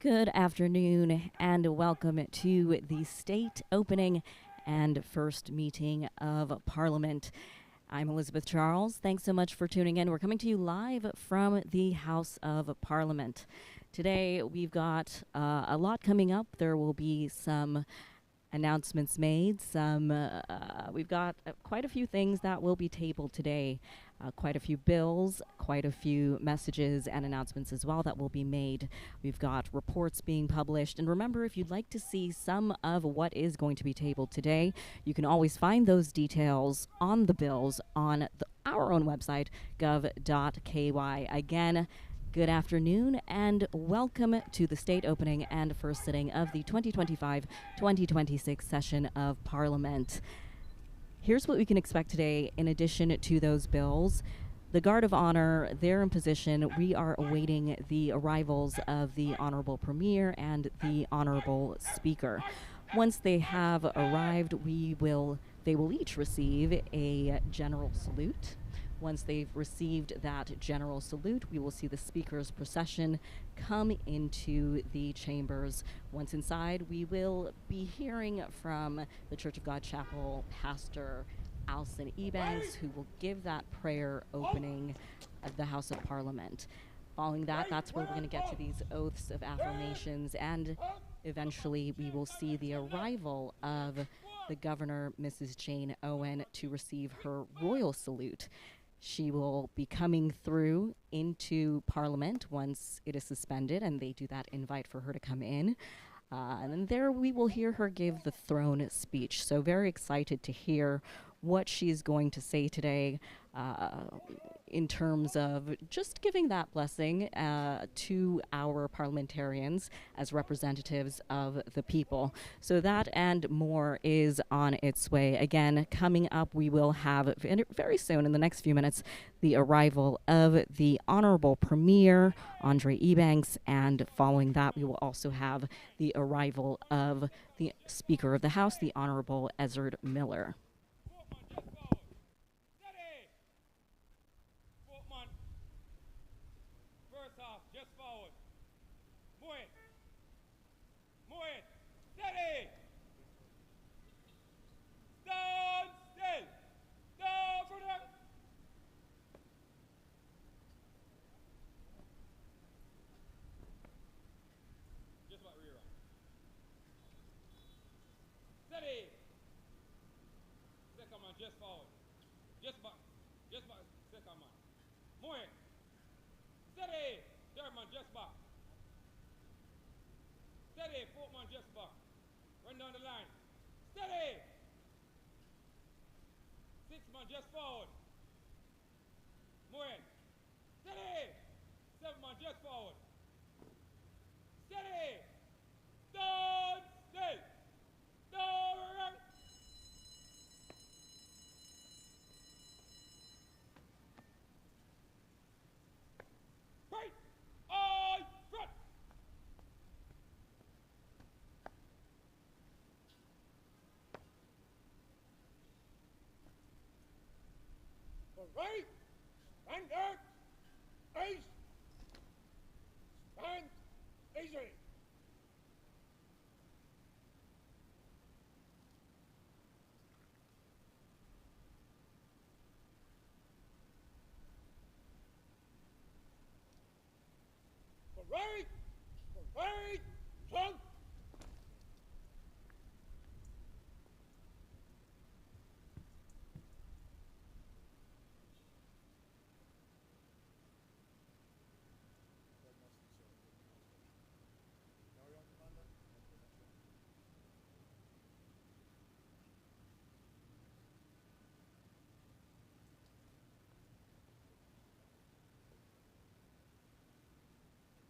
Good afternoon and welcome to the state opening and first meeting of Parliament. I'm Elizabeth Charles. Thanks so much for tuning in. We're coming to you live from the House of Parliament. Today we've got a lot coming up. There will be some announcements made. We've got quite a few things that will be tabled today. Quite a few bills, quite a few messages and announcements as well that will be made. We've got reports being published. And remember, if you'd like to see some of what is going to be tabled today, you can always find those details on the bills on our own website, gov.ky. Again, good afternoon and welcome to the state opening and first sitting of the 2025-2026 session of Parliament. Here's what we can expect today in addition to those bills. The Guard of Honor, they're in position. We are awaiting the arrivals of the Honourable Premier and the Honourable Speaker. Once they have arrived, they will each receive a general salute. Once they've received that general salute, we will see the Speaker's procession come into the chambers. Once inside, we will be hearing from the Church of God Chapel Pastor André Ebanks, who will give that prayer opening of the House of Parliament. Following that, that's where we're going to get to these oaths of affirmations, and eventually we will see the arrival of the Governor, Mrs. Jane Owen, to receive her royal salute. She will be coming through into Parliament once it is suspended, and they do that invite for her to come in. And then there we will hear her give the throne speech. So very excited to hear what she's going to say today in terms of just giving that blessing to our parliamentarians as representatives of the people. So that and more is on its way. Again, coming up, we will have very soon, in the next few minutes, the arrival of the Honourable Premier, André Ebanks, and following that, we will also have the arrival of the Speaker of the House, the Honourable Ezard Miller. Just forward. Just back. Second man. More. Steady. Third man, just back. Steady. Fourth man, just back. Run down the line. Steady. Sixth man, just forward. More. Steady. Seventh man, just forward. Steady. Stand still. Down. Right, stand up, face, stand easy. Right, trunk.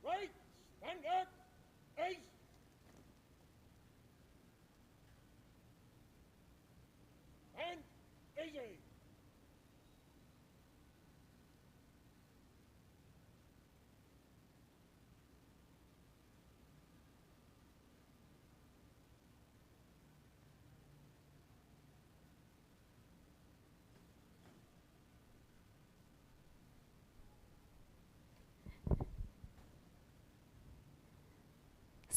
Right, stand up, face. Stand easy.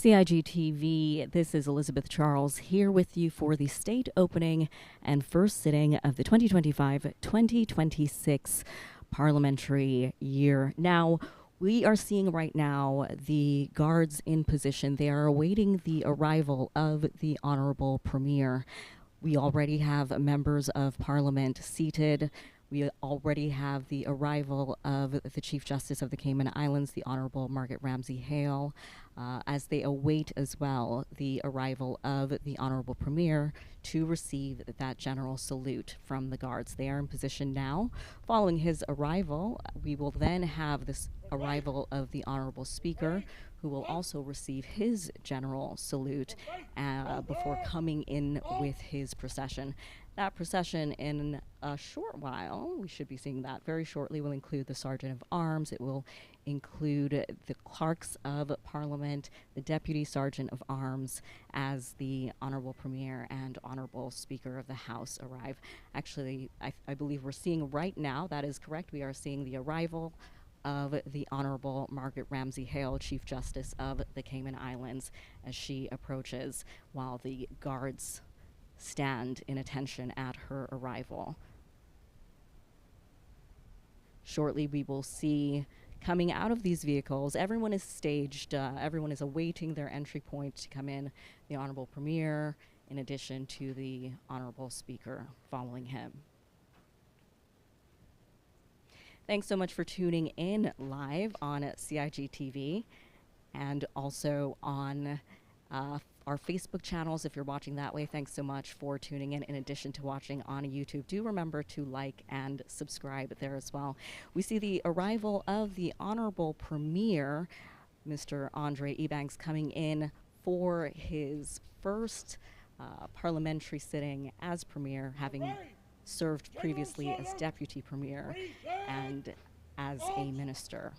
CIG TV, this is Elizabeth Charles here with you for the state opening and first sitting of the 2025-2026 parliamentary year. Now, we are seeing right now the guards in position. They are awaiting the arrival of the Honourable Premier. We already have members of Parliament seated. We already have the arrival of the Chief Justice of the Cayman Islands, the Honourable Margaret Ramsey Hale, as they await as well the arrival of the Honourable Premier to receive that general salute from the guards. They are in position now. Following his arrival, we will then have this arrival of the Honourable Speaker, who will also receive his general salute before coming in with his procession. That procession in a short while, we should be seeing that very shortly, will include the Sergeant of Arms. It will include the Clerks of Parliament, the Deputy Sergeant of Arms, as the Honourable Premier and Honourable Speaker of the House arrive. Actually, I believe we're seeing right now, that is correct, we are seeing the arrival of the Honourable Margaret Ramsey Hale, Chief Justice of the Cayman Islands, as she approaches while the guards stand in attention at her arrival. Shortly, we will see coming out of these vehicles, everyone is staged, everyone is awaiting their entry point to come in, the Honourable Premier, in addition to the Honourable Speaker following him. Thanks so much for tuning in live on CIG TV and also on our Facebook channels. If you're watching that way, thanks so much for tuning in addition to watching on YouTube. Do remember to like and subscribe there as well. We see the arrival of the Honourable Premier, Mr. André Ebanks, coming in for his first parliamentary sitting as Premier, having served previously as Deputy Premier and as a minister.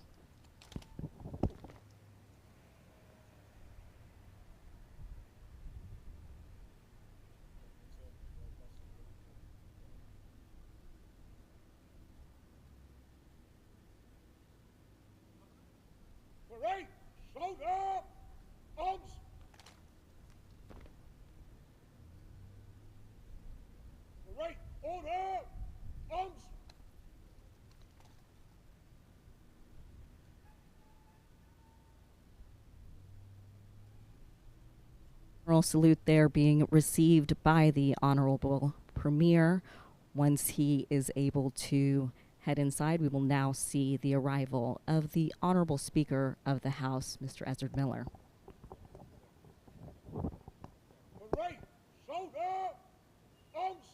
Right, shoulder, arms. Right, order, arms. General salute there being received by the Honourable Premier. Once he is able to head inside, we will now see the arrival of the Honourable Speaker of the House, Mr. Ezard Miller. Right, shoulder, arms.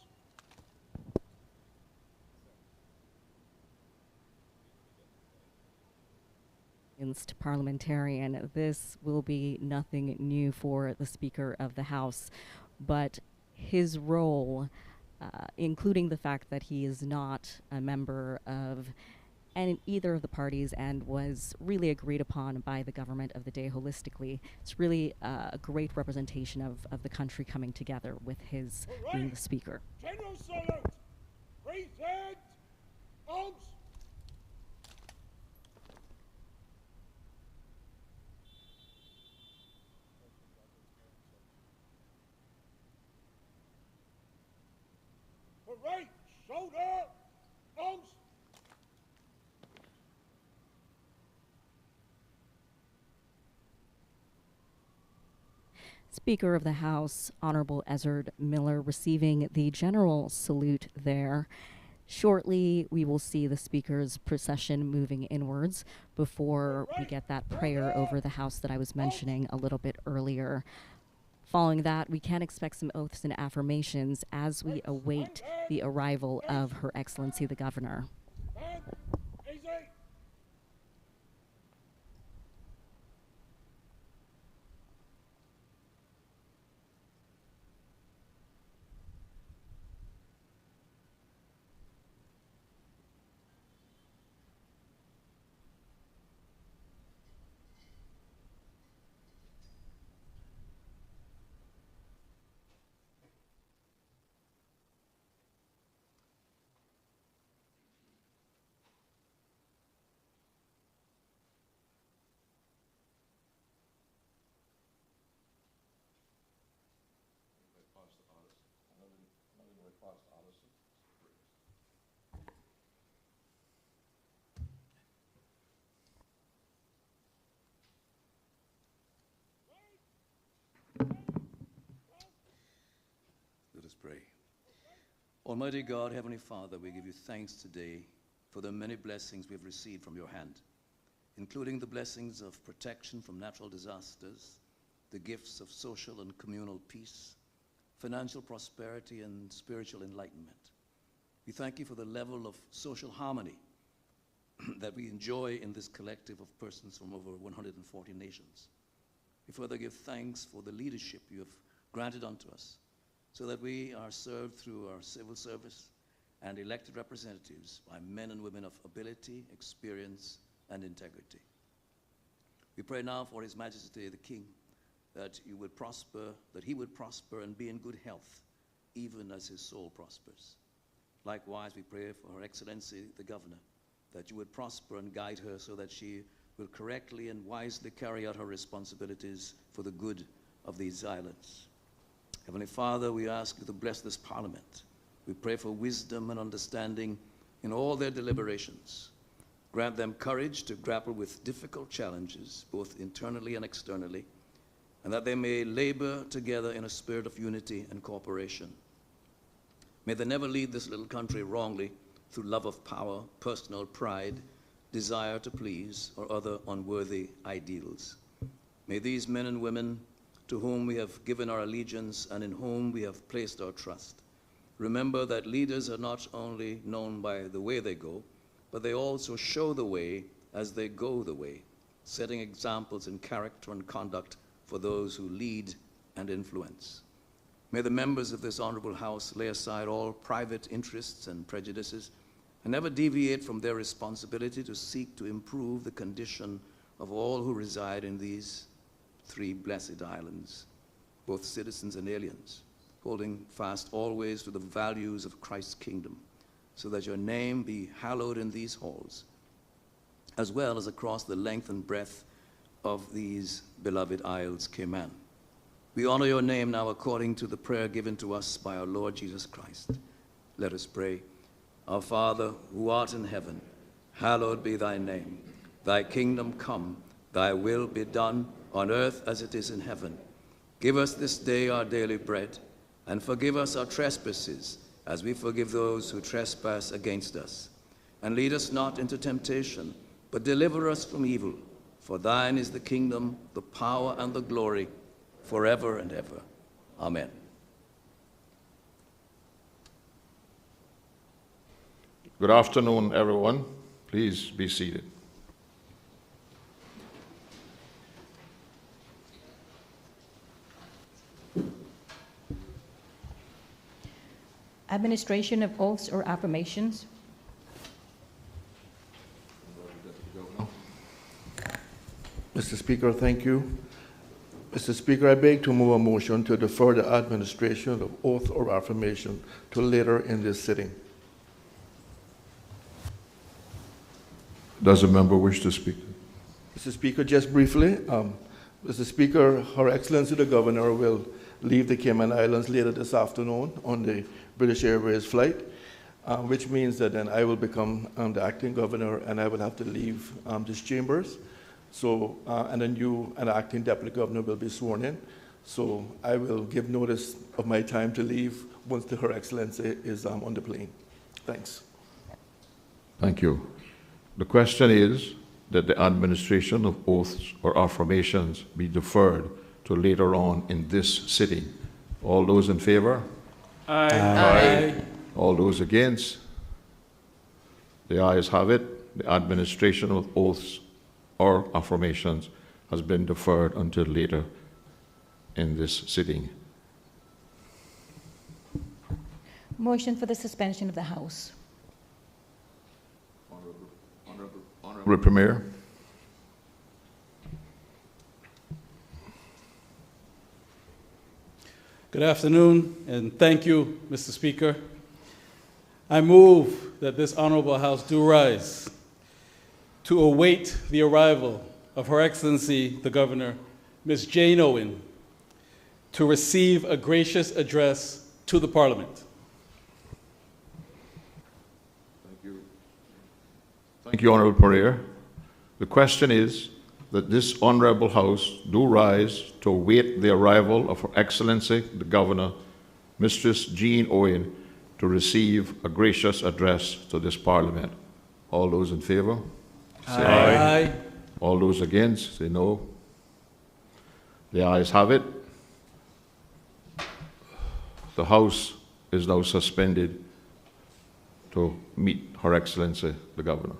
Parliamentarian. This will be nothing new for the Speaker of the House, but his role, including the fact that he is not a member of either of the parties and was really agreed upon by the government of the day holistically. It's really a great representation of the country coming together with his being the Speaker. General salute. Present, arms. Right, shoulder, arms. Speaker of the House, Honourable Ezard Miller, receiving the general salute there. Shortly, we will see the Speaker's procession moving inwards before we get that prayer over the House that I was mentioning a little bit earlier. Following that, we can expect some oaths and affirmations as we await the arrival of Her Excellency the Governor. Easy. Let us pray. Almighty God, Heavenly Father, we give you thanks today for the many blessings we have received from your hand, including the blessings of protection from natural disasters, the gifts of social and communal peace, financial prosperity, and spiritual enlightenment. We thank you for the level of social harmony that we enjoy in this collective of persons from over 140 nations. We further give thanks for the leadership you have granted unto us, so that we are served through our civil service and elected representatives by men and women of ability, experience, and integrity. We pray now for His Majesty the King, that he would prosper and be in good health, even as his soul prospers. Likewise, we pray for Her Excellency the Governor, that you would prosper and guide her so that she will correctly and wisely carry out her responsibilities for the good of these islands. Heavenly Father, we ask you to bless this Parliament. We pray for wisdom and understanding in all their deliberations. Grant them courage to grapple with difficult challenges, both internally and externally, and that they may labor together in a spirit of unity and cooperation. May they never lead this little country wrongly through love of power, personal pride, desire to please, or other unworthy ideals. May these men and women to whom we have given our allegiance and in whom we have placed our trust remember that leaders are not only known by the way they go, but they also show the way as they go the way, setting examples in character and conduct for those who lead and influence. May the members of this honorable House lay aside all private interests and prejudices and never deviate from their responsibility to seek to improve the condition of all who reside in these three blessed islands, both citizens and aliens, holding fast always to the values of Christ's kingdom, so that your name be hallowed in these halls, as well as across the length and breadth of these beloved Isles Cayman. We honor your name now according to the prayer given to us by our Lord Jesus Christ. Let us pray. Our Father, who art in heaven, hallowed be thy name. Thy kingdom come, thy will be done on earth as it is in heaven. Give us this day our daily bread, and forgive us our trespasses, as we forgive those who trespass against us. And lead us not into temptation, but deliver us from evil. For thine is the kingdom, the power, and the glory, forever and ever. Amen. Good afternoon, everyone. Please be seated. Administration of oaths or affirmations. Mr. Speaker, thank you. Mr. Speaker, I beg to move a motion to defer the administration of oath or affirmation to later in this sitting. Does a member wish to speak? Mr. Speaker, just briefly, Mr. Speaker, Her Excellency the Governor will leave the Cayman Islands later this afternoon on the British Airways flight, which means that then I will become the acting governor and I will have to leave these chambers. So, and then you and the acting deputy governor will be sworn in. So I will give notice of my time to leave once Her Excellency is on the plane. Thanks. Thank you. The question is that the administration of oaths or affirmations be deferred to later on in this sitting. All those in favor? Aye. Aye. All those against? The ayes have it. The administration of oaths or affirmations has been deferred until later in this sitting. Motion for the suspension of the House. Honourable Premier. Good afternoon, and thank you, Mr. Speaker. I move that this honorable House do rise to await the arrival of Her Excellency the Governor, Ms. Jane Owen, to receive a gracious address to the Parliament. Thank you, Honourable Pereira. The question is that this Honourable House do rise to await the arrival of Her Excellency the Governor, Mistress Jane Owen, to receive a gracious address to this Parliament. All those in favour? Say aye. Aye. All those against? Say no. The ayes have it. The House is now suspended to meet Her Excellency the Governor.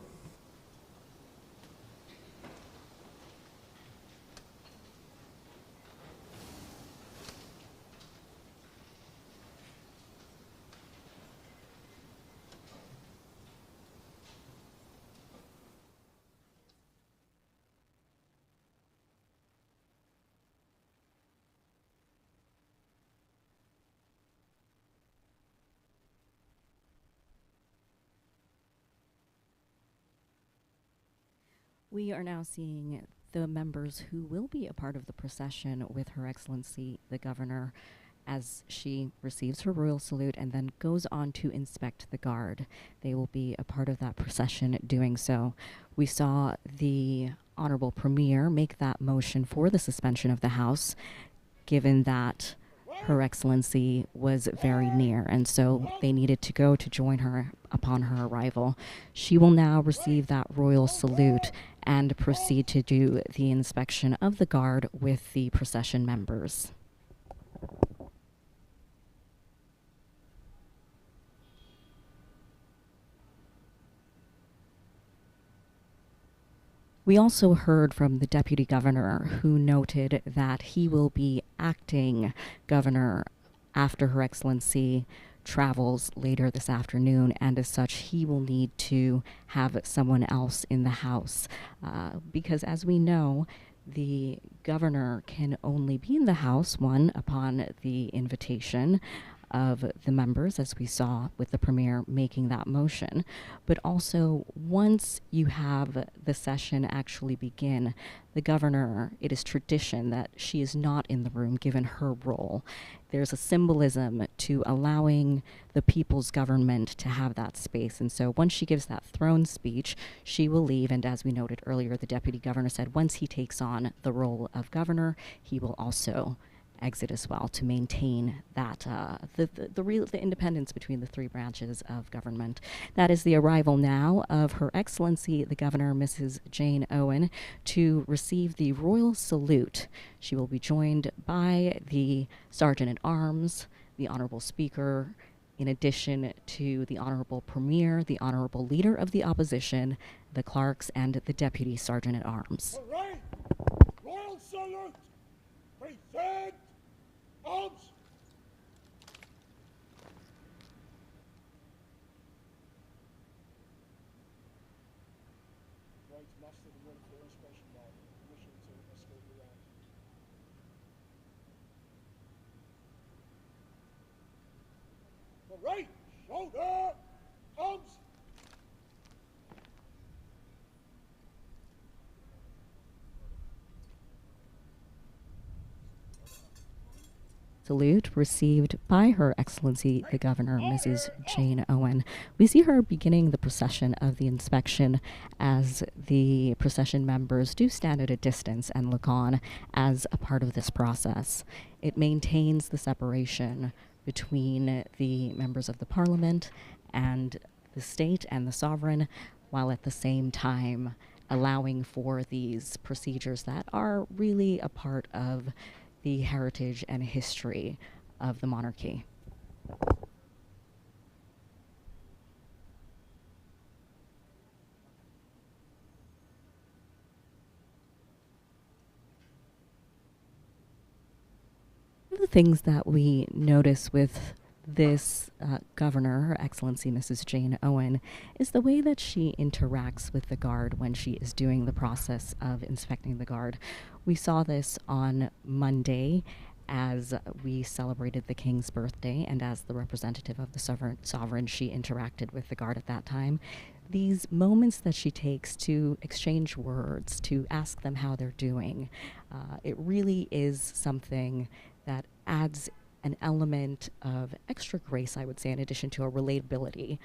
We are now seeing the members who will be a part of the procession with Her Excellency the Governor as she receives her royal salute and then goes on to inspect the guard. They will be a part of that procession doing so. We saw the Honourable Premier make that motion for the suspension of the House, given that Her Excellency was very near, and so they needed to go to join her upon her arrival. She will now receive that royal salute and proceed to do the inspection of the guard with the procession members. We also heard from the Deputy Governor, who noted that he will be acting governor after Her Excellency travels later this afternoon, and as such, he will need to have someone else in the House. Because as we know, the governor can only be in the House, one, upon the invitation of the members, as we saw with the Premier making that motion, but also once you have the session actually begin, the governor, it is tradition that she is not in the room given her role. There's a symbolism to allowing the people's government to have that space, and so once she gives that throne speech, she will leave, and as we noted earlier, the Deputy Governor said once he takes on the role of governor, he will also exit as well to maintain that the independence between the three branches of government. That is the arrival now of Her Excellency the Governor, Mrs. Jane Owen, to receive the royal salute. She will be joined by the Sergeant at Arms, the Honourable Speaker, in addition to the Honourable Premier, the Honourable Leader of the Opposition, the clerks, and the Deputy Sergeant at Arms. All right. Royal salute. Present arms. Right, master the one for inspection now. Permission to escort around. All right. Shoulder. Arms. Salute received by Her Excellency the Governor, Mrs. Jane Owen. We see her beginning the procession of the inspection as the procession members do stand at a distance and look on as a part of this process. It maintains the separation between the members of the Parliament and the state and the sovereign, while at the same time allowing for these procedures that are really a part of the heritage and history of the monarchy. One of the things that we notice with this governor, Her Excellency Mrs. Jane Owen, is the way that she interacts with the guard when she is doing the process of inspecting the guard. We saw this on Monday as we celebrated the King's birthday, and as the representative of the sovereign, she interacted with the guard at that time. These moments that she takes to exchange words, to ask them how they're doing, it really is something that adds an element of extra grace, I would say, in addition to a relatability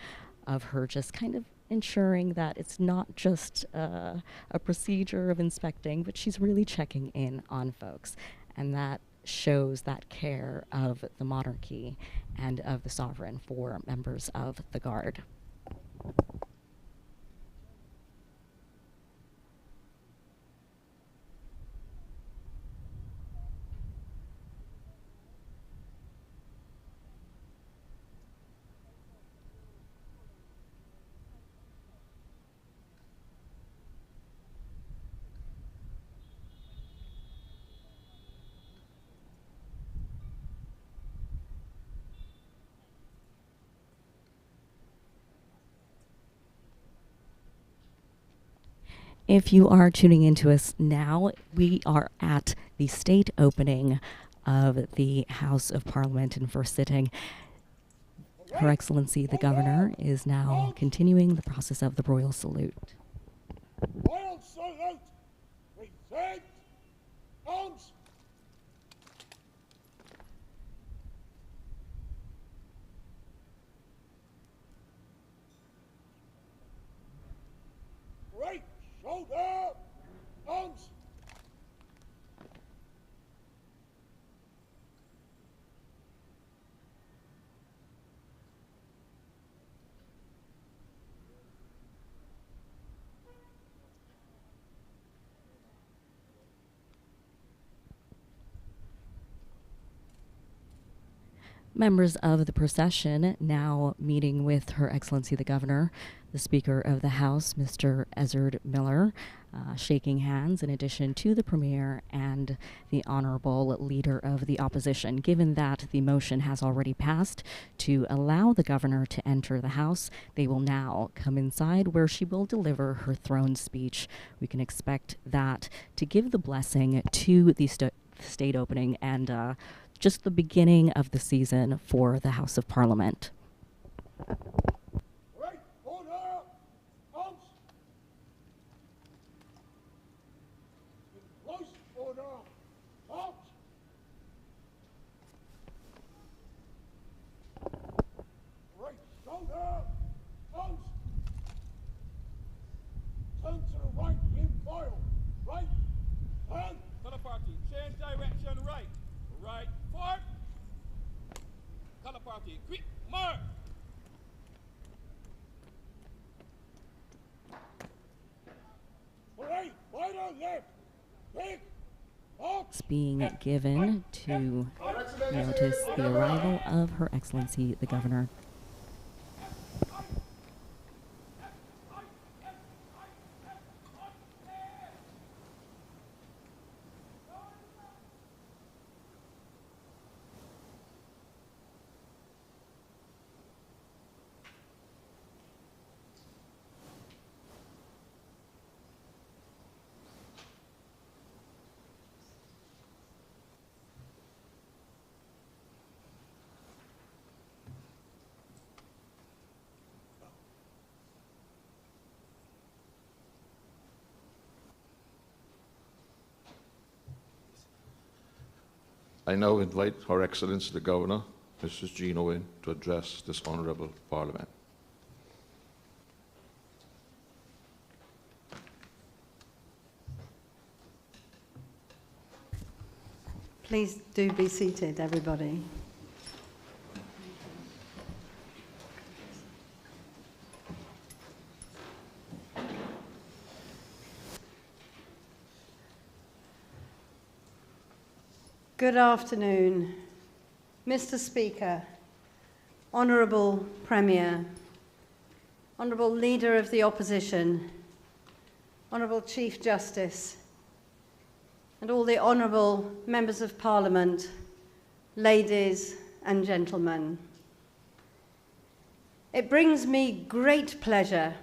of her just kind of ensuring that it's not just a procedure of inspecting, but she's really checking in on folks. And that shows that care of the monarchy and of the sovereign for members of the Guard. If you are tuning into us now, we are at the state opening of the House of Parliament in first sitting. Her Excellency the Governor is now continuing the process of the royal salute. Royal salute! Present! Arms! Right shoulder! Arms! Members of the procession now meeting with Her Excellency the Governor, the Speaker of the House, Mr. Ezard Miller, shaking hands in addition to the Premier and the Honourable Leader of the Opposition. Given that the motion has already passed to allow the Governor to enter the House, they will now come inside where she will deliver her throne speech. We can expect that to give the blessing to the state opening and just the beginning of the season for the House of Parliament. Right order! Arms! In close order! Arms! Right shoulder! Arms! Turn to the right in file! Right! Turn! Colour party, change direction right. Right, forward. Colour party, quick, mark. Right, wider left! Big! Up! It's being given to notice the arrival of Her Excellency the Governor. I now invite Her Excellency the Governor, Mrs. Jane Owen, to address this Honourable Parliament. Please do be seated, everybody. Good afternoon, Mr. Speaker, Honourable Premier, Honourable Leader of the Opposition, Honourable Chief Justice, and all the Honourable Members of Parliament, ladies and gentlemen. It brings me great pleasure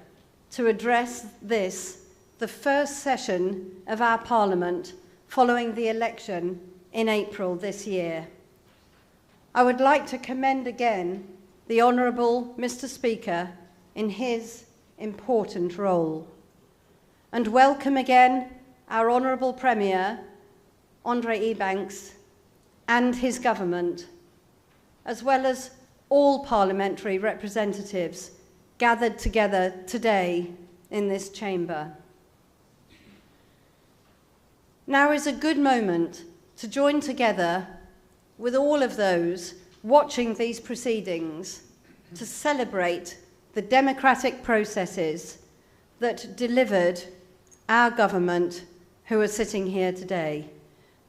to address this, the first session of our Parliament following the election in April this year. I would like to commend again the Honourable Mr. Speaker in his important role, and welcome again our Honourable Premier, André Ebanks, and his government, as well as all parliamentary representatives gathered together today in this chamber. Now is a good moment to join together with all of those watching these proceedings to celebrate the democratic processes that delivered our government who are sitting here today,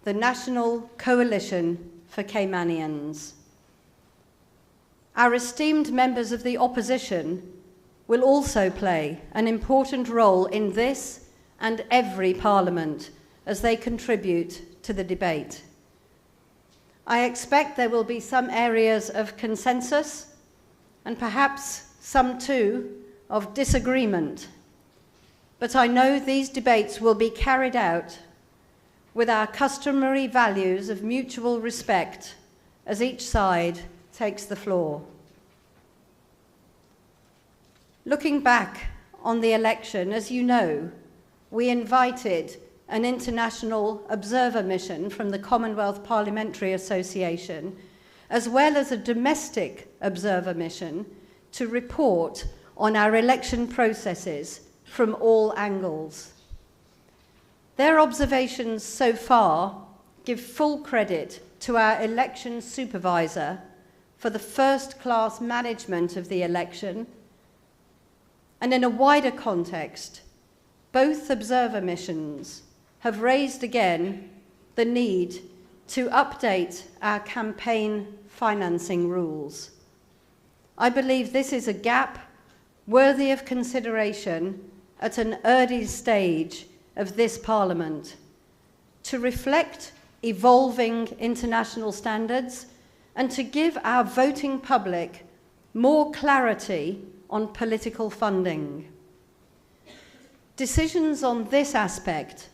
the National Coalition for Caymanians. Our esteemed members of the opposition will also play an important role in this and every parliament as they contribute to the debate. I expect there will be some areas of consensus and perhaps some too of disagreement, but I know these debates will be carried out with our customary values of mutual respect as each side takes the floor. Looking back on the election, as you know, we invited an international observer mission from the Commonwealth Parliamentary Association, as well as a domestic observer mission to report on our election processes from all angles. Their observations so far give full credit to our election supervisor for the first-class management of the election, and in a wider context, both observer missions have raised again the need to update our campaign financing rules. I believe this is a gap worthy of consideration at an early stage of this Parliament to reflect evolving international standards and to give our voting public more clarity on political funding. Decisions on this aspect,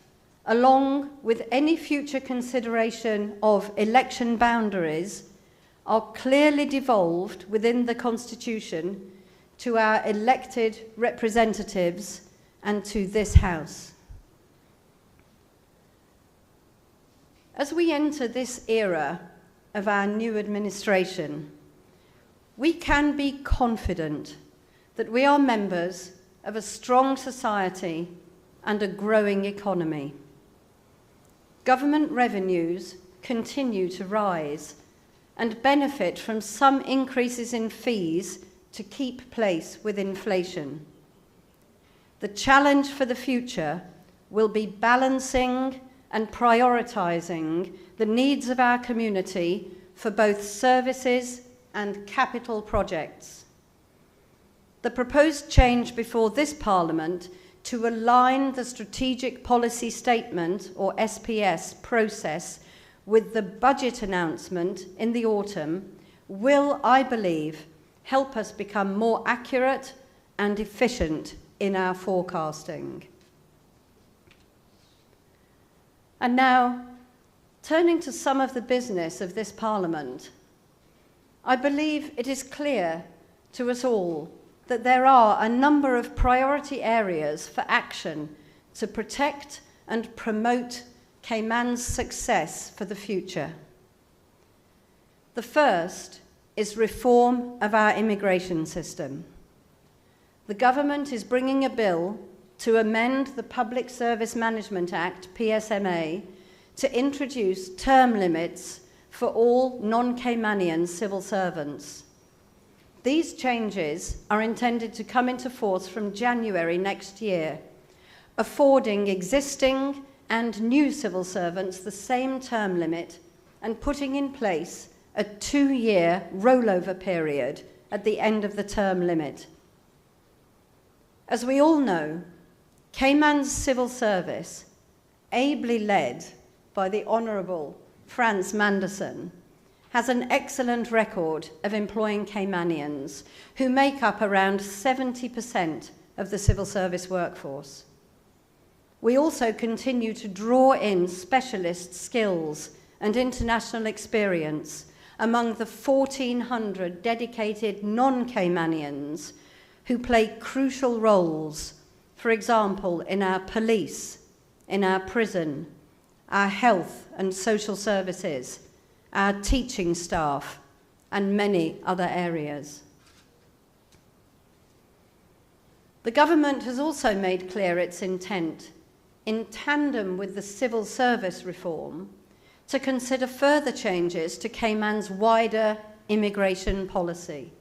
along with any future consideration of election boundaries, are clearly devolved within the Constitution to our elected representatives and to this House. As we enter this era of our new administration, we can be confident that we are members of a strong society and a growing economy. Government revenues continue to rise and benefit from some increases in fees to keep pace with inflation. The challenge for the future will be balancing and prioritising the needs of our community for both services and capital projects. The proposed change before this Parliament to align the Strategic Policy Statement, or SPS, process with the budget announcement in the autumn will, I believe, help us become more accurate and efficient in our forecasting. And now, turning to some of the business of this Parliament, I believe it is clear to us all that there are a number of priority areas for action to protect and promote Cayman's success for the future. The first is reform of our immigration system. The government is bringing a bill to amend the Public Service Management Act, PSMA, to introduce term limits for all non-Caymanian civil servants. These changes are intended to come into force from January next year, affording existing and new civil servants the same term limit and putting in place a 2-year rollover period at the end of the term limit. As we all know, Cayman's civil service, ably led by the Honourable Frans Manderson, has an excellent record of employing Caymanians, who make up around 70% of the civil service workforce. We also continue to draw in specialist skills and international experience among the 1,400 dedicated non-Caymanians who play crucial roles, for example, in our police, in our prison, our health and social services, our teaching staff, and many other areas. The government has also made clear its intent, in tandem with the civil service reform, to consider further changes to Cayman's wider immigration policy,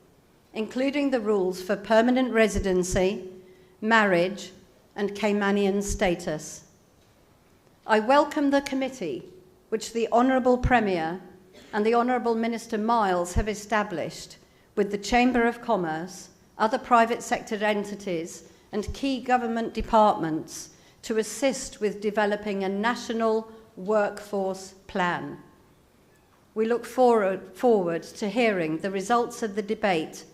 including the rules for permanent residency, marriage, and Caymanian status. I welcome the committee which the Honourable Premier and the Honourable Minister Miles have established with the Chamber of Commerce, other private sector entities, and key government departments to assist with developing a national workforce plan. We look forward to hearing the results of the debate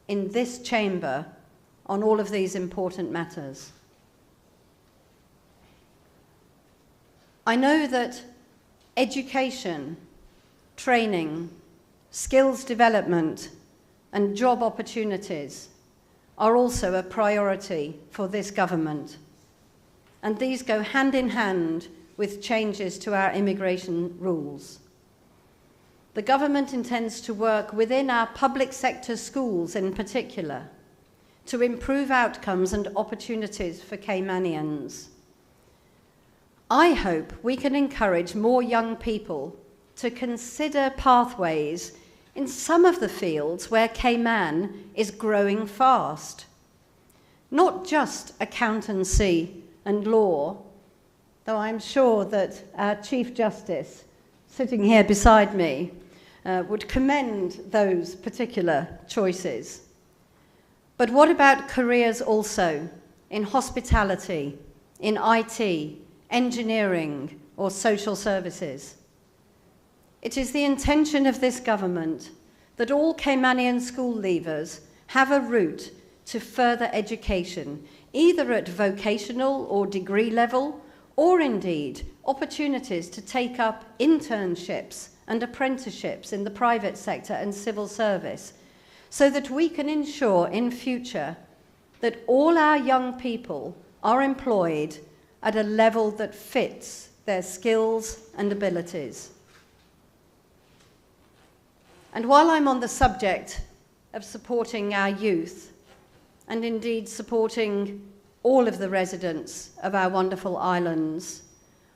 in this chamber on all of these important matters. I know that education, training, skills development, and job opportunities are also a priority for this government. And these go hand in hand with changes to our immigration rules. The government intends to work within our public sector schools in particular to improve outcomes and opportunities for Caymanians. I hope we can encourage more young people to consider pathways in some of the fields where Cayman is growing fast. Not just accountancy and law, though I'm sure that our Chief Justice, sitting here beside me, would commend those particular choices. But what about careers also in hospitality, in IT, engineering, or social services? It is the intention of this government that all Caymanian school leavers have a route to further education, either at vocational or degree level, or indeed opportunities to take up internships and apprenticeships in the private sector and civil service, so that we can ensure in future that all our young people are employed at a level that fits their skills and abilities. And while I'm on the subject of supporting our youth, and indeed supporting all of the residents of our wonderful islands,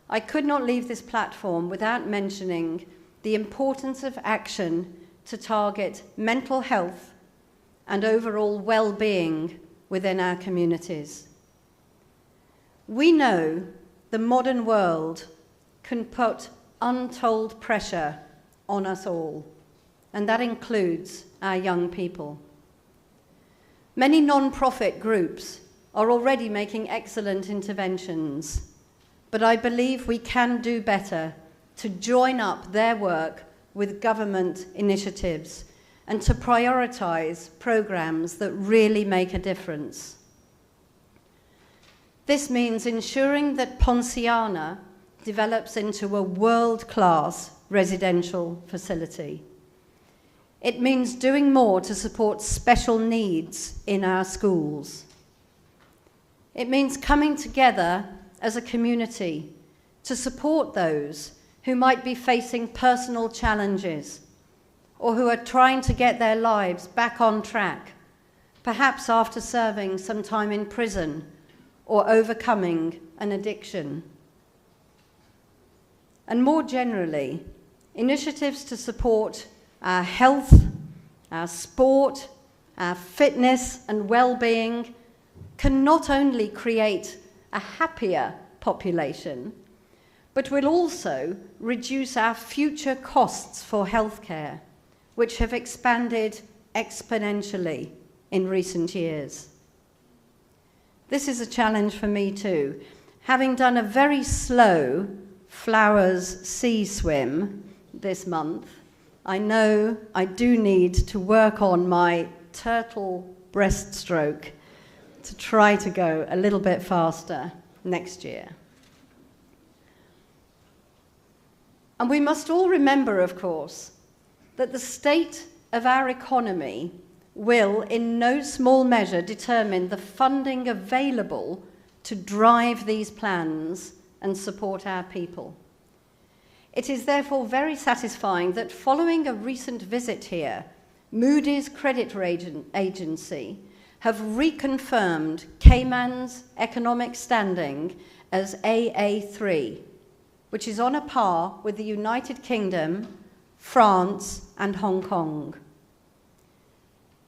I could not leave this platform without mentioning the importance of action to target mental health and overall well-being within our communities. We know the modern world can put untold pressure on us all, and that includes our young people. Many non-profit groups are already making excellent interventions, but I believe we can do better to join up their work with government initiatives and to prioritize programs that really make a difference. This means ensuring that Ponciana develops into a world-class residential facility. It means doing more to support special needs in our schools. It means coming together as a community to support those who might be facing personal challenges or who are trying to get their lives back on track, perhaps after serving some time in prison or overcoming an addiction. And more generally, initiatives to support our health, our sport, our fitness and well-being can not only create a happier population, but will also reduce our future costs for healthcare, which have expanded exponentially in recent years. This is a challenge for me too. Having done a very slow flowers sea swim this month, I know I do need to work on my turtle breaststroke to try to go a little bit faster next year. And we must all remember, of course, that the state of our economy will, in no small measure, determine the funding available to drive these plans and support our people. It is therefore very satisfying that following a recent visit here, Moody's Credit Agency have reconfirmed Cayman's economic standing as AA3, which is on a par with the United Kingdom, France, and Hong Kong.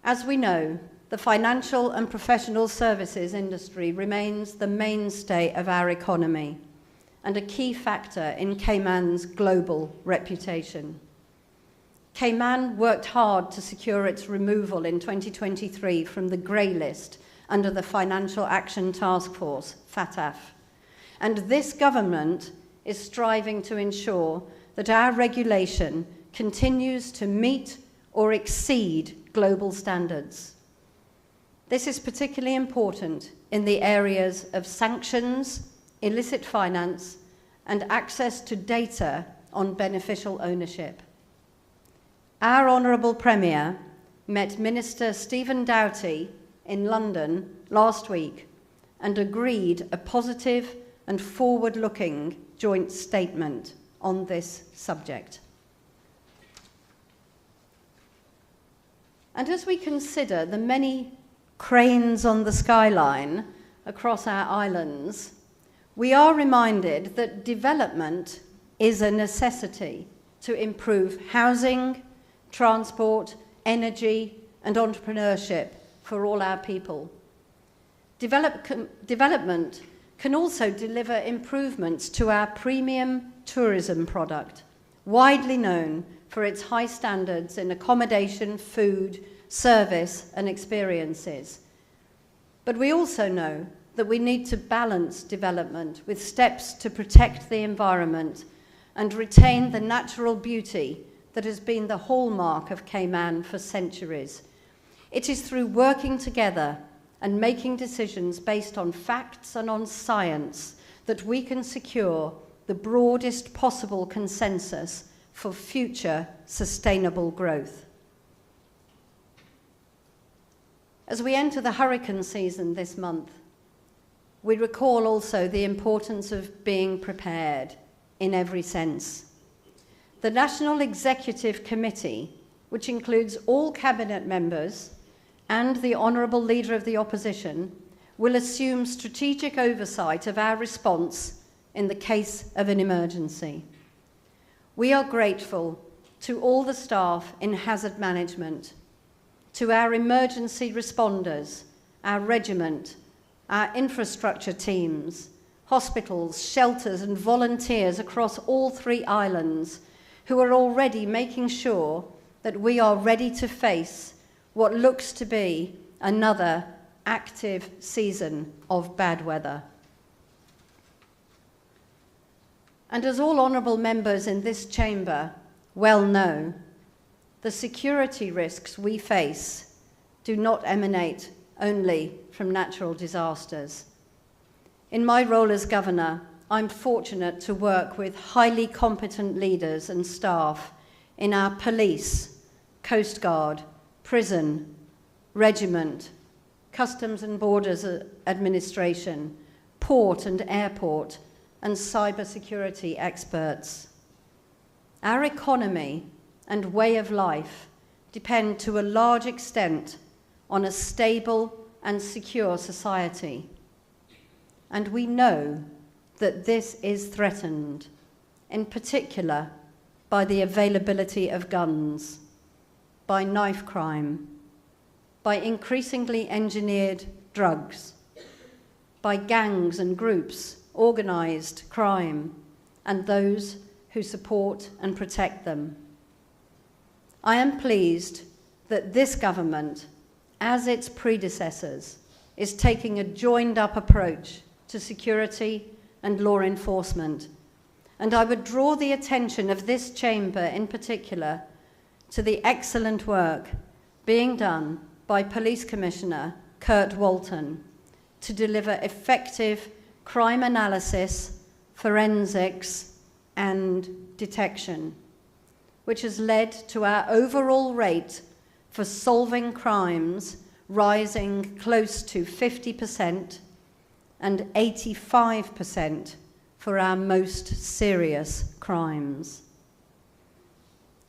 As we know, the financial and professional services industry remains the mainstay of our economy and a key factor in Cayman's global reputation. Cayman worked hard to secure its removal in 2023 from the grey list under the Financial Action Task Force, FATF, and this government is striving to ensure that our regulation continues to meet or exceed global standards. This is particularly important in the areas of sanctions, illicit finance, and access to data on beneficial ownership. Our Honourable Premier met Minister Stephen Doughty in London last week and agreed a positive and forward-looking joint statement on this subject. And as we consider the many cranes on the skyline across our islands, we are reminded that development is a necessity to improve housing, transport, energy, and entrepreneurship for all our people. Development can also deliver improvements to our premium tourism product, widely known for its high standards in accommodation, food, service, and experiences. But we also know that we need to balance development with steps to protect the environment and retain the natural beauty that has been the hallmark of Cayman for centuries. It is through working together and making decisions based on facts and on science that we can secure the broadest possible consensus for future sustainable growth. As we enter the hurricane season this month, we recall also the importance of being prepared in every sense. The National Executive Committee, which includes all cabinet members and the Honourable Leader of the Opposition, will assume strategic oversight of our response in the case of an emergency. We are grateful to all the staff in hazard management, to our emergency responders, our regiment, our infrastructure teams, hospitals, shelters, and volunteers across all 3 islands who are already making sure that we are ready to face what looks to be another active season of bad weather. And as all honourable members in this chamber well know, the security risks we face do not emanate only from natural disasters. In my role as Governor, I'm fortunate to work with highly competent leaders and staff in our police, Coast Guard, prison, regiment, Customs and Borders Administration, port and airport, and cybersecurity experts. Our economy and way of life depend to a large extent on a stable and secure society. And we know that this is threatened, in particular by the availability of guns, by knife crime, by increasingly engineered drugs, by gangs and groups, organised crime, and those who support and protect them. I am pleased that this government, as its predecessors, is taking a joined-up approach to security and law enforcement, and I would draw the attention of this chamber in particular to the excellent work being done by Police Commissioner Kurt Walton to deliver effective crime analysis, forensics, and detection, which has led to our overall rate for solving crimes rising close to 50% and 85% for our most serious crimes.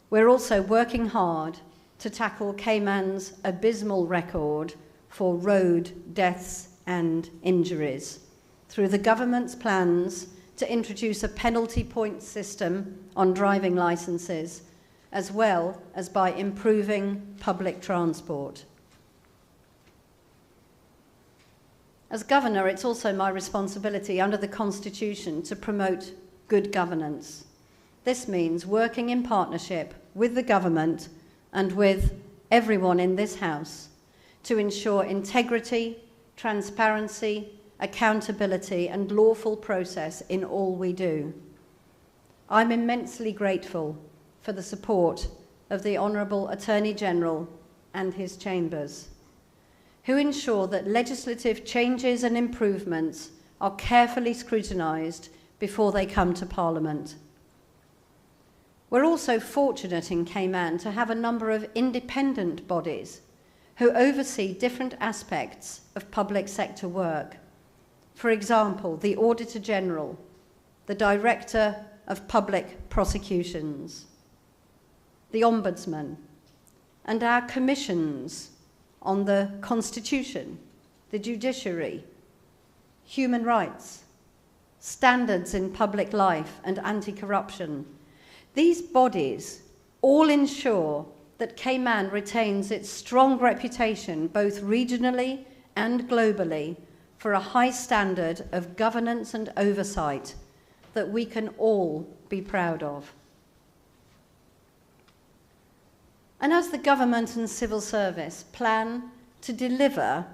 We're also working hard to tackle Cayman's abysmal record for road deaths and injuries through the government's plans to introduce a penalty point system on driving licences, as well as by improving public transport. As Governor, it's also my responsibility under the Constitution to promote good governance. This means working in partnership with the government and with everyone in this House to ensure integrity, transparency, accountability and lawful process in all we do. I'm immensely grateful for the support of the Honourable Attorney General and his chambers, who ensure that legislative changes and improvements are carefully scrutinised before they come to Parliament. We're also fortunate in Cayman to have a number of independent bodies who oversee different aspects of public sector work. For example, the Auditor General, the Director of Public Prosecutions, the Ombudsman, and our commissions on the Constitution, the judiciary, human rights, standards in public life and anti-corruption. These bodies all ensure that Cayman retains its strong reputation both regionally and globally for a high standard of governance and oversight that we can all be proud of. And as the government and civil service plan to deliver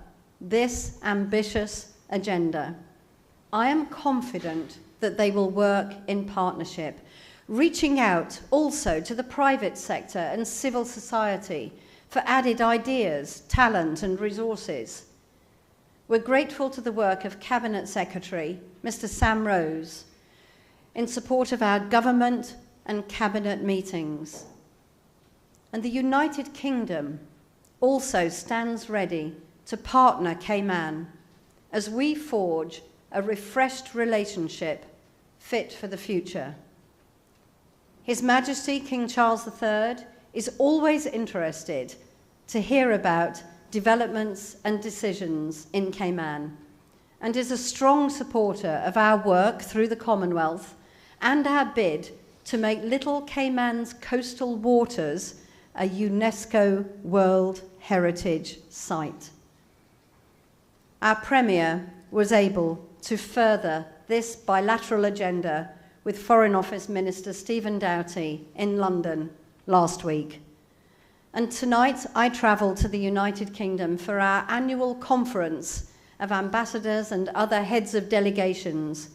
this ambitious agenda, I am confident that they will work in partnership, reaching out also to the private sector and civil society for added ideas, talent and resources. We're grateful to the work of Cabinet Secretary Mr. Sam Rose in support of our government and cabinet meetings. And the United Kingdom also stands ready to partner Cayman as we forge a refreshed relationship fit for the future. His Majesty King Charles III is always interested to hear about developments and decisions in Cayman and is a strong supporter of our work through the Commonwealth and our bid to make Little Cayman's coastal waters a UNESCO World Heritage Site. Our Premier was able to further this bilateral agenda with Foreign Office Minister Stephen Doughty in London last week. And tonight I travel to the United Kingdom for our annual conference of ambassadors and other heads of delegations,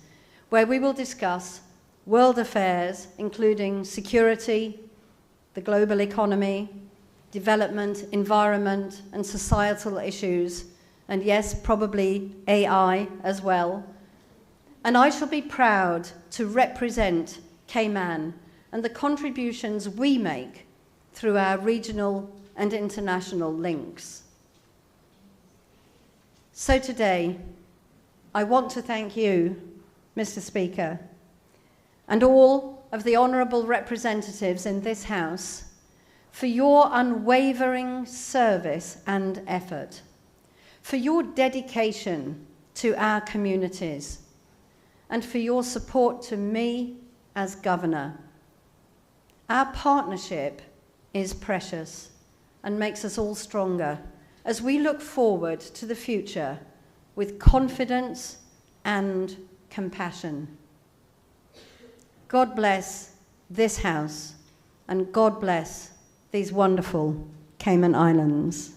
where we will discuss world affairs, including security, the global economy, development, environment, and societal issues, and yes, probably AI as well. And I shall be proud to represent Cayman and the contributions we make through our regional and international links. So today, I want to thank you, Mr. Speaker, and all of the honourable representatives in this House for your unwavering service and effort, for your dedication to our communities, and for your support to me as Governor. Our partnership is precious and makes us all stronger as we look forward to the future with confidence and compassion. God bless this House, and God bless these wonderful Cayman Islands.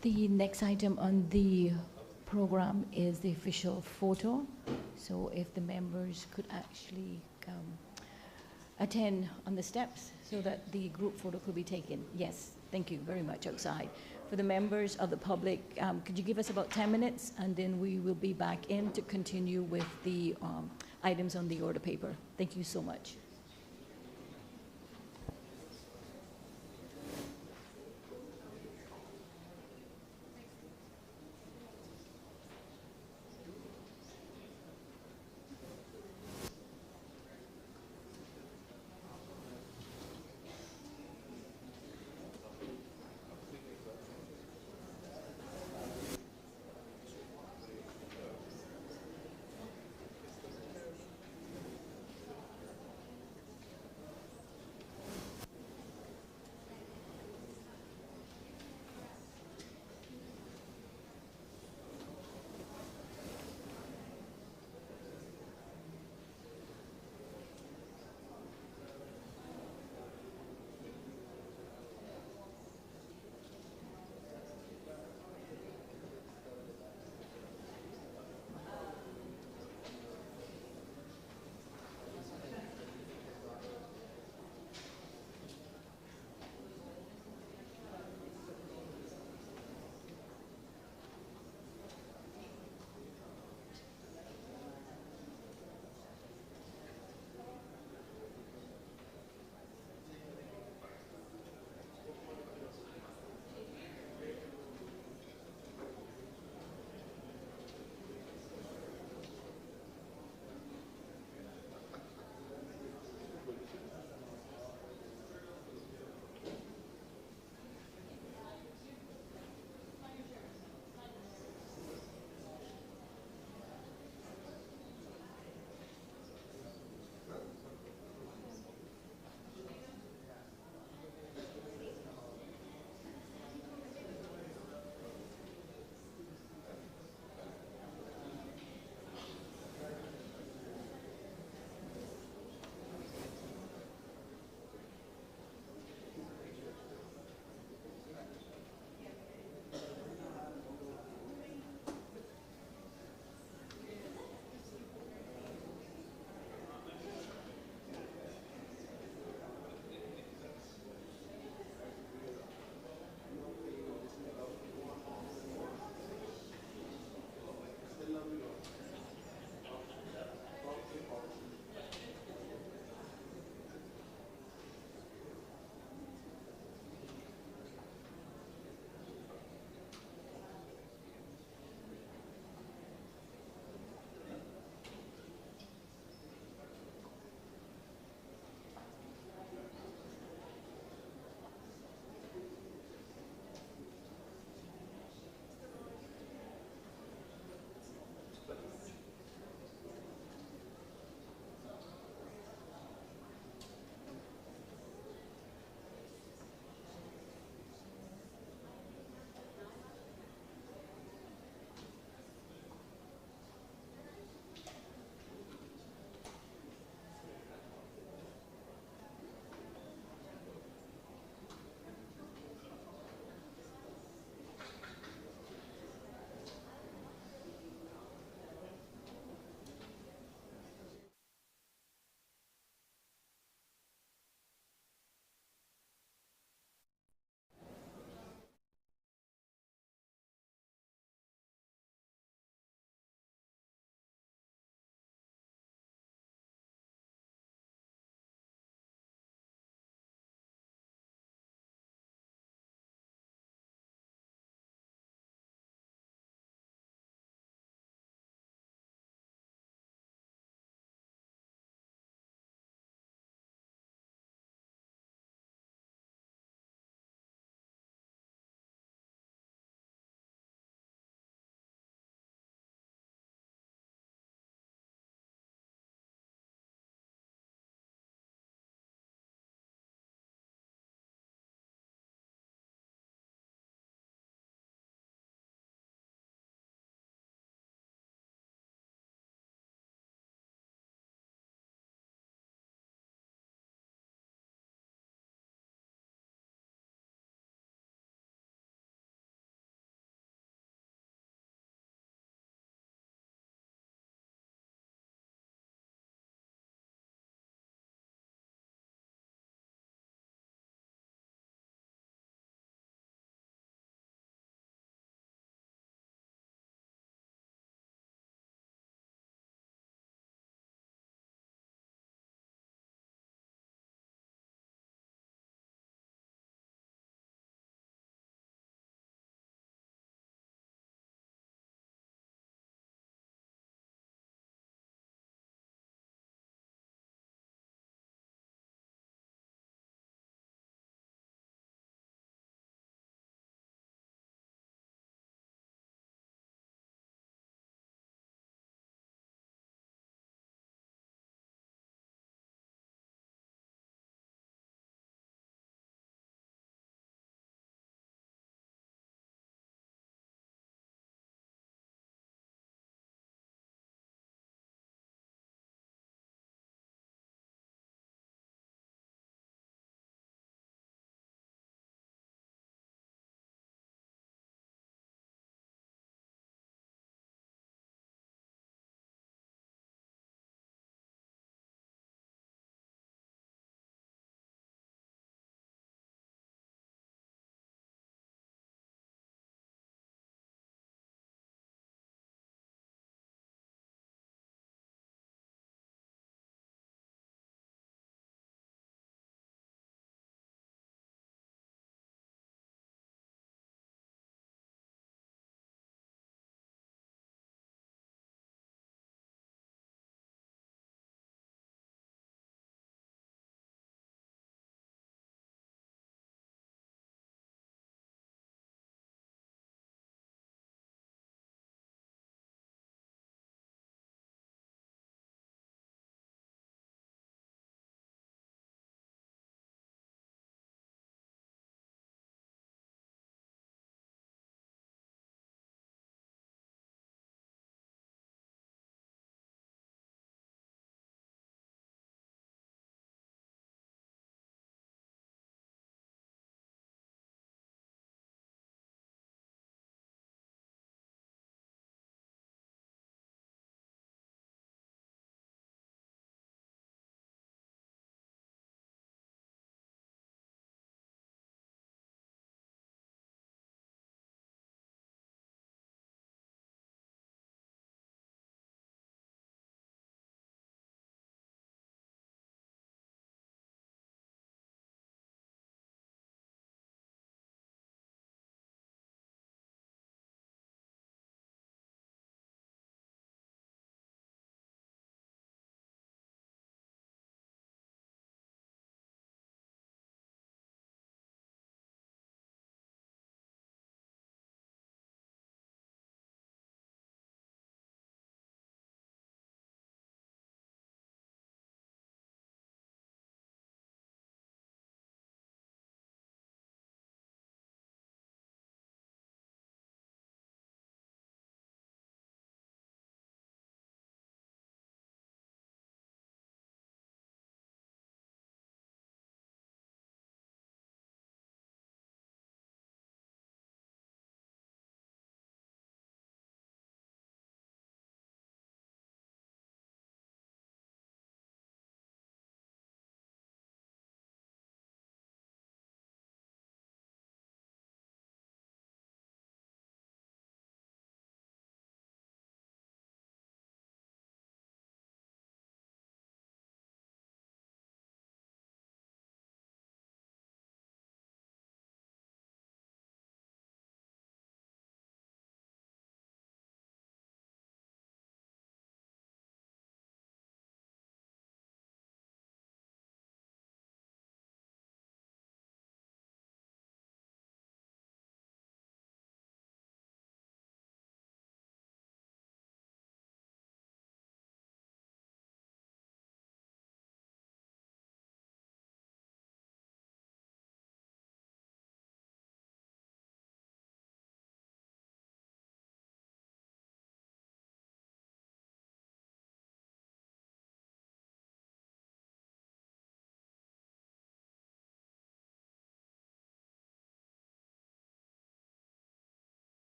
The next item on the program is the official photo. So if the members could actually attend on the steps so that the group photo could be taken. Yes, thank you very much outside. For the members of the public, could you give us about 10 minutes and then we will be back in to continue with the items on the order paper. Thank you so much.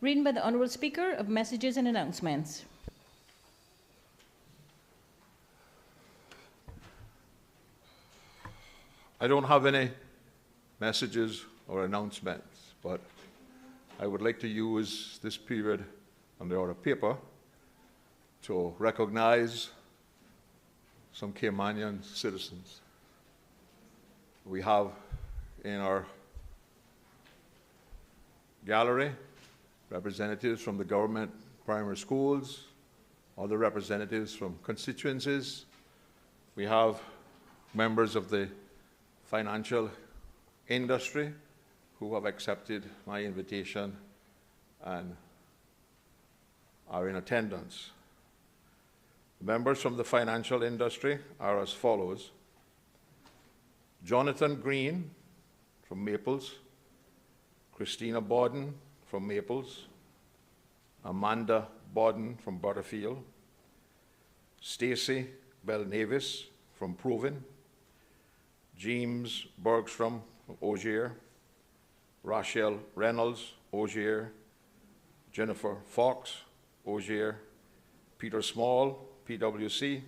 Reading by the Honourable Speaker of Messages and Announcements. I don't have any messages or announcements, but I would like to use this period on the order of paper to recognize some Caymanian citizens. We have in our gallery representatives from the government primary schools, other representatives from constituencies. We have members of the financial industry who have accepted my invitation and are in attendance. Members from the financial industry are as follows: Jonathan Green from Maples, Christina Borden from Maples, Amanda Borden from Butterfield, Stacy Bell-Navis from Proven, James Bergstrom from Ogier, Rachel Reynolds, Ogier, Jennifer Fox, Ogier, Peter Small, PwC,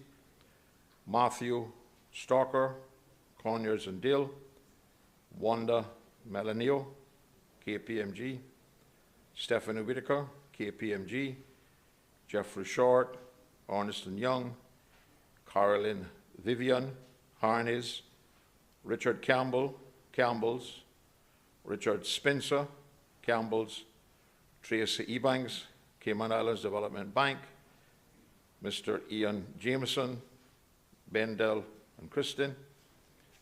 Matthew Stalker, Conyers and Dill, Wanda Melanio, KPMG, Stephanie Whitaker, KPMG, Jeffrey Short, Ernst & Young, Carolyn Vivian, Harnes, Richard Campbell, Campbell's, Richard Spencer, Campbell's, Tracy Ebanks, Cayman Islands Development Bank, Mr. Ian Jameson, Bendel and Kristen,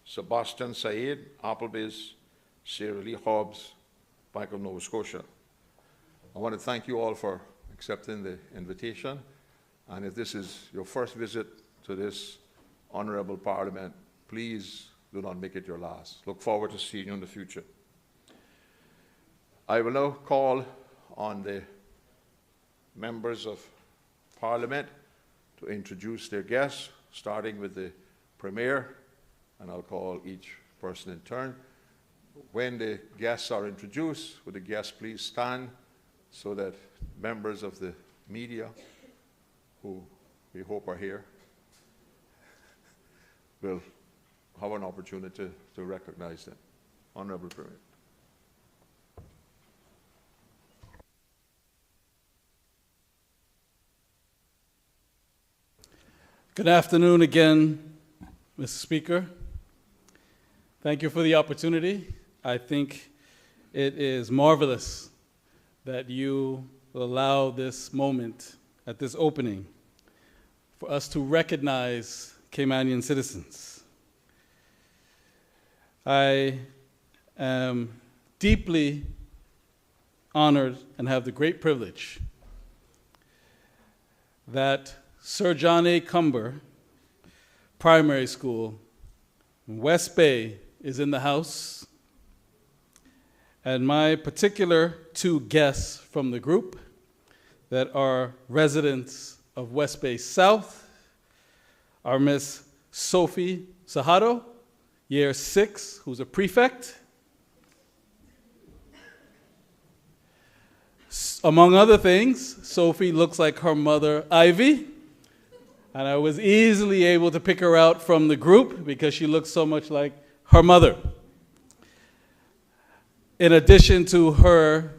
Sebastian Said, Applebee's, Sarah Lee Hobbs, Bank of Nova Scotia. I want to thank you all for accepting the invitation, and if this is your first visit to this Honourable Parliament, please do not make it your last. Look forward to seeing you in the future. I will now call on the members of Parliament to introduce their guests, starting with the Premier, and I'll call each person in turn. When the guests are introduced, would the guests please stand so that members of the media, who we hope are here, will have an opportunity to recognize them. Honourable Premier. Good afternoon again, Mr. Speaker. Thank you for the opportunity. I think it is marvelous that you will allow this moment at this opening for us to recognize Caymanian citizens. I am deeply honored and have the great privilege that Sir John A. Cumber Primary School in West Bay is in the house, and my particular two guests from the group that are residents of West Bay South are Miss Sophie Sahado, year 6, who's a prefect. Among other things, Sophie looks like her mother, Ivy, and I was easily able to pick her out from the group because she looks so much like her mother. In addition to her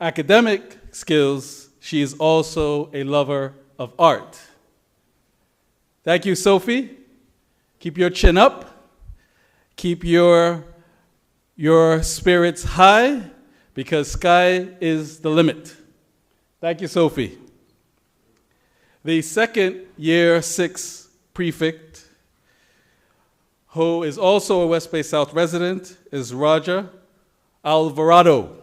academic skills, she is also a lover of art. Thank you, Sophie. Keep your chin up. Keep your spirits high, because sky is the limit. Thank you, Sophie. The second year 6 prefect, who is also a West Bay South resident, is Roger Alvarado.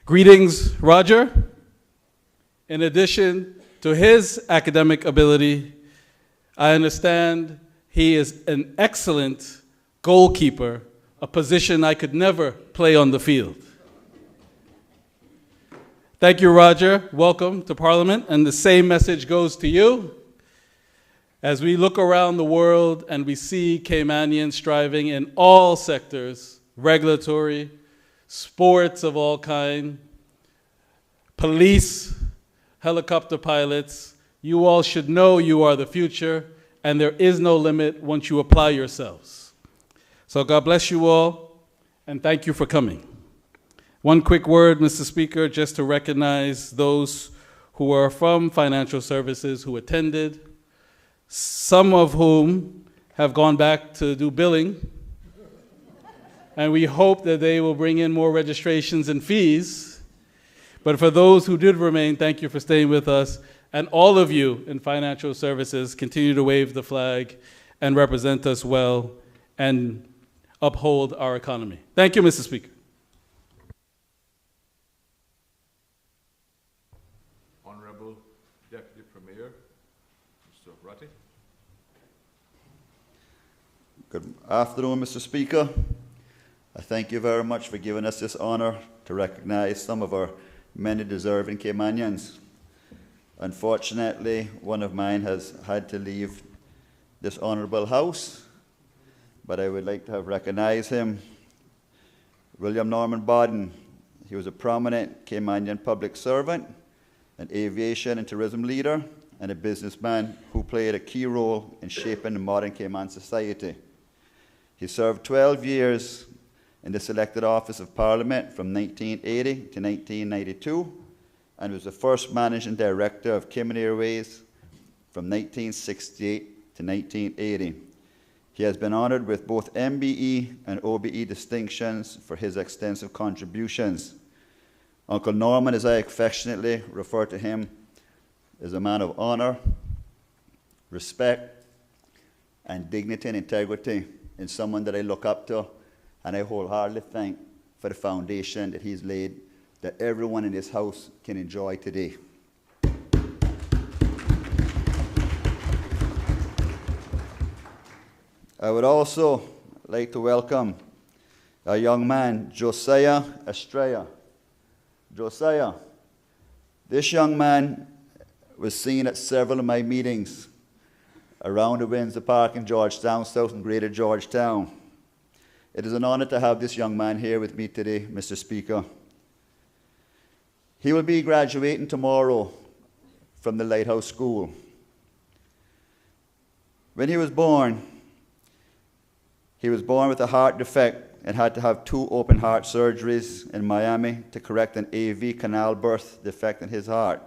Greetings, Roger. In addition to his academic ability, I understand he is an excellent goalkeeper, a position I could never play on the field. Thank you, Roger. Welcome to Parliament, and the same message goes to you. As we look around the world and we see Caymanians striving in all sectors, regulatory, sports of all kind, police, helicopter pilots. You all should know you are the future, and there is no limit once you apply yourselves. So God bless you all, and thank you for coming. One quick word, Mr. Speaker, just to recognize those who are from financial services who attended, some of whom have gone back to do billing, and we hope that they will bring in more registrations and fees. But for those who did remain, thank you for staying with us. And all of you in financial services, continue to wave the flag and represent us well and uphold our economy. Thank you, Mr. Speaker. Honourable Deputy Premier, Mr. Ratty. Good afternoon, Mr. Speaker. I thank you very much for giving us this honour to recognise some of our many deserving Caymanians. Unfortunately, one of mine has had to leave this honourable house, but I would like to have recognised him. William Norman Bodden. He was a prominent Caymanian public servant, an aviation and tourism leader, and a businessman who played a key role in shaping the modern Cayman society. He served 12 years in the selected office of Parliament from 1980 to 1992, and was the first managing director of Cayman Airways from 1968 to 1980. He has been honoured with both MBE and OBE distinctions for his extensive contributions. Uncle Norman, as I affectionately refer to him, is a man of honour, respect, and dignity and integrity, and someone that I look up to, and I wholeheartedly thank for the foundation that he's laid that everyone in this house can enjoy today. I would also like to welcome a young man, Josiah Estrella. Josiah, this young man was seen at several of my meetings around the Windsor Park in Georgetown, South and Greater Georgetown. It is an honor to have this young man here with me today, Mr. Speaker. He will be graduating tomorrow from the Lighthouse School. When he was born with a heart defect and had to have 2 open heart surgeries in Miami to correct an AV canal birth defect in his heart.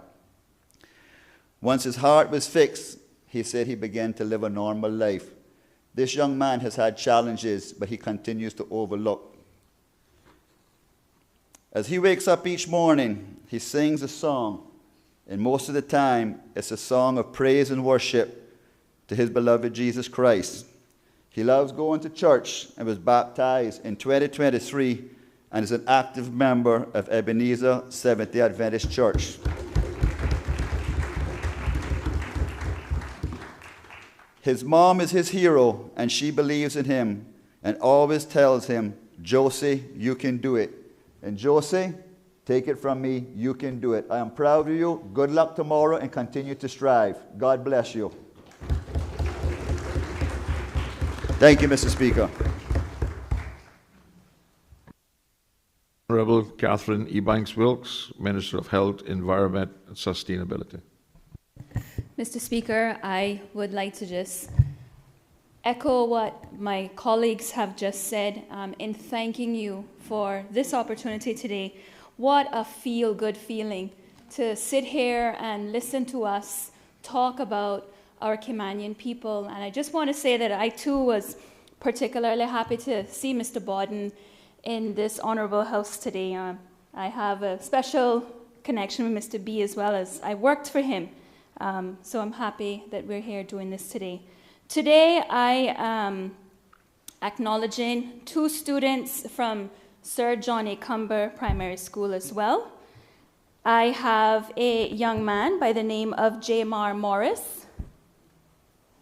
Once his heart was fixed, he said he began to live a normal life. This young man has had challenges, but he continues to overlook. As he wakes up each morning, he sings a song, and most of the time, it's a song of praise and worship to his beloved Jesus Christ. He loves going to church and was baptized in 2023 and is an active member of Ebenezer Seventh-day Adventist Church. His mom is his hero, and she believes in him and always tells him, "Josie, you can do it." And Josie, take it from me, you can do it. I am proud of you. Good luck tomorrow and continue to strive. God bless you. Thank you, Mr. Speaker. Honourable Catherine Ebanks Wilkes, Minister of Health, Environment and Sustainability. Mr. Speaker, I would like to just echo what my colleagues have just said in thanking you for this opportunity today. What a feel-good feeling to sit here and listen to us talk about our Caymanian people. And I just want to say that I too was particularly happy to see Mr. Bodden in this honourable house today. I have a special connection with Mr. B as well, as I worked for him. So I'm happy that we're here doing this today. Today I am acknowledging 2 students from Sir John A. Cumber Primary School as well. I have a young man by the name of Jamar Morris.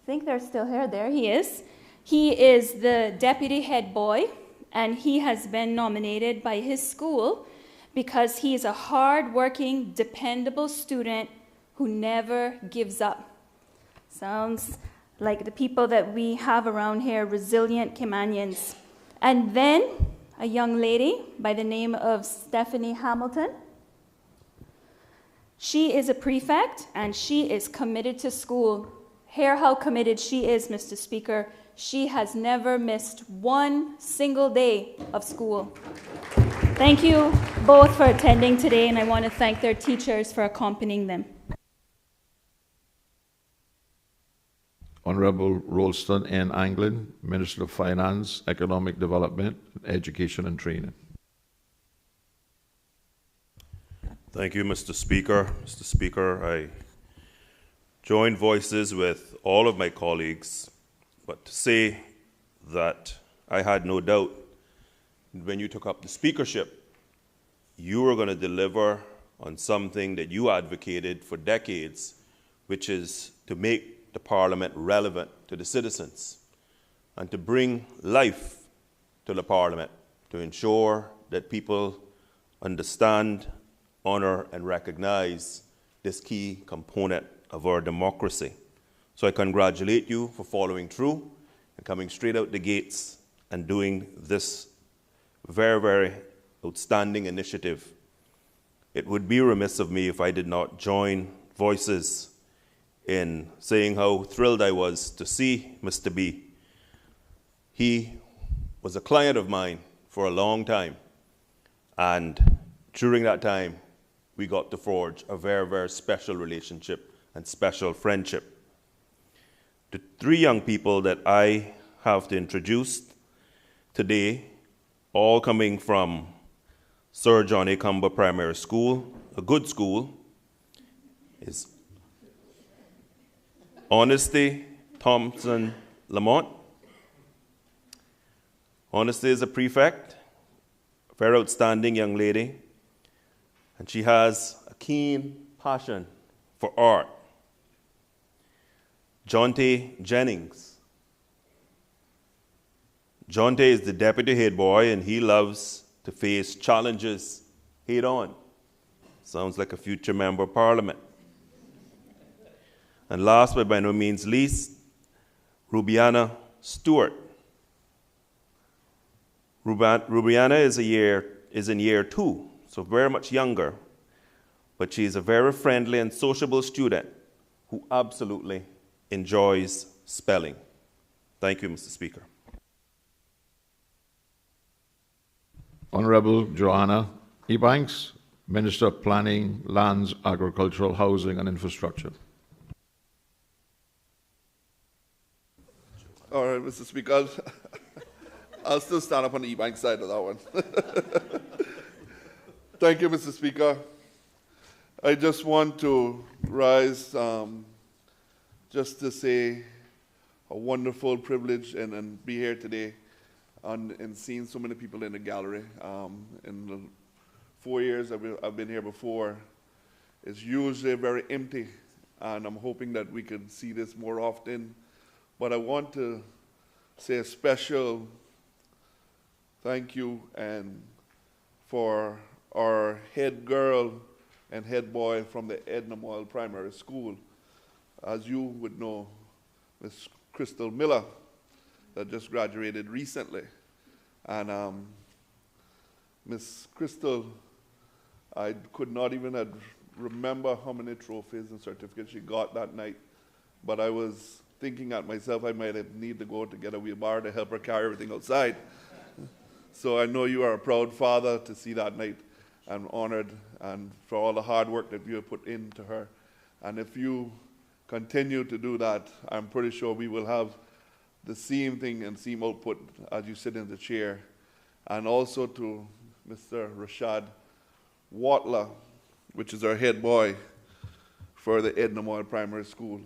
I think they're still here. There he is. He is the deputy head boy, and he has been nominated by his school because he is a hard-working, dependable student who never gives up. Sounds like the people that we have around here, resilient Caymanians. And then a young lady by the name of Stephanie Hamilton. She is a prefect and she is committed to school. Hear how committed she is, Mr. Speaker. She has never missed one single day of school. Thank you both for attending today, and I want to thank their teachers for accompanying them. Honourable Rolston N. Anglin, Minister of Finance, Economic Development, Education and Training. Thank you, Mr. Speaker. Mr. Speaker, I join voices with all of my colleagues, but to say that I had no doubt when you took up the speakership, you were going to deliver on something that you advocated for decades, which is to make the Parliament relevant to the citizens and to bring life to the Parliament, to ensure that people understand, honor, and recognize this key component of our democracy. So I congratulate you for following through and coming straight out the gates and doing this very, very outstanding initiative. It would be remiss of me if I did not join voices in saying how thrilled I was to see Mr. B. He was a client of mine for a long time, and during that time, we got to forge a very, very special relationship and special friendship. The three young people that I have to introduce today, all coming from Sir John A. Cumber Primary School, a good school, is Honesty Thompson Lamont. Honesty is a prefect, a very outstanding young lady, and she has a keen passion for art. Jonte Jennings. Jonte is the deputy head boy, and he loves to face challenges head on. Sounds like a future member of Parliament. And last but by no means least, Rubiana Stewart. Rubiana is in year 2, so very much younger, but she is a very friendly and sociable student who absolutely enjoys spelling. Thank you, Mr. Speaker. Honourable Joanna Ebanks, Minister of Planning, Lands, Agricultural, Housing and Infrastructure. All right, Mr. Speaker, I'll still stand up on the Ebanks side of that one. Thank you, Mr. Speaker. I just want to rise just to say a wonderful privilege and be here today and seeing so many people in the gallery. In the 4 years I've been here before, it's usually very empty, and I'm hoping that we can see this more often. But I want to say a special thank you and for our head girl and head boy from the Edna Moyle Primary School. As you would know, Miss Crystal Miller, that just graduated recently. And Miss Crystal, I could not even remember how many trophies and certificates she got that night, but I was thinking at myself I might have need to go to get a wheelbarrow to help her carry everything outside. So I know you are a proud father to see that night. I'm honored and for all the hard work that you have put into her. And if you continue to do that, I'm pretty sure we will have the same thing and same output as you sit in the chair. And also to Mr. Rashad Watler, which is our head boy for the Edna Moyle Primary School.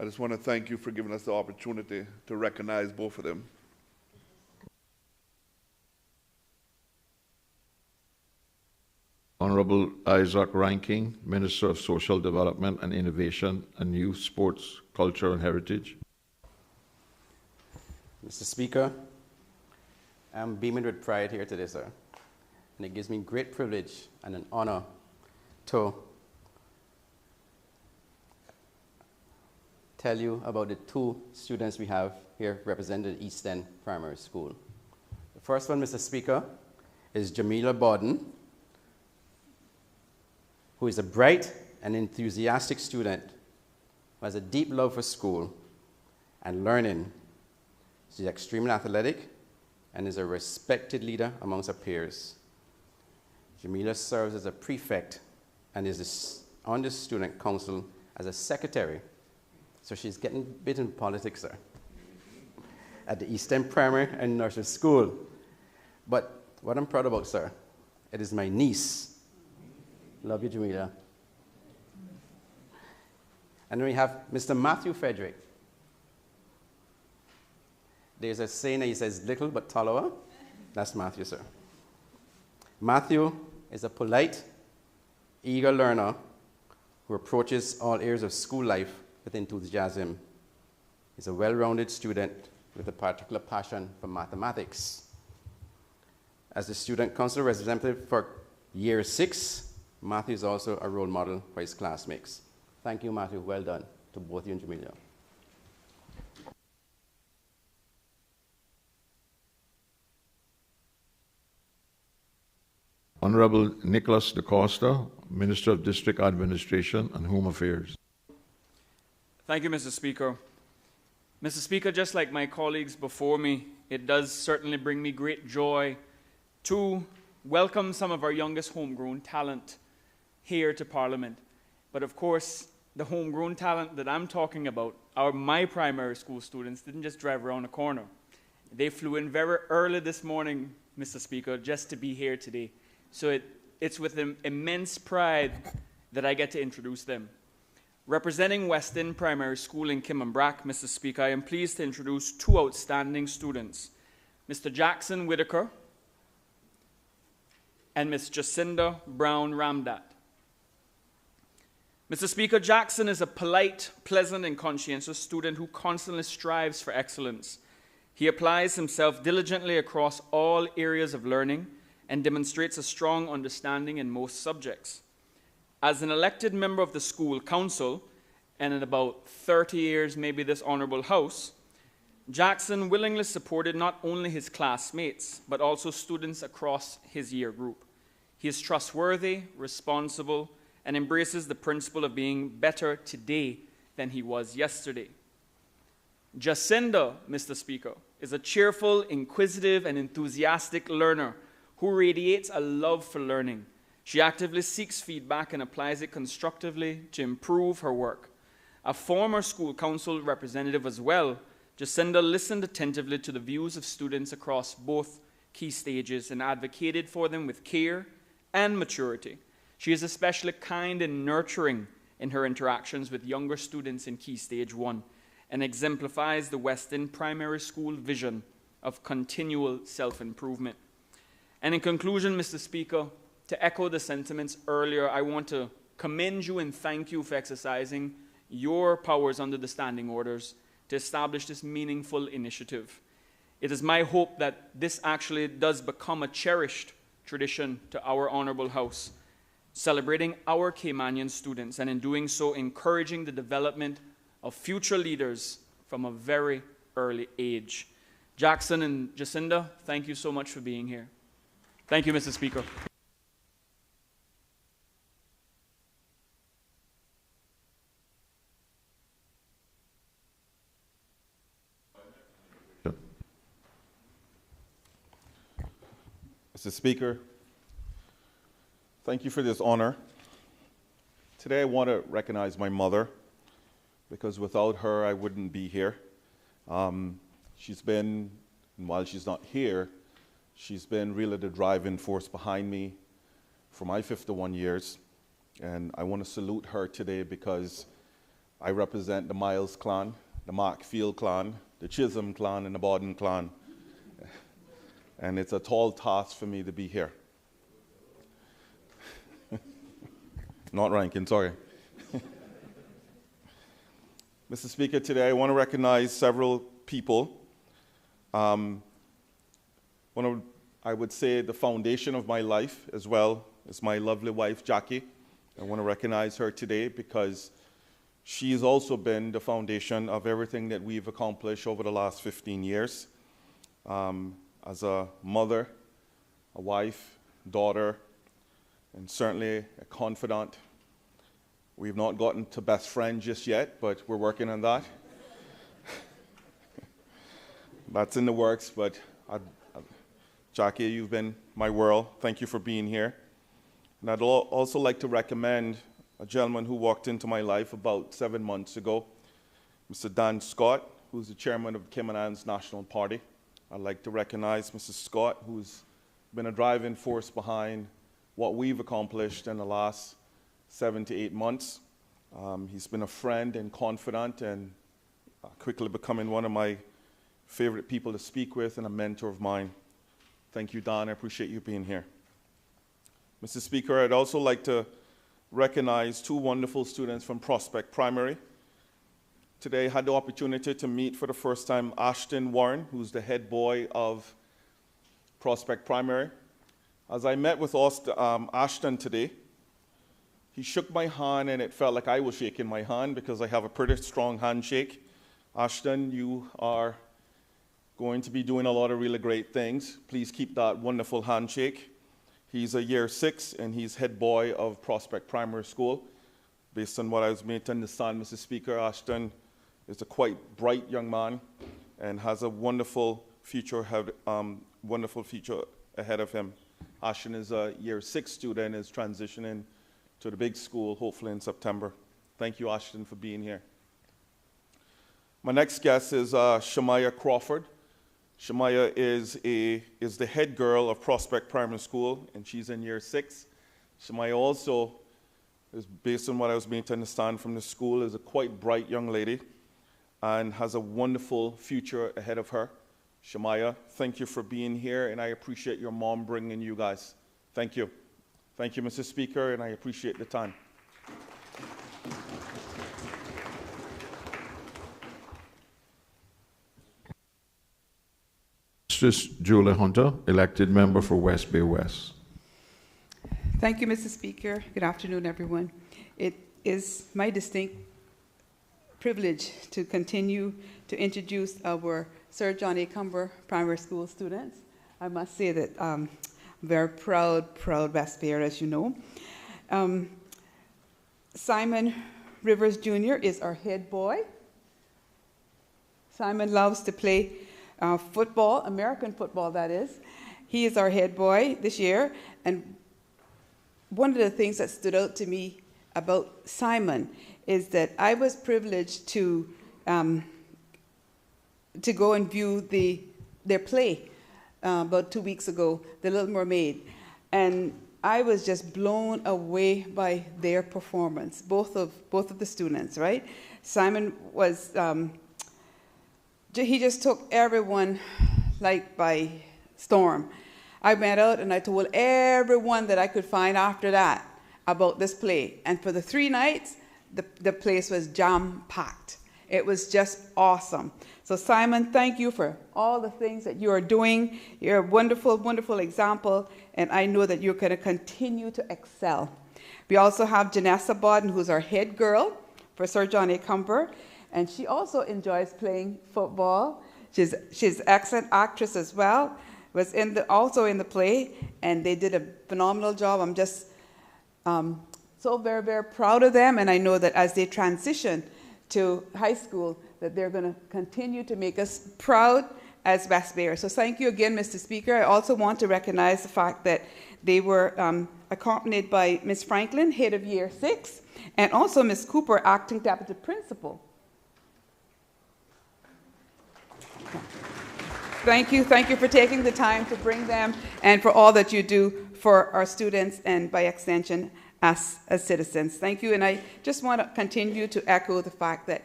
I just want to thank you for giving us the opportunity to recognize both of them. Honourable Isaac Ranking, Minister of Social Development and Innovation and Youth, Sports, Culture and Heritage. Mr. Speaker, I'm beaming with pride here today, sir. And it gives me great privilege and an honor to tell you about the two students we have here represented at East End Primary School. The first one, Mr. Speaker, is Jamila Borden, who is a bright and enthusiastic student who has a deep love for school and learning. She's extremely athletic and is a respected leader amongst her peers. Jamila serves as a prefect and is on the student council as a secretary. So she's getting a bit in politics, sir, at the Eastern Primary and Nursery School. But what I'm proud about, sir, it is my niece. Love you, Jamila. And then we have Mr. Matthew Frederick. There's a saying that he says, little but taller. That's Matthew, sir. Matthew is a polite, eager learner who approaches all areas of school life with enthusiasm. He's a well-rounded student with a particular passion for mathematics. As the student council representative for year 6, Matthew is also a role model for his classmates. Thank you, Matthew. Well done to both you and Jamila. Honourable Nicholas DaCosta, Minister of District Administration and Home Affairs. Thank you, Mr. Speaker. Mr. Speaker, just like my colleagues before me, it does certainly bring me great joy to welcome some of our youngest homegrown talent here to Parliament. But of course, the homegrown talent that I'm talking about, my primary school students, didn't just drive around the corner. They flew in very early this morning, Mr. Speaker, just to be here today. So it's with immense pride that I get to introduce them. Representing West End Primary School in Kimmanbrack, Mr. Speaker, I am pleased to introduce 2 outstanding students, Mr. Jackson Whitaker and Ms. Jacinda Brown Ramdat. Mr. Speaker, Jackson is a polite, pleasant, and conscientious student who constantly strives for excellence. He applies himself diligently across all areas of learning and demonstrates a strong understanding in most subjects. As an elected member of the school council, and in about 30 years, maybe this honorable house, Jackson willingly supported not only his classmates, but also students across his year group. He is trustworthy, responsible, and embraces the principle of being better today than he was yesterday. Jacinda, Mr. Speaker, is a cheerful, inquisitive, and enthusiastic learner who radiates a love for learning. She actively seeks feedback and applies it constructively to improve her work. A former school council representative as well, Jacinda listened attentively to the views of students across both key stages and advocated for them with care and maturity. She is especially kind and nurturing in her interactions with younger students in Key Stage 1 and exemplifies the West End Primary School vision of continual self-improvement. And in conclusion, Mr. Speaker, to echo the sentiments earlier, I want to commend you and thank you for exercising your powers under the standing orders to establish this meaningful initiative. It is my hope that this actually does become a cherished tradition to our Honourable House, celebrating our Caymanian students and in doing so encouraging the development of future leaders from a very early age. Jackson and Jacinda, thank you so much for being here. Thank you, Mr. Speaker. Mr. Speaker, thank you for this honor. Today I want to recognize my mother, because without her I wouldn't be here. She's been, and while she's not here, she's been really the driving force behind me for my 51 years. And I want to salute her today because I represent the Miles clan, the Markfield clan, the Chisholm clan, and the Borden clan. And it's a tall task for me to be here. Not ranking, sorry. Mr. Speaker, today I want to recognize several people. I would say the foundation of my life as well is my lovely wife, Jackie. I want to recognize her today because she has also been the foundation of everything that we've accomplished over the last 15 years. as a mother, a wife, daughter, and certainly a confidant. We've not gotten to best friend just yet, but we're working on that. That's in the works, but Jackie, you've been my world. Thank you for being here. And I'd also like to recommend a gentleman who walked into my life about 7 months ago, Mr. Dan Scott, who's the chairman of the Cayman Islands National Party. I'd like to recognize Mrs. Scott, who's been a driving force behind what we've accomplished in the last 7 to 8 months. He's been a friend and confidant and quickly becoming one of my favorite people to speak with and a mentor of mine. Thank you, Don. I appreciate you being here. Mr. Speaker, I'd also like to recognize 2 wonderful students from Prospect Primary. Today I had the opportunity to meet for the first time Ashton Warren, who's the head boy of Prospect Primary. As I met with Ashton today, he shook my hand and it felt like I was shaking my hand because I have a pretty strong handshake. Ashton, you are going to be doing a lot of really great things. Please keep that wonderful handshake. He's a year 6 and he's head boy of Prospect Primary School. Based on what I was made to understand, Mr. Speaker, Ashton is a quite bright young man and has a wonderful future ahead of him. Ashton is a year 6 student and is transitioning to the big school, hopefully in September. Thank you, Ashton, for being here. My next guest is Shamaya Crawford. Shamaya is the head girl of Prospect Primary School, and she's in year 6. Shamaya also is, based on what I was made to understand from the school, is a quite bright young lady and has a wonderful future ahead of her. Shamaya, thank you for being here, and I appreciate your mom bringing you guys. Thank you. Thank you, Mr. Speaker, and I appreciate the time. Julie Hunter, elected member for West Bay West. Thank you, Mr. Speaker. Good afternoon, everyone. It is my distinct privilege to continue to introduce our Sir John A. Cumber Primary School students. I must say that I'm very proud West Bayer, as you know. Simon Rivers Jr. is our head boy. Simon loves to play football, American football, that is. He is our head boy this year, and one of the things that stood out to me about Simon is that I was privileged to go and view their play about 2 weeks ago, The Little Mermaid, and I was just blown away by their performance, both of the students, right? Simon was he just took everyone like by storm. I went out and I told everyone that I could find after that about this play. And for the 3 nights, the place was jam-packed. It was just awesome. So Simon, thank you for all the things that you are doing. You're a wonderful, wonderful example, and I know that you're going to continue to excel. We also have Janessa Bodden, who's our head girl for Sir John A. Cumber. And she also enjoys playing football. She's an excellent actress as well. Was also in the play, and they did a phenomenal job. I'm just so very, very proud of them, and I know that as they transition to high school, that they're going to continue to make us proud as West Bayer. So thank you again, Mr. Speaker. I also want to recognize the fact that they were accompanied by Ms. Franklin, head of year 6, and also Ms. Cooper, acting deputy principal. Thank you for taking the time to bring them and for all that you do for our students and by extension us as citizens. Thank you, and I just want to continue to echo the fact that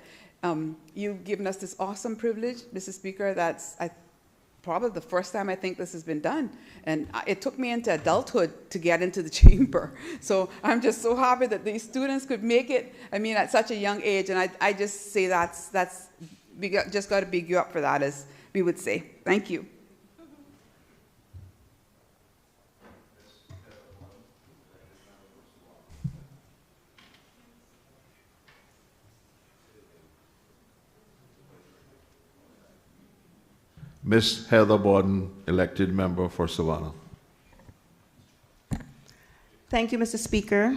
you've given us this awesome privilege, Mr. Speaker. That's probably the first time I think this has been done, and it took me into adulthood to get into the chamber. So I'm just so happy that these students could make it, I mean, at such a young age, and I just say we just got to big you up for that, as we would say. Thank you. Miss Heather Borden, elected member for Savannah. Thank you, Mr. Speaker.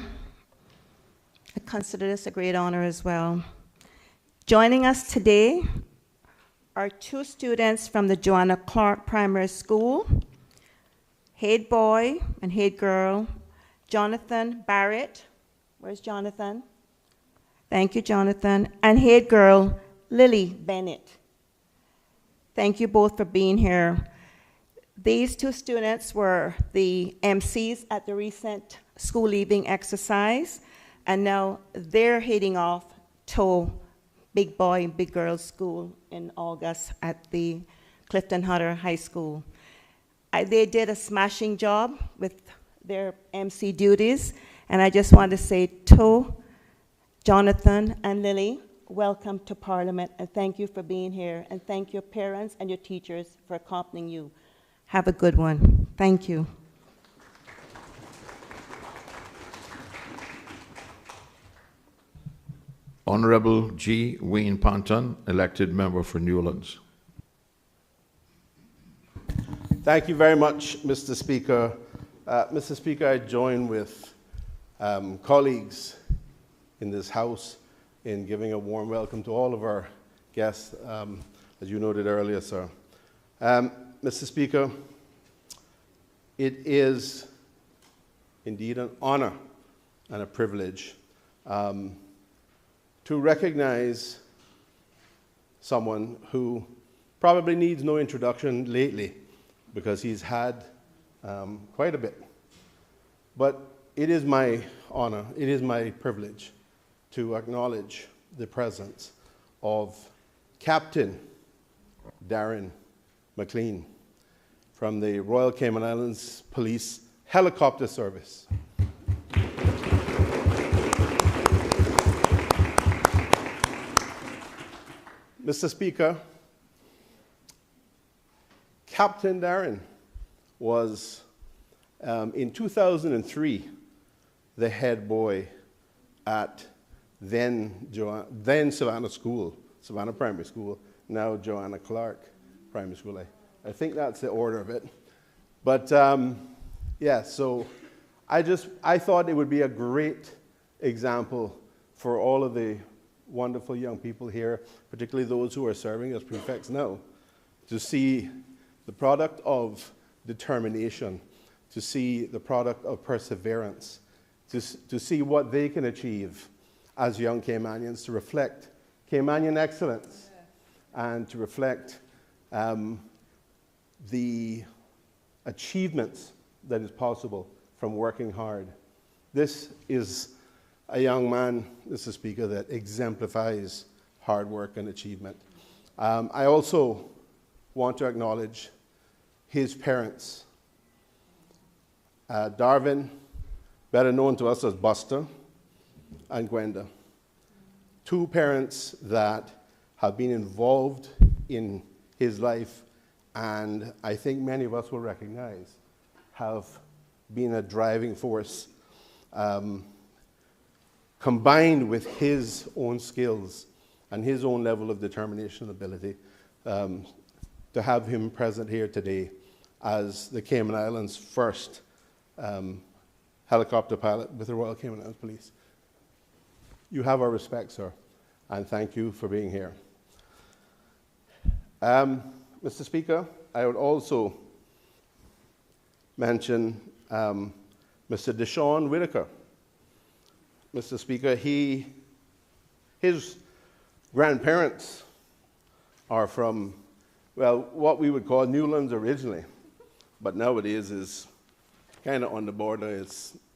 I consider this a great honor as well. Joining us today are two students from the Joanna Clark Primary School, head boy and head girl, Jonathan Barrett. Where's Jonathan? Thank you, Jonathan. And head girl, Lily Bennett. Thank you both for being here. These two students were the MCs at the recent school leaving exercise, and now they're heading off to Big Boy and Big Girls School in August at the Clifton Hutter High School. They did a smashing job with their MC duties, and I just want to say to Jonathan and Lily, welcome to Parliament, and thank you for being here, and thank your parents and your teachers for accompanying you. Have a good one. Thank you. Honourable G. Wayne Panton, elected member for Newlands. Thank you very much, Mr. Speaker. Mr. Speaker, I join with colleagues in this House in giving a warm welcome to all of our guests, as you noted earlier, sir. Mr. Speaker, it is indeed an honor and a privilege to recognize someone who probably needs no introduction lately because he's had quite a bit. But it is my honor, it is my privilege to acknowledge the presence of Captain Darren McLean from the Royal Cayman Islands Police Helicopter Service. Mr. Speaker, Captain Darren was, in 2003, the head boy at then Savannah School, Savannah Primary School, now Joanna Clark Primary School. I think that's the order of it. But yeah, so I thought it would be a great example for all of the wonderful young people here, particularly those who are serving as prefects now, to see the product of determination, to see the product of perseverance, to see what they can achieve as young Caymanians, to reflect Caymanian excellence, and to reflect the achievements that is possible from working hard. This is a young man, Mr. Speaker, that exemplifies hard work and achievement. I also want to acknowledge his parents. Darwin, better known to us as Buster, and Gwenda. Two parents that have been involved in his life, and I think many of us will recognize have been a driving force, combined with his own skills and his own level of determination and ability, to have him present here today as the Cayman Islands' first helicopter pilot with the Royal Cayman Islands Police. You have our respect, sir, and thank you for being here. Mr. Speaker, I would also mention Mr. Deshaun Whitaker. Mr. Speaker, his grandparents are from, well, what we would call Newlands originally, but nowadays is kind of on the border.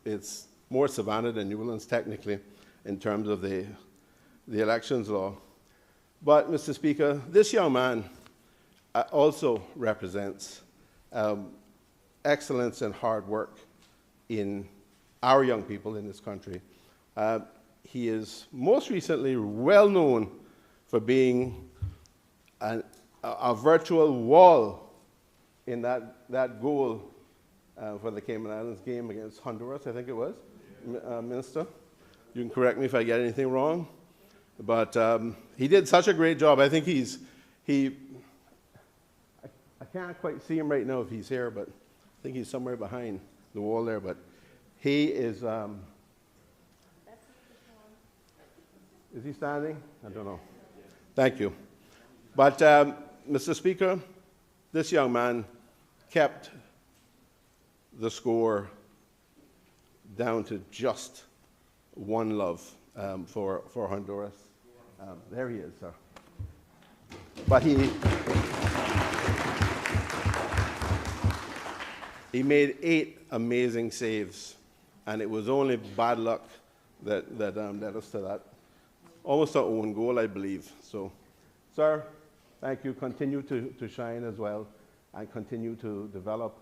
It's more Savannah than Newlands, technically, in terms of the elections law. But, Mr. Speaker, this young man also represents excellence and hard work in our young people in this country. He is most recently well known for being a virtual wall in that goal for the Cayman Islands game against Honduras, I think it was, Minister. You can correct me if I get anything wrong. But he did such a great job. I think can't quite see him right now if he's here, but I think he's somewhere behind the wall there. But he is he standing? I don't know. Thank you. But, Mr. Speaker, this young man kept the score down to just one love for Honduras. There he is, sir. But he made 8 amazing saves, and it was only bad luck that led us to that. Almost our own goal, I believe. So, sir, thank you. Continue to shine as well and continue to develop.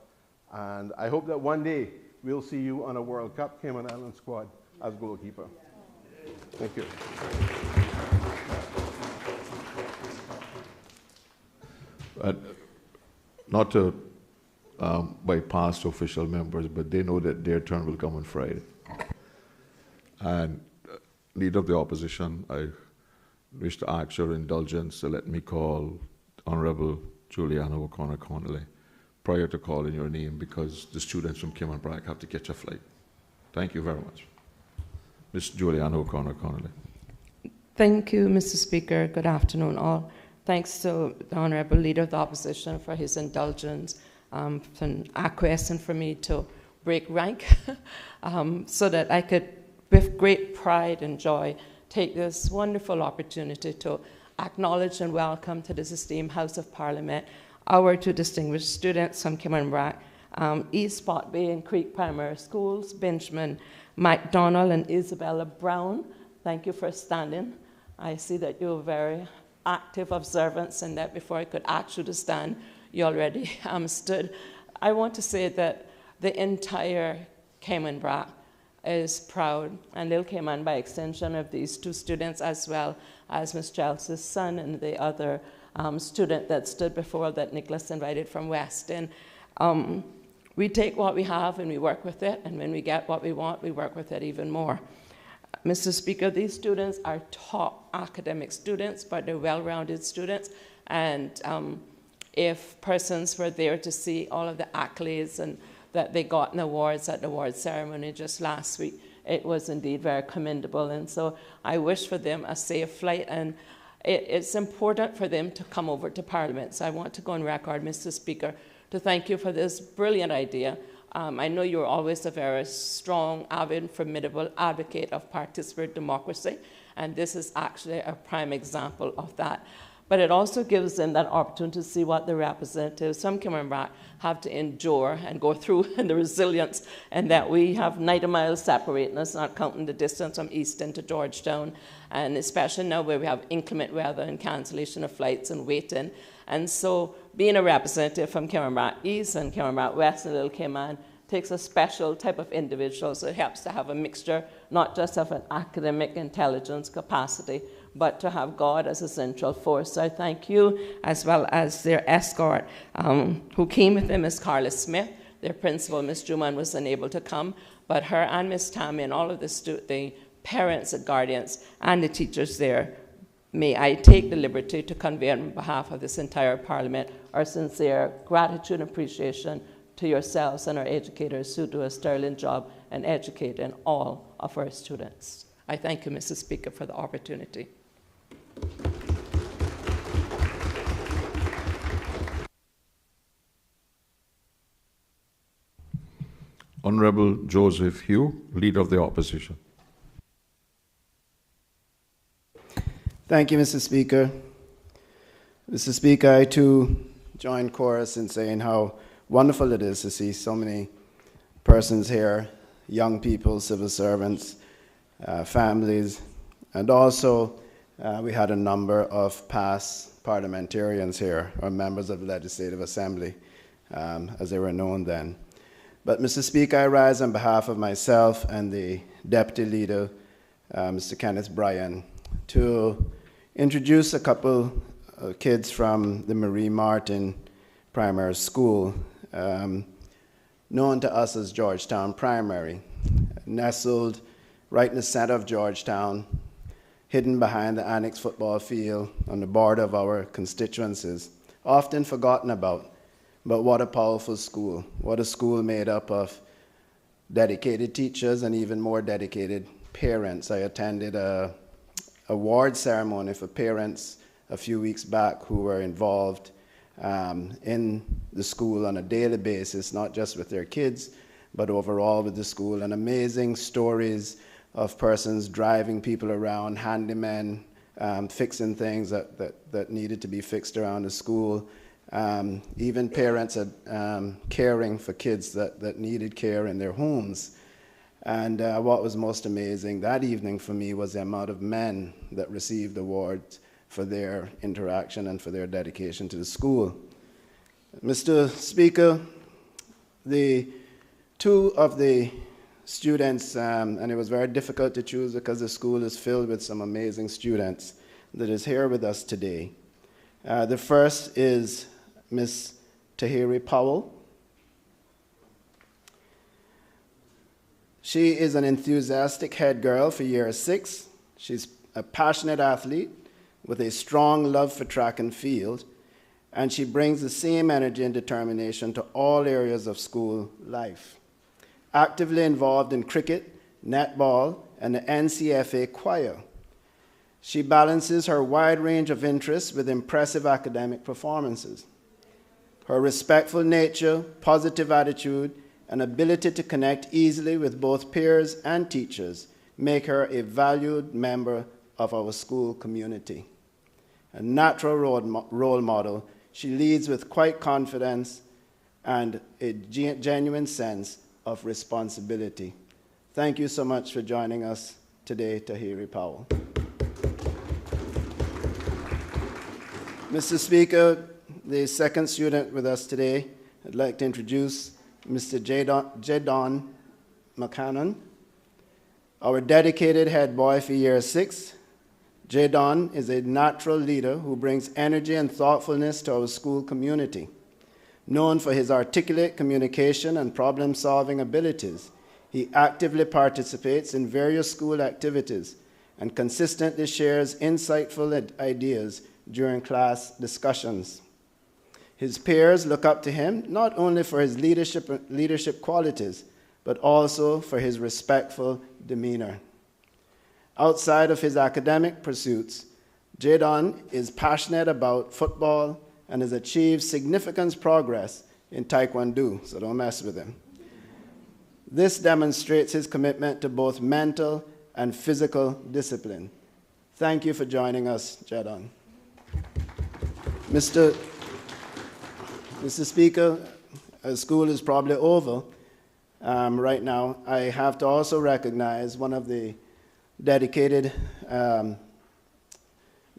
And I hope that one day we'll see you on a World Cup Cayman Islands squad as goalkeeper. Thank you. Not to bypass official members, but they know that their turn will come on Friday. And Leader of the Opposition, I wish to ask your indulgence to let me call Honourable Juliana O'Connor Connolly prior to calling your name, because the students from Cayman Brac have to catch a flight. Thank you very much. Ms. Juliana O'Connor Connolly. Thank you, Mr. Speaker. Good afternoon, all. Thanks to the Honourable Leader of the Opposition for his indulgence and acquiescing for me to break rank so that I could, with great pride and joy, take this wonderful opportunity to acknowledge and welcome to this esteemed House of Parliament our 2 distinguished students from Cayman Brac, East Spot Bay and Creek Primary Schools, Benjamin McDonald and Isabella Brown. Thank you for standing. I see that you're very active observance and that before I could ask you to stand, you already stood. I want to say that the entire Cayman Brac is proud, and Little Cayman by extension, of these 2 students, as well as Ms. Chelsea's son and the other student that stood before that Nicholas invited from Weston. We take what we have and we work with it, and when we get what we want, we work with it even more. Mr. Speaker, these students are top academic students, but they're well-rounded students, and if persons were there to see all of the accolades and that they got in awards at the awards ceremony just last week, it was indeed very commendable. And so I wish for them a safe flight, and it's important for them to come over to Parliament. So I want to go on record, Mr. Speaker, to thank you for this brilliant idea. I know you're always a very strong, avid, formidable advocate of participatory democracy, and this is actually a prime example of that. But it also gives them that opportunity to see what the representatives from Cayman Brac have to endure and go through, and the resilience, and that we have 90 miles separating us, not counting the distance from Easton to Georgetown, and especially now where we have inclement weather and cancellation of flights and waiting. And so being a representative from Cayman Brac East and Cayman Brac West and Little Cayman takes a special type of individual, so it helps to have a mixture, not just of an academic intelligence capacity, but to have God as a central force. So I thank you, as well as their escort, who came with them, Ms. Carla Smith. Their principal, Ms. Juman, was unable to come, but her and Ms. Tammy and all of the parents and guardians and the teachers there, may I take the liberty to convey on behalf of this entire Parliament our sincere gratitude and appreciation to yourselves and our educators who do a sterling job in educating all of our students. I thank you, Mr. Speaker, for the opportunity. Honourable Joseph Hugh, Leader of the Opposition. Thank you, Mr. Speaker. Mr. Speaker, I too join chorus in saying how wonderful it is to see so many persons here, young people, civil servants, families, and also we had a number of past parliamentarians here, or members of the Legislative Assembly, as they were known then. But Mr. Speaker, I rise on behalf of myself and the Deputy Leader, Mr. Kenneth Bryan, to introduce a couple of kids from the Marie Martin Primary School, known to us as Georgetown Primary, nestled right in the center of Georgetown, hidden behind the annex football field on the border of our constituencies, often forgotten about, But what a powerful school. What a school made up of dedicated teachers and even more dedicated parents. I attended a award ceremony for parents a few weeks back who were involved in the school on a daily basis, not just with their kids, but overall with the school. And amazing stories of persons driving people around, handymen, fixing things that needed to be fixed around the school. Even parents caring for kids that needed care in their homes. And what was most amazing that evening for me was the amount of men that received awards for their interaction and for their dedication to the school. Mr. Speaker, the two of the students, and it was very difficult to choose because the school is filled with some amazing students that is here with us today. The first is Miss Tahiri Powell. She is an enthusiastic head girl for year 6. She's a passionate athlete with a strong love for track and field, and she brings the same energy and determination to all areas of school life. Actively involved in cricket, netball, and the NCFA choir. She balances her wide range of interests with impressive academic performances. Her respectful nature, positive attitude, and ability to connect easily with both peers and teachers make her a valued member of our school community. A natural role model, she leads with quiet confidence and a genuine sense of responsibility. Thank you so much for joining us today, Tahiri Powell. Mr. Speaker, the second student with us today, I'd like to introduce Mr. Jadon McCannon, our dedicated head boy for year 6. Jadon is a natural leader who brings energy and thoughtfulness to our school community. Known for his articulate communication and problem-solving abilities, he actively participates in various school activities and consistently shares insightful ideas during class discussions. His peers look up to him not only for his leadership qualities, but also for his respectful demeanor. Outside of his academic pursuits, Jadon is passionate about football and has achieved significant progress in Taekwondo, so don't mess with him. This demonstrates his commitment to both mental and physical discipline. Thank you for joining us, Jadon. Mr. Speaker, school is probably over right now. I have to also recognize one of the dedicated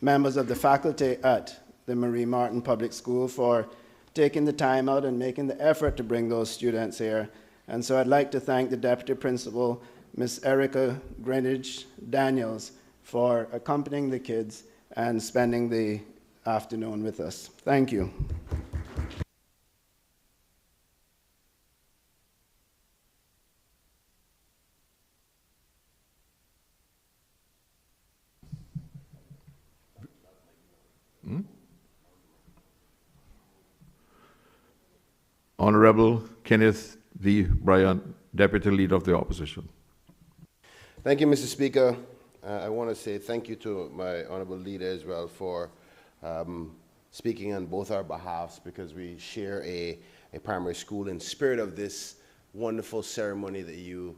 members of the faculty at the Marie Martin Public School for taking the time out and making the effort to bring those students here. And so I'd like to thank the Deputy Principal, Ms. Erica Greenwich Daniels, for accompanying the kids and spending the afternoon with us. Thank you. Honourable Kenneth V. Bryant, Deputy Leader of the Opposition. Thank you, Mr. Speaker. I want to say thank you to my Honourable Leader as well for speaking on both our behalves, because we share a primary school in spirit of this wonderful ceremony that you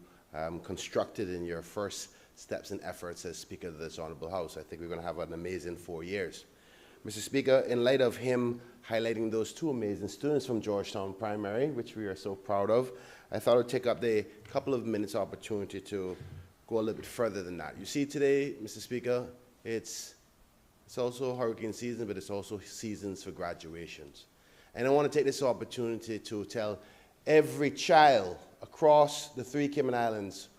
constructed in your first steps and efforts as Speaker of this Honourable House. I think we're going to have an amazing 4 years. Mr. Speaker, in light of him highlighting those two amazing students from Georgetown Primary, which we are so proud of, I thought I'd take up the couple of minutes opportunity to go a little bit further than that. You see today, Mr. Speaker, it's also hurricane season, but it's also seasons for graduations. And I want to take this opportunity to tell every child across the 3 Cayman Islands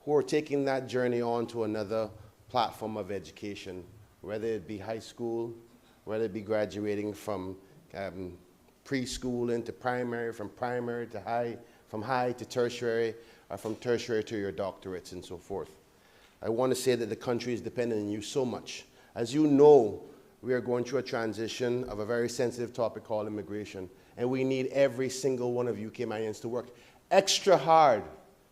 who are taking that journey on to another platform of education, whether it be high school, whether it be graduating from preschool into primary, from primary to high, from high to tertiary, or from tertiary to your doctorates and so forth. I want to say that the country is dependent on you so much. As you know, we are going through a transition of a very sensitive topic called immigration. And we need every single one of you Caymanians to work extra hard,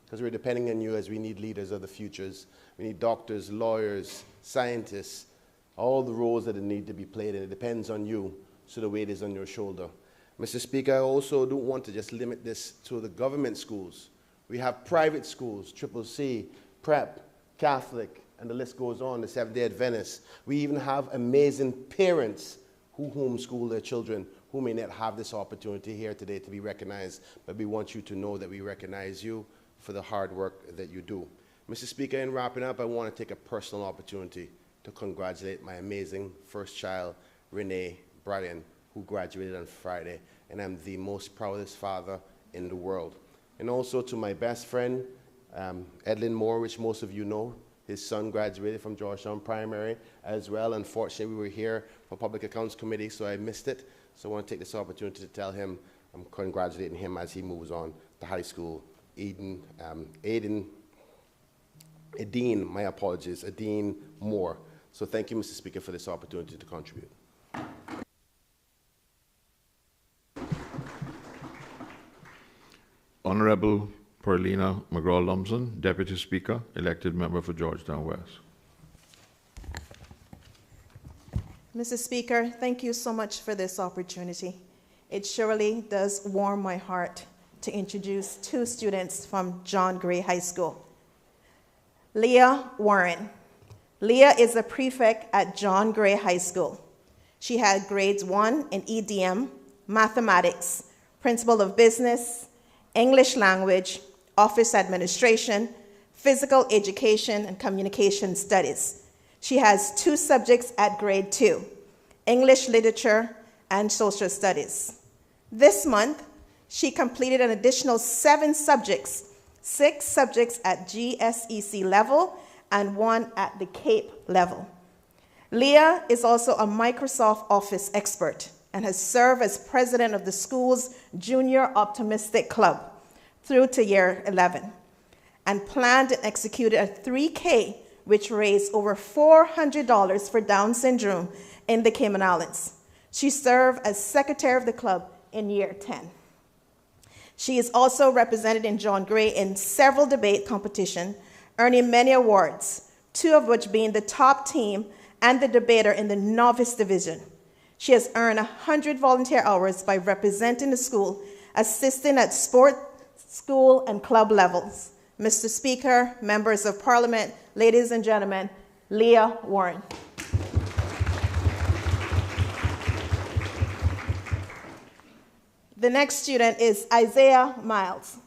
because we're depending on you as we need leaders of the futures. We need doctors, lawyers, scientists, all the roles that need to be played, and it depends on you, so the weight is on your shoulder. Mr. Speaker, I also don't want to just limit this to the government schools. We have private schools, CCC, Prep, Catholic, and the list goes on, the Seventh-day Adventists. We even have amazing parents who homeschool their children who may not have this opportunity here today to be recognized, but we want you to know that we recognize you for the hard work that you do. Mr. Speaker, in wrapping up, I want to take a personal opportunity to congratulate my amazing first child, Renee Bryan, who graduated on Friday, and I'm the most proudest father in the world. And also to my best friend, Edlin Moore, which most of you know. His son graduated from Georgetown Primary as well. Unfortunately, we were here for Public Accounts Committee, so I missed it. So I want to take this opportunity to tell him I'm congratulating him as he moves on to high school. Edine Moore. So thank you, Mr. Speaker, for this opportunity to contribute. Honourable Perlina McGraw-Lumsden, Deputy Speaker, elected member for Georgetown West. Mr. Speaker, thank you so much for this opportunity. It surely does warm my heart to introduce two students from John Gray High School. Leah Warren. Leah is a prefect at John Gray High School. She had grades 1 in EDM, mathematics, principle of business, English language, office administration, physical education, and communication studies. She has 2 subjects at grade 2, English literature and social studies. This month, she completed an additional 7 subjects, 6 subjects at GSEC level and 1 at the CAPE level. Leah is also a Microsoft Office expert and has served as president of the school's Junior Optimistic Club through to year 11, and planned and executed a 3K, which raised over $400 for Down syndrome in the Cayman Islands. She served as secretary of the club in year 10. She is also represented in John Gray in several debate competitions, earning many awards, 2 of which being the top team and the debater in the novice division. She has earned 100 volunteer hours by representing the school, assisting at sport, school, and club levels. Mr. Speaker, members of Parliament, ladies and gentlemen, Leah Warren. The next student is Isaiah Miles.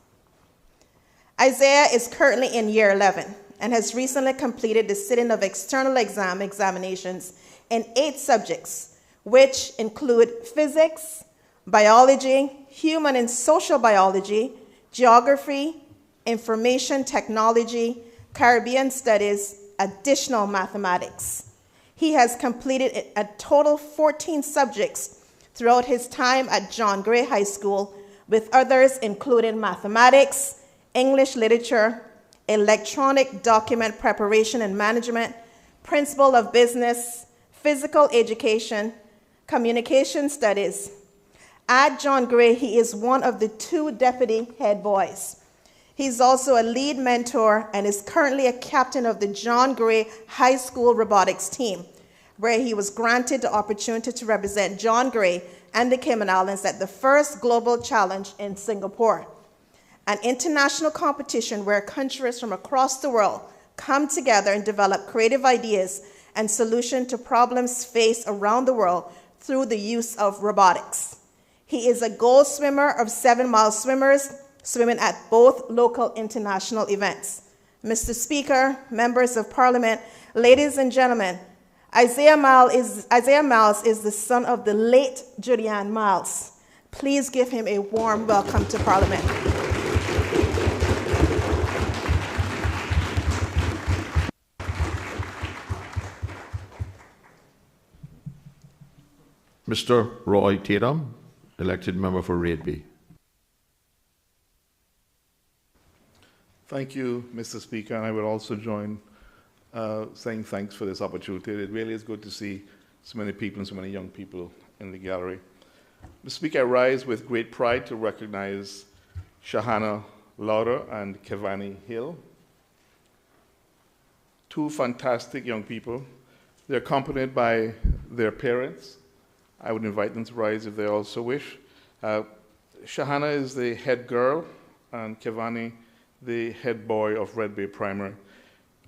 Isaiah is currently in year 11 and has recently completed the sitting of external examinations in 8 subjects, which include physics, biology, human and social biology, geography, information technology, Caribbean studies, additional mathematics. He has completed a total 14 subjects throughout his time at John Gray High School, with others including mathematics, English literature, electronic document preparation and management, principle of business, physical education, communication studies. At John Gray, he is one of the 2 deputy head boys. He's also a lead mentor and is currently a captain of the John Gray High School robotics team, where he was granted the opportunity to represent John Gray and the Cayman Islands at the first Global Challenge in Singapore, an international competition where countries from across the world come together and develop creative ideas and solutions to problems faced around the world through the use of robotics. He is a gold swimmer of 7-mile swimmers, swimming at both local international events. Mr. Speaker, members of Parliament, ladies and gentlemen, Isaiah Miles is the son of the late Julianne Miles. Please give him a warm welcome to Parliament. Mr. Roy Tatum, elected member for Raidby. Thank you, Mr. Speaker, and I would also join saying thanks for this opportunity. It really is good to see so many people and so many young people in the gallery. Mr. Speaker, I rise with great pride to recognize Shahana Lauder and Kevani Hill, two fantastic young people. They're accompanied by their parents. I would invite them to rise if they also wish. Shahana is the head girl, and Kevani the head boy of Red Bay Primary.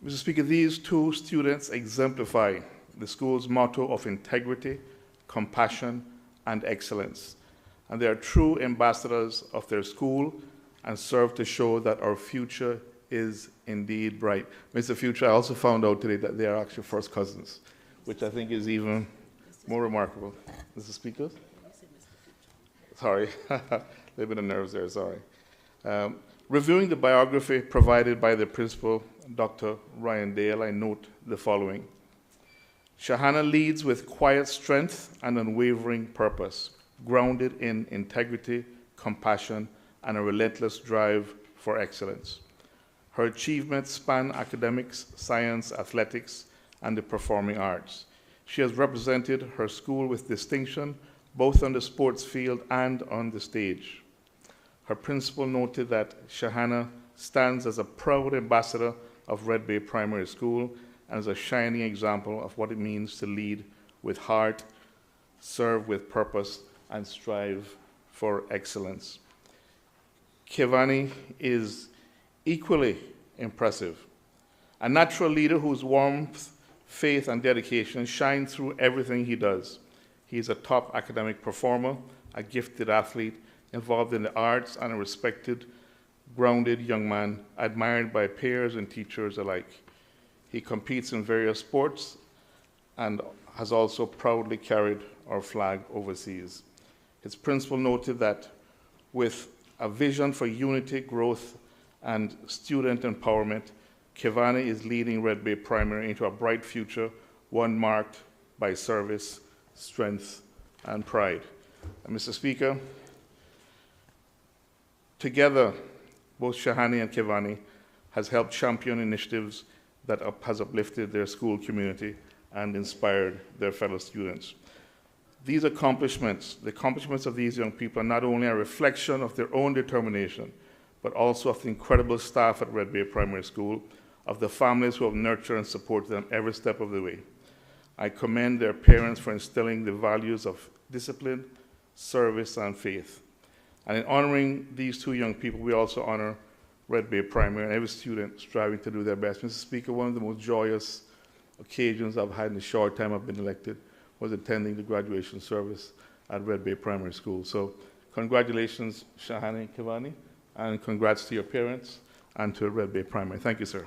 Mr. Speaker, these two students exemplify the school's motto of integrity, compassion, and excellence. And they are true ambassadors of their school and serve to show that our future is indeed bright. Mr. Future, I also found out today that they are actually first cousins, which I think is even more remarkable. Mr. Speaker? Sorry, a little bit of nerves there, sorry. Reviewing the biography provided by the principal, Dr. Ryan Dale, I note the following. Shahana leads with quiet strength and unwavering purpose, grounded in integrity, compassion, and a relentless drive for excellence. Her achievements span academics, science, athletics, and the performing arts. She has represented her school with distinction, both on the sports field and on the stage. Her principal noted that Shahana stands as a proud ambassador of Red Bay Primary School and as a shining example of what it means to lead with heart, serve with purpose, and strive for excellence. Kevani is equally impressive, a natural leader whose warmth, faith, and dedication shine through everything he does. He is a top academic performer, a gifted athlete, involved in the arts, and a respected, grounded young man, admired by peers and teachers alike. He competes in various sports and has also proudly carried our flag overseas. His principal noted that with a vision for unity, growth, and student empowerment, Kevani is leading Red Bay Primary into a bright future, one marked by service, strength, and pride. And Mr. Speaker, together, both Shahani and Kevani has helped champion initiatives that has uplifted their school community and inspired their fellow students. These accomplishments, the accomplishments of these young people, are not only a reflection of their own determination, but also of the incredible staff at Red Bay Primary School, of the families who have nurtured and supported them every step of the way. I commend their parents for instilling the values of discipline, service, and faith. And in honoring these two young people, we also honor Red Bay Primary and every student striving to do their best. Mr. Speaker, one of the most joyous occasions I've had in the short time I've been elected was attending the graduation service at Red Bay Primary School. So congratulations, Shahani and Kevani, and congrats to your parents and to Red Bay Primary. Thank you, sir.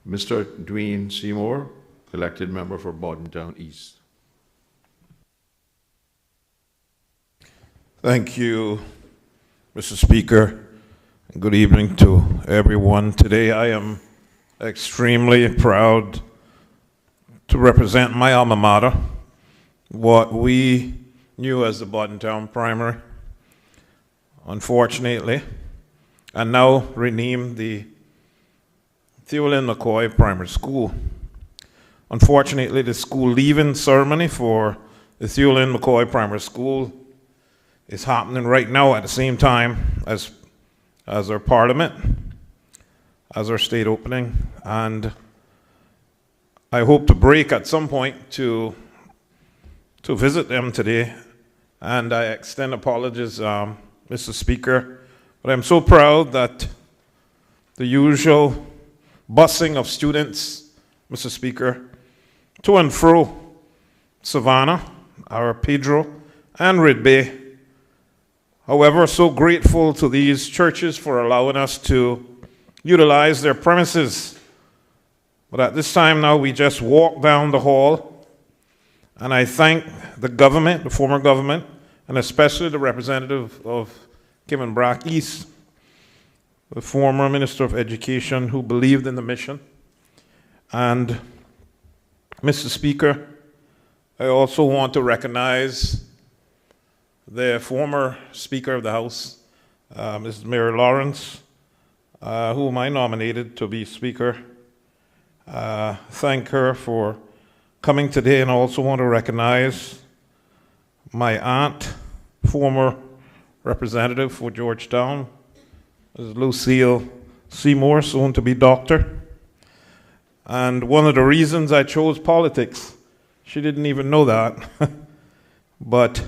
Mr. Dwayne Seymour, elected member for Bordentown East. Thank you, Mr. Speaker. Good evening to everyone. Today I am extremely proud to represent my alma mater, what we knew as the Bordentown Primary, unfortunately, and now renamed the Theolin McCoy Primary School. Unfortunately, the school leaving ceremony for the Theolin McCoy Primary School is happening right now at the same time as our Parliament, as our state opening, and I hope to break at some point to visit them today, and I extend apologies, Mr. Speaker, but I'm so proud that the usual busing of students, Mr. Speaker, to and fro Savannah, our Pedro, and Red Bay. However, so grateful to these churches for allowing us to utilize their premises. But at this time now, we just walk down the hall, and I thank the government, the former government, and especially the representative of Kevin Brack East, the former Minister of Education, who believed in the mission. And Mr. Speaker, I also want to recognize the former Speaker of the House, Mrs. Mary Lawrence, whom I nominated to be Speaker. Thank her for coming today, and I also want to recognize my aunt, former representative for Georgetown, Ms. Lucille Seymour, soon to be doctor. And one of the reasons I chose politics, she didn't even know that, but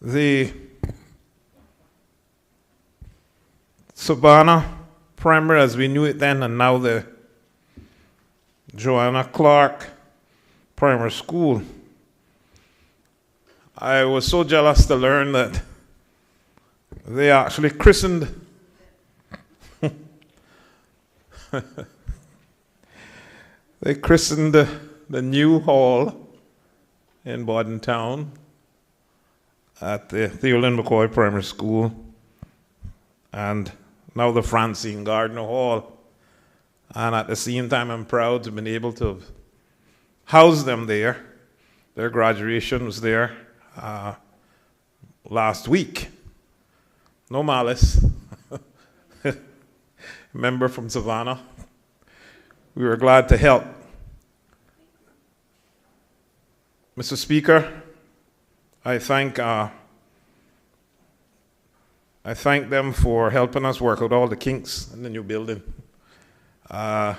the Savannah Primary as we knew it then, and now the Joanna Clark Primary School. I was so jealous to learn that they actually christened the new hall in Bordentown at the Theolin McCoy Primary School, and now the Francine Gardner Hall. And at the same time, I'm proud to have been able to house them there. Their graduation was there last week. No malice. Member from Savannah. We were glad to help. Mr. Speaker, I thank them for helping us work out all the kinks in the new building. Mr.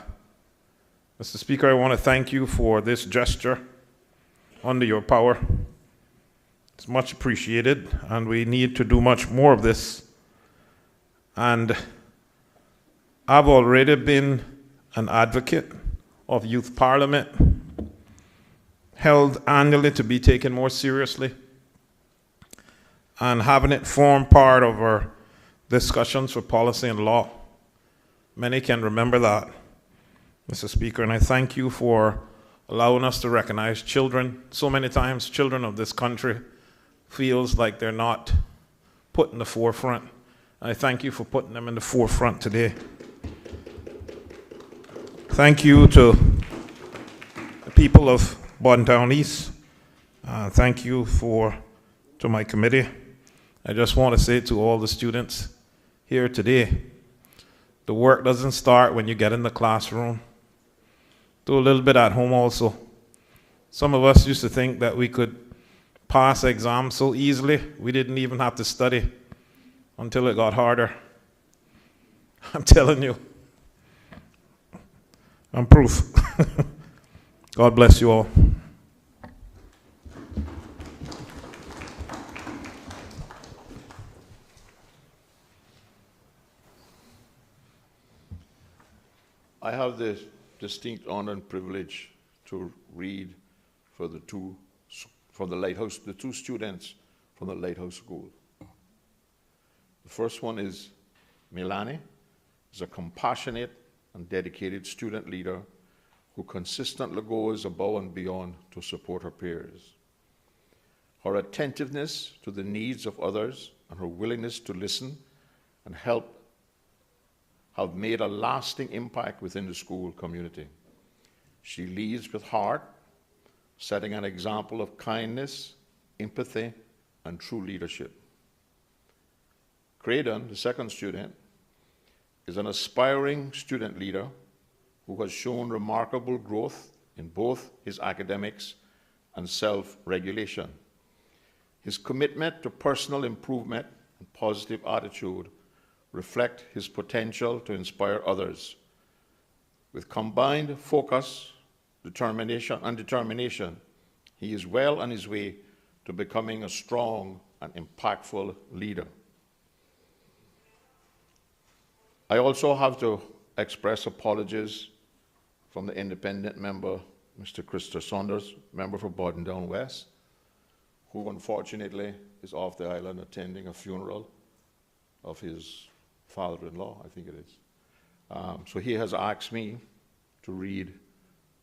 Speaker, I want to thank you for this gesture under your power. It's much appreciated, and we need to do much more of this. And I've already been an advocate of youth parliament, held annually to be taken more seriously, and having it form part of our discussions for policy and law. Many can remember that, Mr. Speaker, and I thank you for allowing us to recognize children. So many times, children of this country feels like they're not put in the forefront. I thank you for putting them in the forefront today. Thank you to the people of Bordentown East. Thank you to my committee. I just want to say to all the students here today, the work doesn't start when you get in the classroom. Do a little bit at home also. Some of us used to think that we could pass exams so easily, we didn't even have to study until it got harder. I'm telling you, I'm proof. God bless you all. I have the distinct honor and privilege to read for the two students from the Lighthouse School. The first one is Milani. She's a compassionate and dedicated student leader who consistently goes above and beyond to support her peers. Her attentiveness to the needs of others and her willingness to listen and help have made a lasting impact within the school community. She leads with heart, setting an example of kindness, empathy, and true leadership. Craydon, the second student, is an aspiring student leader who has shown remarkable growth in both his academics and self-regulation. His commitment to personal improvement and positive attitude reflect his potential to inspire others. With combined focus, determination, he is well on his way to becoming a strong and impactful leader. I also have to express apologies from the independent member, Mr. Christopher Saunders, member for Bordentown West, who unfortunately is off the island attending a funeral of his father-in-law, I think it is. So he has asked me to read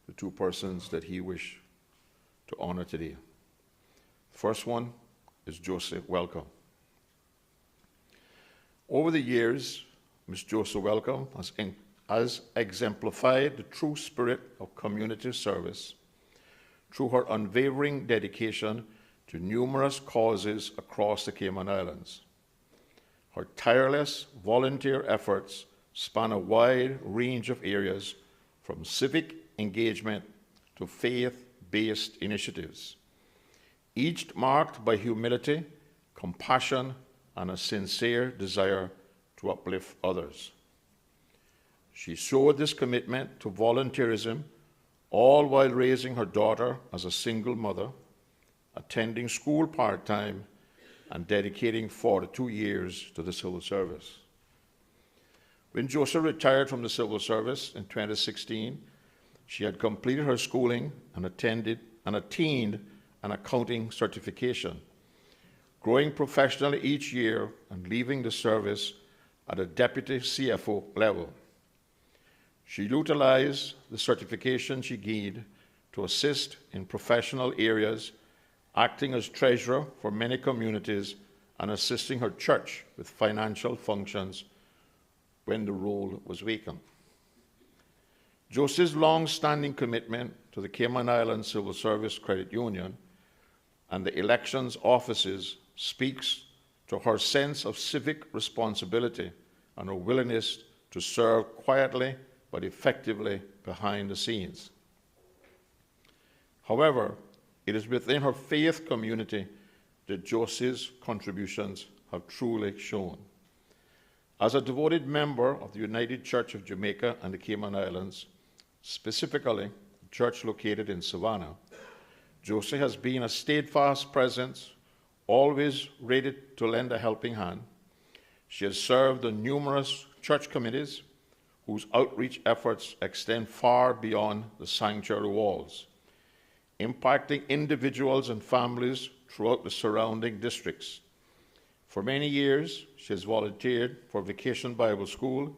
the two persons that he wished to honor today. The first one is Joseph Welcome. Over the years, Ms. Joseph Welcome has exemplified the true spirit of community service through her unwavering dedication to numerous causes across the Cayman Islands. Her tireless volunteer efforts span a wide range of areas, from civic engagement to faith-based initiatives, each marked by humility, compassion, and a sincere desire to uplift others. She showed this commitment to volunteerism, all while raising her daughter as a single mother, attending school part-time, and dedicating 42 years to the civil service. When Joseph retired from the civil service in 2016, she had completed her schooling and attained an accounting certification, growing professionally each year and leaving the service at a deputy CFO level. She utilized the certification she gained to assist in professional areas, acting as treasurer for many communities and assisting her church with financial functions when the role was vacant. Josie's long-standing commitment to the Cayman Islands Civil Service Credit Union and the elections offices speaks to her sense of civic responsibility and her willingness to serve quietly but effectively behind the scenes. However, it is within her faith community that Josie's contributions have truly shown. As a devoted member of the United Church of Jamaica and the Cayman Islands, specifically a church located in Savannah, Josie has been a steadfast presence, always ready to lend a helping hand. She has served on numerous church committees whose outreach efforts extend far beyond the sanctuary walls, impacting individuals and families throughout the surrounding districts. For many years, she has volunteered for Vacation Bible School,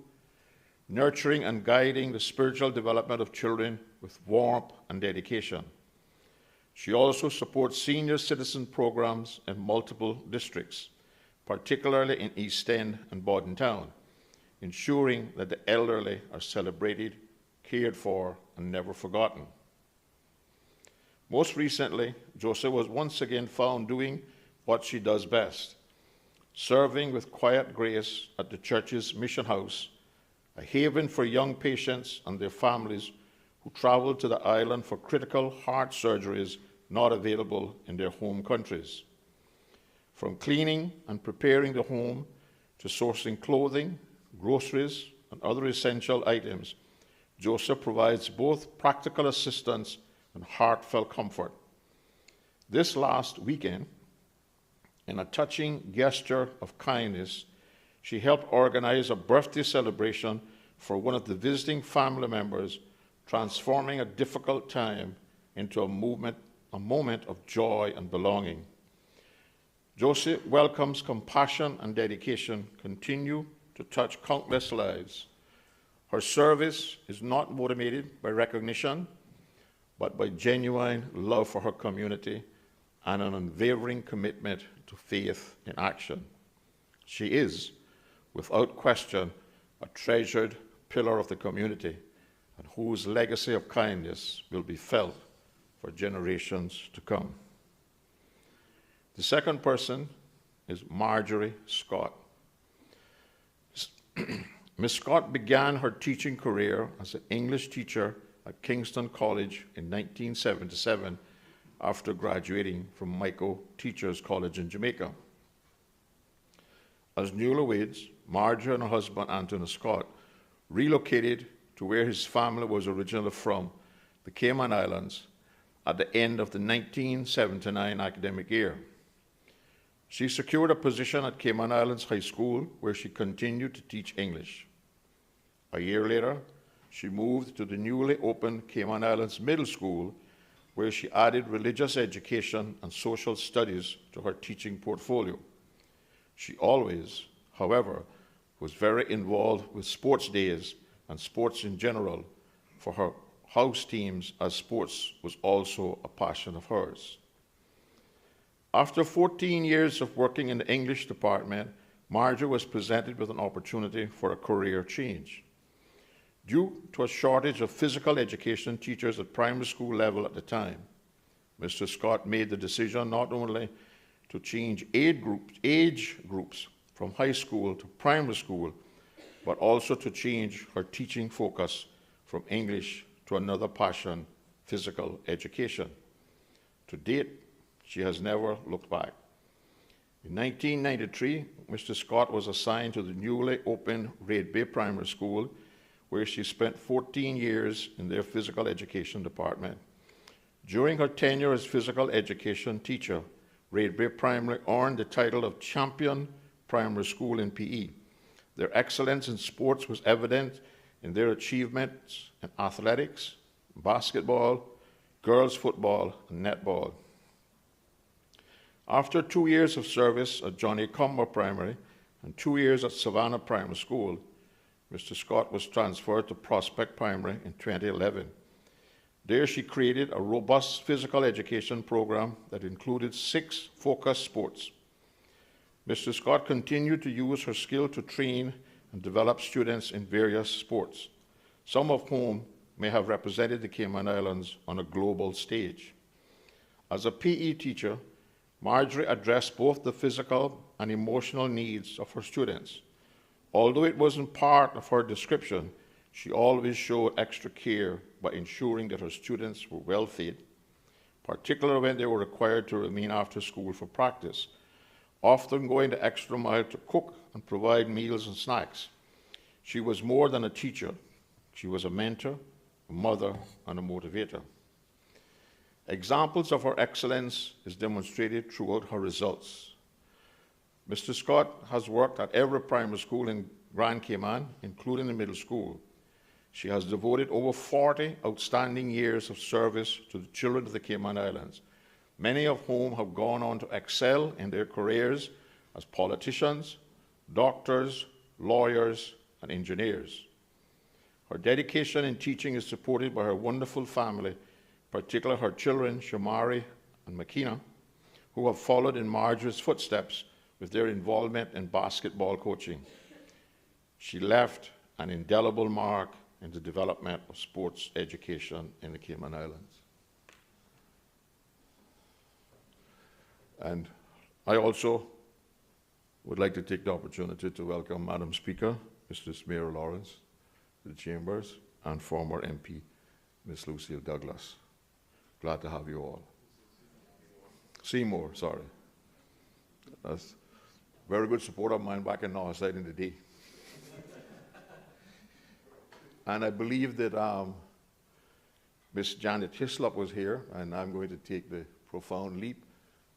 nurturing and guiding the spiritual development of children with warmth and dedication. She also supports senior citizen programs in multiple districts, particularly in East End and Bordentown, ensuring that the elderly are celebrated, cared for, and never forgotten. Most recently, Josie was once again found doing what she does best, serving with quiet grace at the church's mission house, a haven for young patients and their families who travel to the island for critical heart surgeries not available in their home countries. From cleaning and preparing the home to sourcing clothing, groceries, and other essential items, Joseph provides both practical assistance and heartfelt comfort. This last weekend, in a touching gesture of kindness, she helped organize a birthday celebration for one of the visiting family members, transforming a difficult time into a moment of joy and belonging. Josie welcomes compassion and dedication continue to touch countless lives. Her service is not motivated by recognition, but by genuine love for her community and an unwavering commitment to faith in action. She is, without question, a treasured pillar of the community and whose legacy of kindness will be felt for generations to come. The second person is Marjorie Scott. Ms. Scott began her teaching career as an English teacher at Kingston College in 1977 after graduating from Michael Teachers College in Jamaica. As newlyweds, Marjorie and her husband, Anthony Scott, relocated to where his family was originally from, the Cayman Islands, at the end of the 1979 academic year. She secured a position at Cayman Islands High School, where she continued to teach English. A year later, she moved to the newly opened Cayman Islands Middle School, where she added religious education and social studies to her teaching portfolio. She always, however, was very involved with sports days and sports in general for her house teams, as sports was also a passion of hers. After 14 years of working in the English department, Marjorie was presented with an opportunity for a career change. Due to a shortage of physical education teachers at primary school level at the time, Mr. Scott made the decision not only to change age groups from high school to primary school, but also to change her teaching focus from English to another passion, physical education. To date, she has never looked back. In 1993, Mr. Scott was assigned to the newly opened Red Bay Primary School, where she spent 14 years in their physical education department. During her tenure as physical education teacher, Red Bay Primary earned the title of Champion Primary School in PE. Their excellence in sports was evident in their achievements in athletics, basketball, girls football, and netball. After 2 years of service at Johnny Cumber Primary and 2 years at Savannah Primary School, Mr. Scott was transferred to Prospect Primary in 2011. There she created a robust physical education program that included 6 focused sports. Mr. Scott continued to use her skill to train and develop students in various sports, some of whom may have represented the Cayman Islands on a global stage. As a PE teacher, Marjorie addressed both the physical and emotional needs of her students. Although it wasn't part of her description, she always showed extra care by ensuring that her students were well fed, particularly when they were required to remain after school for practice, often going the extra mile to cook and provide meals and snacks. She was more than a teacher. She was a mentor, a mother, and a motivator. Examples of her excellence is demonstrated throughout her results. Mr. Scott has worked at every primary school in Grand Cayman, including the middle school. She has devoted over 40 outstanding years of service to the children of the Cayman Islands, many of whom have gone on to excel in their careers as politicians, doctors, lawyers, and engineers. Her dedication in teaching is supported by her wonderful family, particularly her children, Shamari and Makina, who have followed in Marjorie's footsteps with their involvement in basketball coaching. She left an indelible mark in the development of sports education in the Cayman Islands. And I also would like to take the opportunity to welcome Madam Speaker, Mr. Smear Lawrence, to the Chambers, and former MP, Ms. Lucille Douglas. Glad to have you all. Seymour, sorry. That's very good support of mine back in Northside in the day. And I believe that Miss Janet Hislop was here, and I'm going to take the profound leap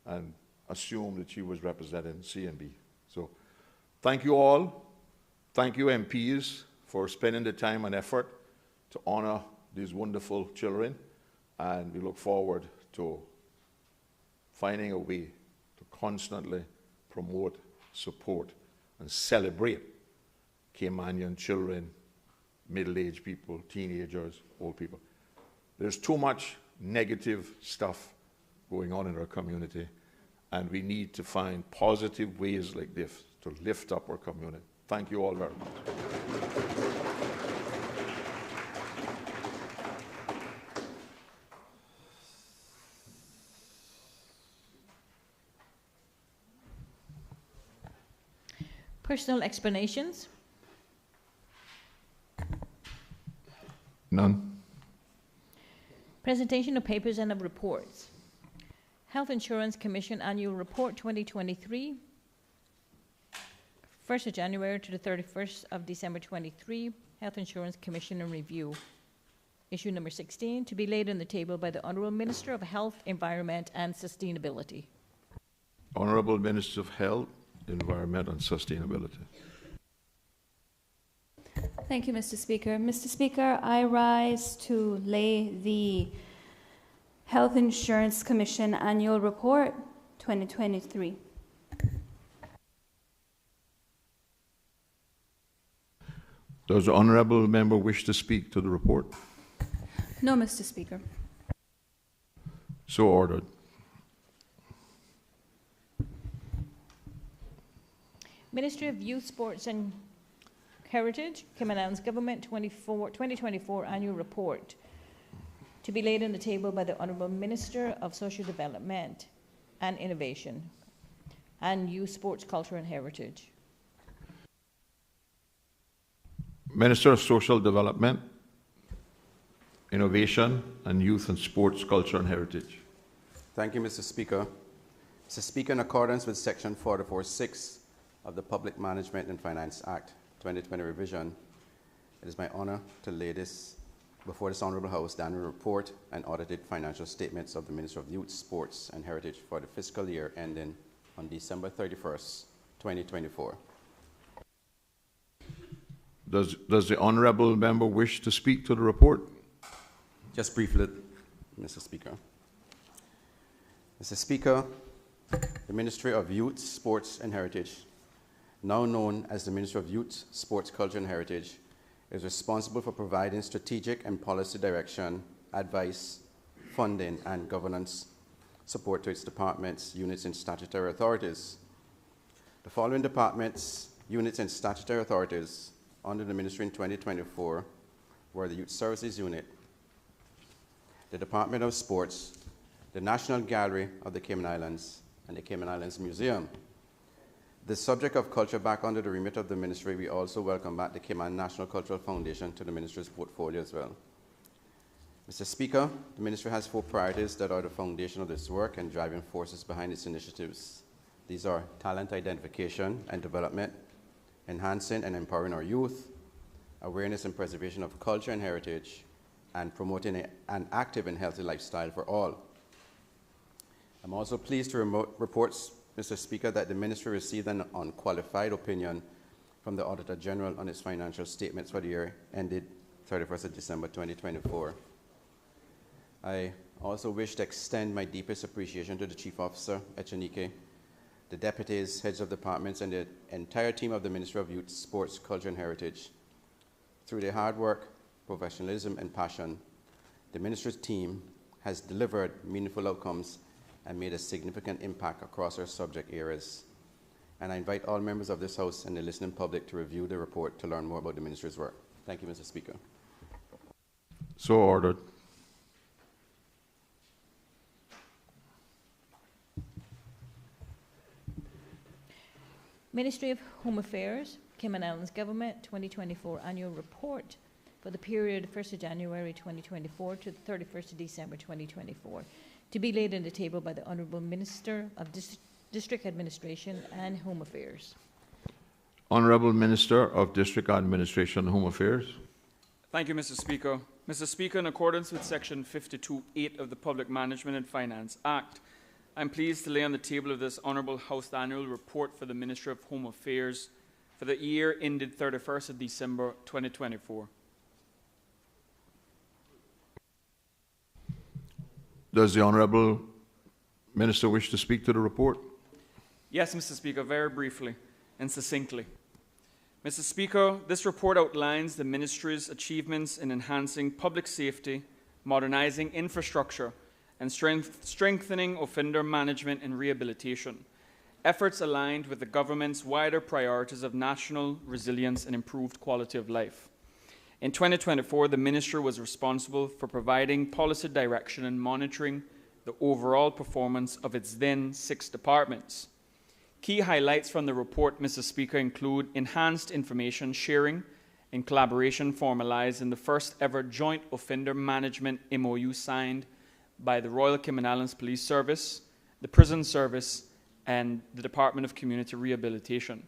and assume that she was representing CNB. So thank you all. Thank you MPs for spending the time and effort to honor these wonderful children. And we look forward to finding a way to constantly promote, support, and celebrate Caymanian children, middle-aged people, teenagers, old people. There's too much negative stuff going on in our community, and we need to find positive ways like this to lift up our community. Thank you all very much. Personal explanations? None. Presentation of papers and of reports. Health Insurance Commission Annual Report 2023, 1st of January to the 31st of December 23, Health Insurance Commission in Review. Issue number 16, to be laid on the table by the Honourable Minister of Health, Environment and Sustainability. Honourable Minister of Health, Environment and Sustainability. Thank you, Mr. Speaker. Mr. Speaker, I rise to lay the Health Insurance Commission Annual Report 2023. Does the honourable member wish to speak to the report? No, Mr. Speaker. So ordered. Ministry of Youth, Sports and Heritage, Cayman Islands Government 2024 Annual Report. To to be laid on the table by the Honourable Minister of Social Development and Innovation and Youth, Sports, Culture and Heritage. Minister of Social Development, Innovation, and Youth and Sports, Culture and Heritage. Thank you, Mr. Speaker. Mr. Speaker, in accordance with Section 44(6) of the Public Management and Finance Act 2020 revision, it is my honor to lay before this Honourable House the annual report and audited financial statements of the Minister of Youth, Sports and Heritage for the fiscal year ending on December 31st, 2024. Does the honourable member wish to speak to the report? Just briefly, Mr. Speaker. Mr. Speaker, the Ministry of Youth, Sports and Heritage, now known as the Ministry of Youth, Sports, Culture and Heritage, is responsible for providing strategic and policy direction, advice, funding, and governance support to its departments, units, and statutory authorities. The following departments, units, and statutory authorities under the Ministry in 2024 were the Youth Services Unit, the Department of Sports, the National Gallery of the Cayman Islands, and the Cayman Islands Museum. The subject of culture back under the remit of the Ministry, we also welcome back the Cayman National Cultural Foundation to the Ministry's portfolio as well. Mr. Speaker, the Ministry has 4 priorities that are the foundation of this work and driving forces behind its initiatives. These are talent identification and development, enhancing and empowering our youth, awareness and preservation of culture and heritage, and promoting an active and healthy lifestyle for all. I'm also pleased to report, Mr. Speaker, that the Ministry received an unqualified opinion from the Auditor General on its financial statements for the year ended 31st of December 2024. I also wish to extend my deepest appreciation to the Chief Officer, Echenike, the deputies, heads of departments, and the entire team of the Ministry of Youth, Sports, Culture and Heritage. Through their hard work, professionalism, and passion, the Ministry's team has delivered meaningful outcomes and made a significant impact across our subject areas. And I invite all members of this House and the listening public to review the report to learn more about the Ministry's work. Thank you, Mr. Speaker. So ordered. Ministry of Home Affairs, Cayman Islands Government, 2024 Annual Report for the period 1st of January 2024 to the 31st of December 2024, to be laid on the table by the Honourable Minister of District Administration and Home Affairs. Honourable Minister of District Administration and Home Affairs. Thank you, Mr. Speaker. Mr. Speaker, in accordance with Section 52(8) of the Public Management and Finance Act, I'm pleased to lay on the table of this Honourable House the annual report for the Ministry of Home Affairs for the year ended 31st of December 2024. Does the Honourable Minister wish to speak to the report? Yes, Mr. Speaker, very briefly and succinctly. Mr. Speaker, this report outlines the Ministry's achievements in enhancing public safety, modernising infrastructure, and strengthening offender management and rehabilitation, efforts aligned with the government's wider priorities of national resilience and improved quality of life. In 2024, the Ministry was responsible for providing policy direction and monitoring the overall performance of its then 6 departments. Key highlights from the report, Mr. Speaker, include enhanced information sharing and collaboration formalized in the first ever joint offender management MOU signed by the Royal Cayman Islands Police Service, the Prison Service, and the Department of Community Rehabilitation.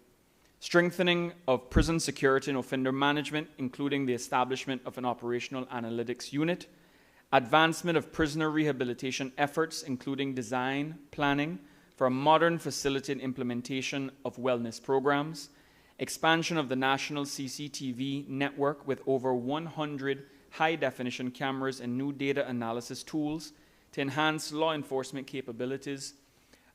Strengthening of prison security and offender management, including the establishment of an operational analytics unit. Advancement of prisoner rehabilitation efforts, including design, planning for a modern facility and implementation of wellness programs. Expansion of the national CCTV network with over 100 high-definition cameras and new data analysis tools to enhance law enforcement capabilities.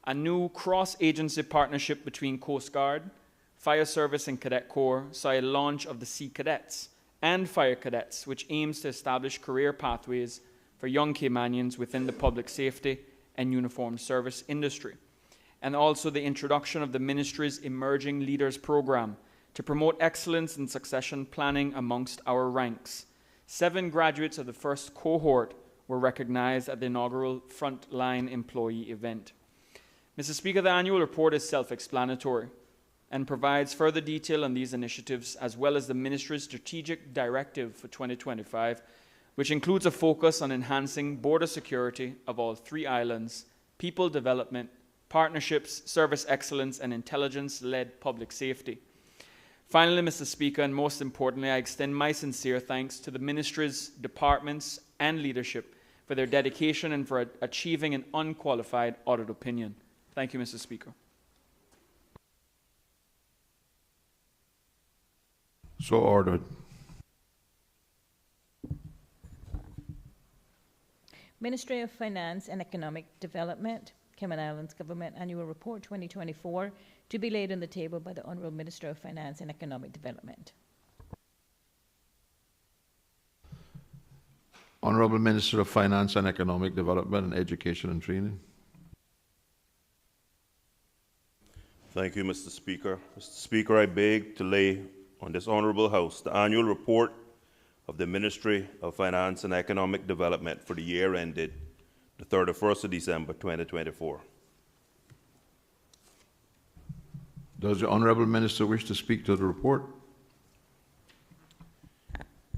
A new cross-agency partnership between Coast Guard, Fire Service and Cadet Corps saw a launch of the Sea Cadets and Fire Cadets, which aims to establish career pathways for young Caymanians within the public safety and uniformed service industry. And also the introduction of the Ministry's Emerging Leaders Program to promote excellence in succession planning amongst our ranks. 7 graduates of the first cohort were recognized at the inaugural Frontline Employee event. Mr. Speaker, the annual report is self-explanatory and provides further detail on these initiatives, as well as the Ministry's strategic directive for 2025, which includes a focus on enhancing border security of all three islands, people development, partnerships, service excellence, and intelligence-led public safety. Finally, Mr. Speaker, and most importantly, I extend my sincere thanks to the Ministries, departments, and leadership for their dedication and for achieving an unqualified audit opinion. Thank you, Mr. Speaker. So ordered. Ministry of Finance and Economic Development, Cayman Islands Government Annual Report 2024, to be laid on the table by the Honourable Minister of Finance and Economic Development. Honourable Minister of Finance and Economic Development and Education and Training. Thank you, Mr. Speaker. Mr. Speaker, I beg to lay on this Honourable House the annual report of the Ministry of Finance and Economic Development for the year ended the 31st of December 2024. Does the Honourable Minister wish to speak to the report?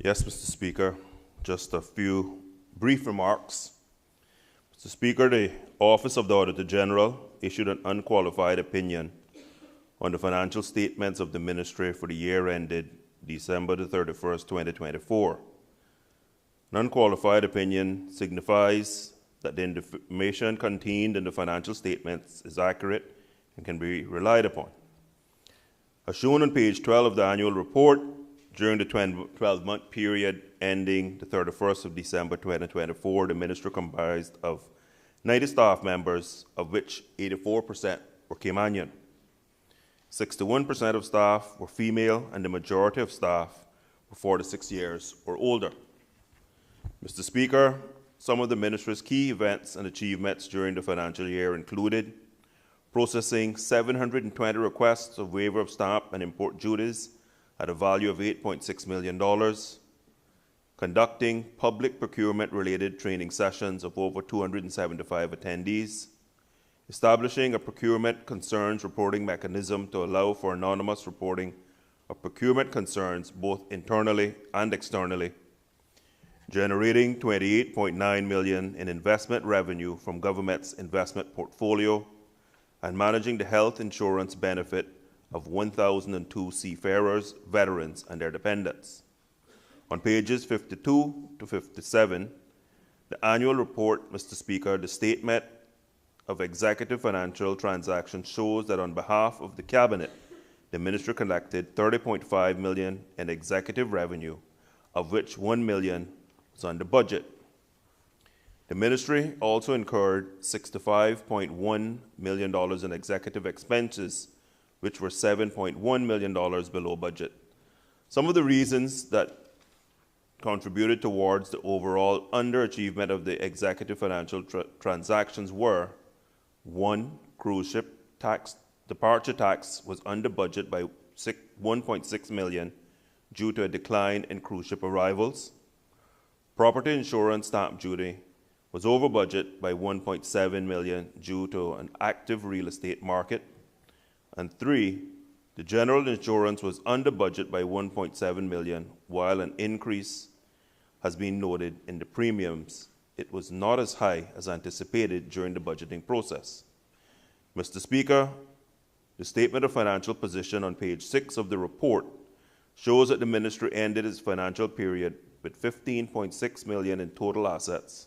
Yes, Mr. Speaker. Just a few brief remarks. Mr. Speaker, the Office of the Auditor General issued an unqualified opinion on the financial statements of the Ministry for the year ended December the 31st, 2024. An unqualified opinion signifies that the information contained in the financial statements is accurate and can be relied upon. As shown on page 12 of the annual report, during the 12-month period ending the 31st of December 2024, the Ministry comprised of 90 staff members, of which 84% were Caymanian. 61% of staff were female, and the majority of staff were 46 years or older. Mr. Speaker, some of the Ministry's key events and achievements during the financial year included processing 720 requests of waiver of stamp and import duties at a value of $8.6 million, conducting public procurement-related training sessions of over 275 attendees, establishing a procurement concerns reporting mechanism to allow for anonymous reporting of procurement concerns both internally and externally, generating $28.9 million in investment revenue from government's investment portfolio, and managing the health insurance benefit of 1,002 seafarers, veterans, and their dependents. On pages 52 to 57, the annual report, Mr. Speaker, the statement of executive financial transactions shows that on behalf of the Cabinet, the Ministry collected $30.5 million in executive revenue, of which $1 million was under budget. The Ministry also incurred $65.1 million in executive expenses, which were $7.1 million below budget. Some of the reasons that contributed towards the overall underachievement of the executive financial transactions were: 1, cruise ship tax departure tax was under budget by $1.6 million due to a decline in cruise ship arrivals. Property insurance stamp duty was over budget by $1.7 million due to an active real estate market. And 3, the general insurance was under budget by $1.7 million, while an increase has been noted in the premiums. It was not as high as anticipated during the budgeting process. Mr. Speaker, the statement of financial position on page 6 of the report shows that the Ministry ended its financial period with $15.6 million in total assets.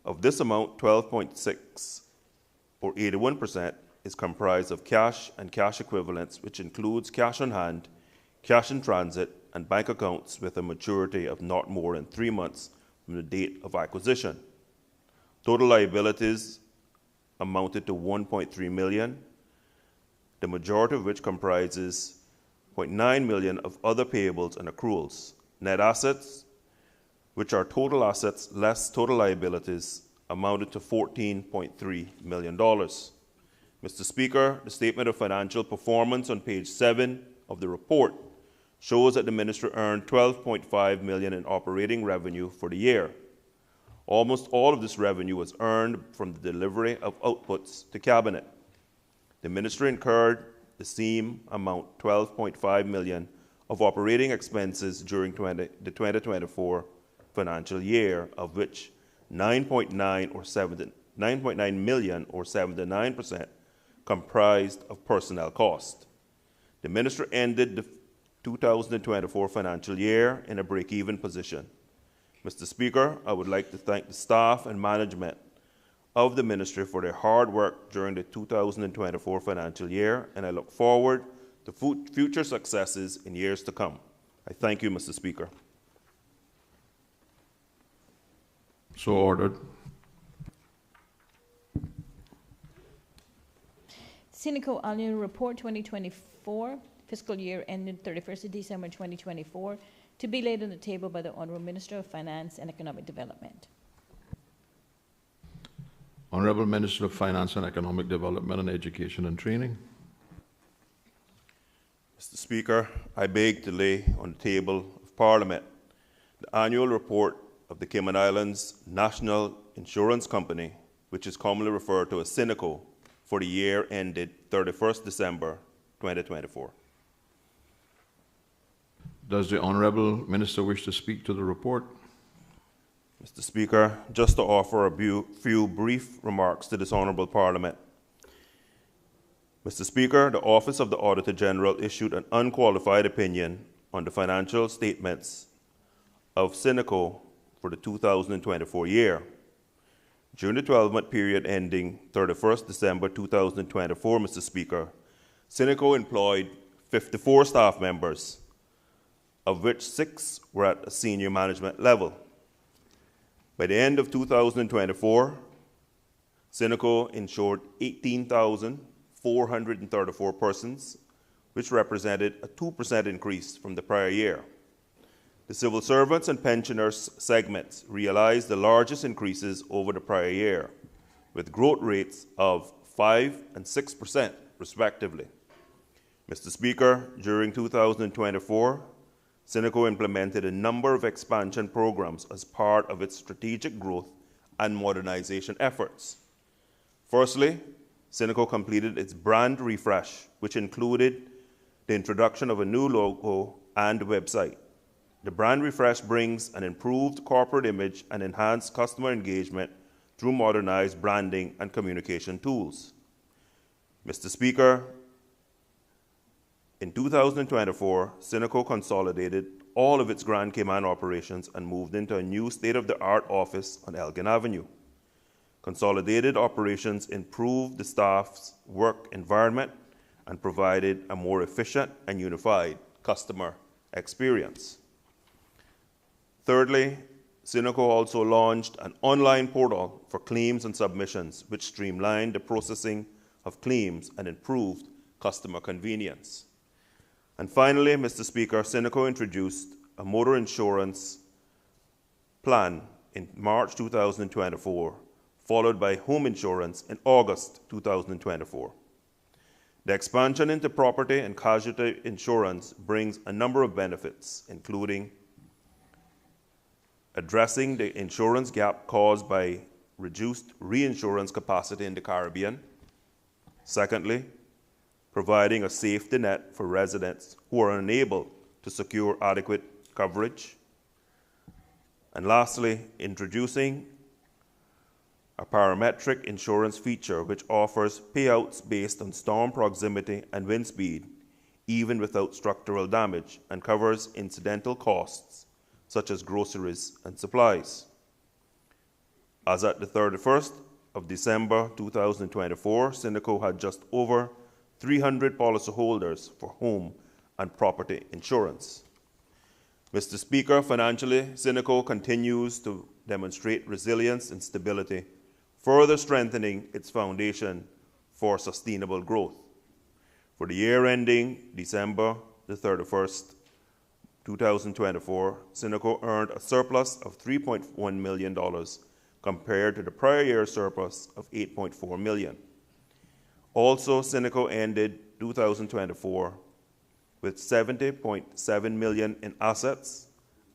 Of this amount, 12.6, or 81%, is comprised of cash and cash equivalents, which includes cash on hand, cash in transit, and bank accounts with a maturity of not more than 3 months from the date of acquisition. Total liabilities amounted to $1.3 million, the majority of which comprises $0.9 million of other payables and accruals. Net assets, which are total assets less total liabilities, amounted to $14.3 million. Mr. Speaker, the statement of financial performance on page 7 of the report shows that the ministry earned $12.5 million in operating revenue for the year. Almost all of this revenue was earned from the delivery of outputs to Cabinet. The ministry incurred the same amount, $12.5 million, of operating expenses during the 2024 financial year, of which $9.9 million or 79% comprised of personnel cost. The ministry ended the 2024 financial year in a break-even position. Mr. Speaker, I would like to thank the staff and management of the ministry for their hard work during the 2024 financial year, and I look forward to future successes in years to come. I thank you, Mr. Speaker. So ordered. Cynical Annual Report 2024, fiscal year ended 31st of December 2024, to be laid on the table by the Honourable Minister of Finance and Economic Development. Honourable Minister of Finance and Economic Development and Education and Training. Mr. Speaker, I beg to lay on the table of Parliament the annual report of the Cayman Islands National Insurance Company, which is commonly referred to as Cynico, for the year ended 31st December 2024. Does the Honourable Minister wish to speak to the report? Mr. Speaker, just to offer a few brief remarks to this Honourable Parliament. Mr. Speaker, the Office of the Auditor General issued an unqualified opinion on the financial statements of Cynico for the 2024 year. During the 12-month period ending 31st December 2024, Mr. Speaker, Cynico employed 54 staff members, of which 6 were at a senior management level. By the end of 2024, Cynico insured 18,434 persons, which represented a 2% increase from the prior year. The civil servants and pensioners segments realized the largest increases over the prior year, with growth rates of 5% and 6%, respectively. Mr. Speaker, during 2024, Cynico implemented a number of expansion programs as part of its strategic growth and modernization efforts. Firstly, Cynico completed its brand refresh, which included the introduction of a new logo and website. The brand refresh brings an improved corporate image and enhanced customer engagement through modernized branding and communication tools. Mr. Speaker, in 2024, Cynico consolidated all of its Grand Cayman operations and moved into a new state-of-the-art office on Elgin Avenue. Consolidated operations improved the staff's work environment and provided a more efficient and unified customer experience. Thirdly, Cynico also launched an online portal for claims and submissions, which streamlined the processing of claims and improved customer convenience. And finally, Mr. Speaker, Cynico introduced a motor insurance plan in March 2024, followed by home insurance in August 2024. The expansion into property and casualty insurance brings a number of benefits, including addressing the insurance gap caused by reduced reinsurance capacity in the Caribbean. Secondly, providing a safety net for residents who are unable to secure adequate coverage. And lastly, introducing a parametric insurance feature which offers payouts based on storm proximity and wind speed, even without structural damage, and covers incidental costs such as groceries and supplies. As at the 31st of December 2024, Cynico had just over 300 policyholders for home and property insurance. Mr. Speaker, financially, Cynico continues to demonstrate resilience and stability, further strengthening its foundation for sustainable growth. For the year ending December the 31st, 2024, Cynico earned a surplus of $3.1 million compared to the prior year surplus of $8.4 million. Also, Cynico ended 2024 with $70.7 million in assets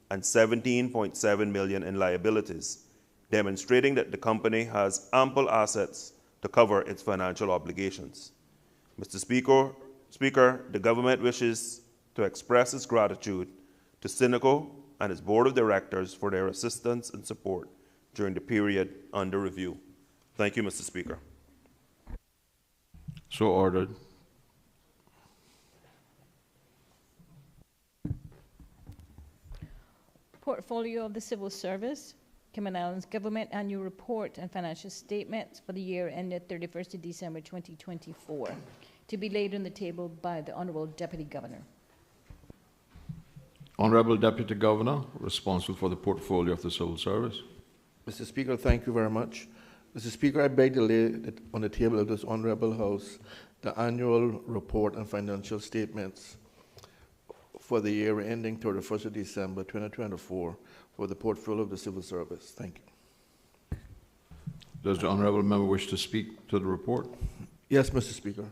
and $17.7 million in liabilities, demonstrating that the company has ample assets to cover its financial obligations. Mr. Speaker, the government wishes to express its gratitude to Cineco and its board of directors for their assistance and support during the period under review. Thank you, Mr. Speaker. So ordered. Portfolio of the Civil Service, Cayman Islands Government Annual Report and Financial Statements for the year ended 31st of December 2024, to be laid on the table by the Honourable Deputy Governor. Honourable Deputy Governor, responsible for the portfolio of the Civil Service. Mr. Speaker, thank you very much. Mr. Speaker, I beg to lay on the table of this Honourable House the annual report and financial statements for the year ending 31st of December 2024 for the portfolio of the Civil Service. Thank you. Does the Honourable Member wish to speak to the report? Yes, Mr. Speaker.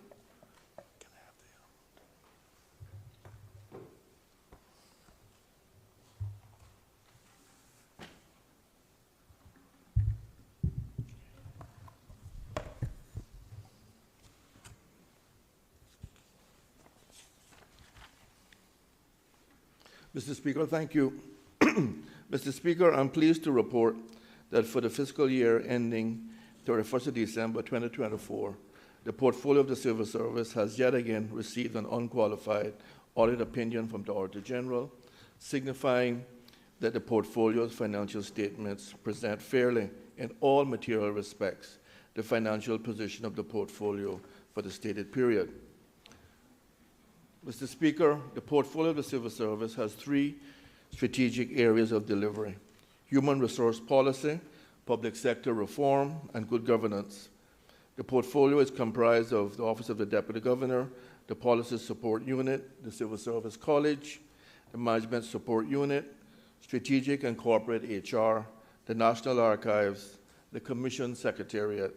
Mr. Speaker, thank you. Mr. Speaker, I'm pleased to report that for the fiscal year ending 31st of December 2024, the portfolio of the Civil Service has yet again received an unqualified audit opinion from the Auditor General, signifying that the portfolio's financial statements present fairly in all material respects the financial position of the portfolio for the stated period. Mr. Speaker, the portfolio of the Civil Service has three strategic areas of delivery: human resource policy, public sector reform, and good governance. The portfolio is comprised of the Office of the Deputy Governor, the Policy Support Unit, the Civil Service College, the Management Support Unit, Strategic and Corporate HR, the National Archives, the Commission Secretariat,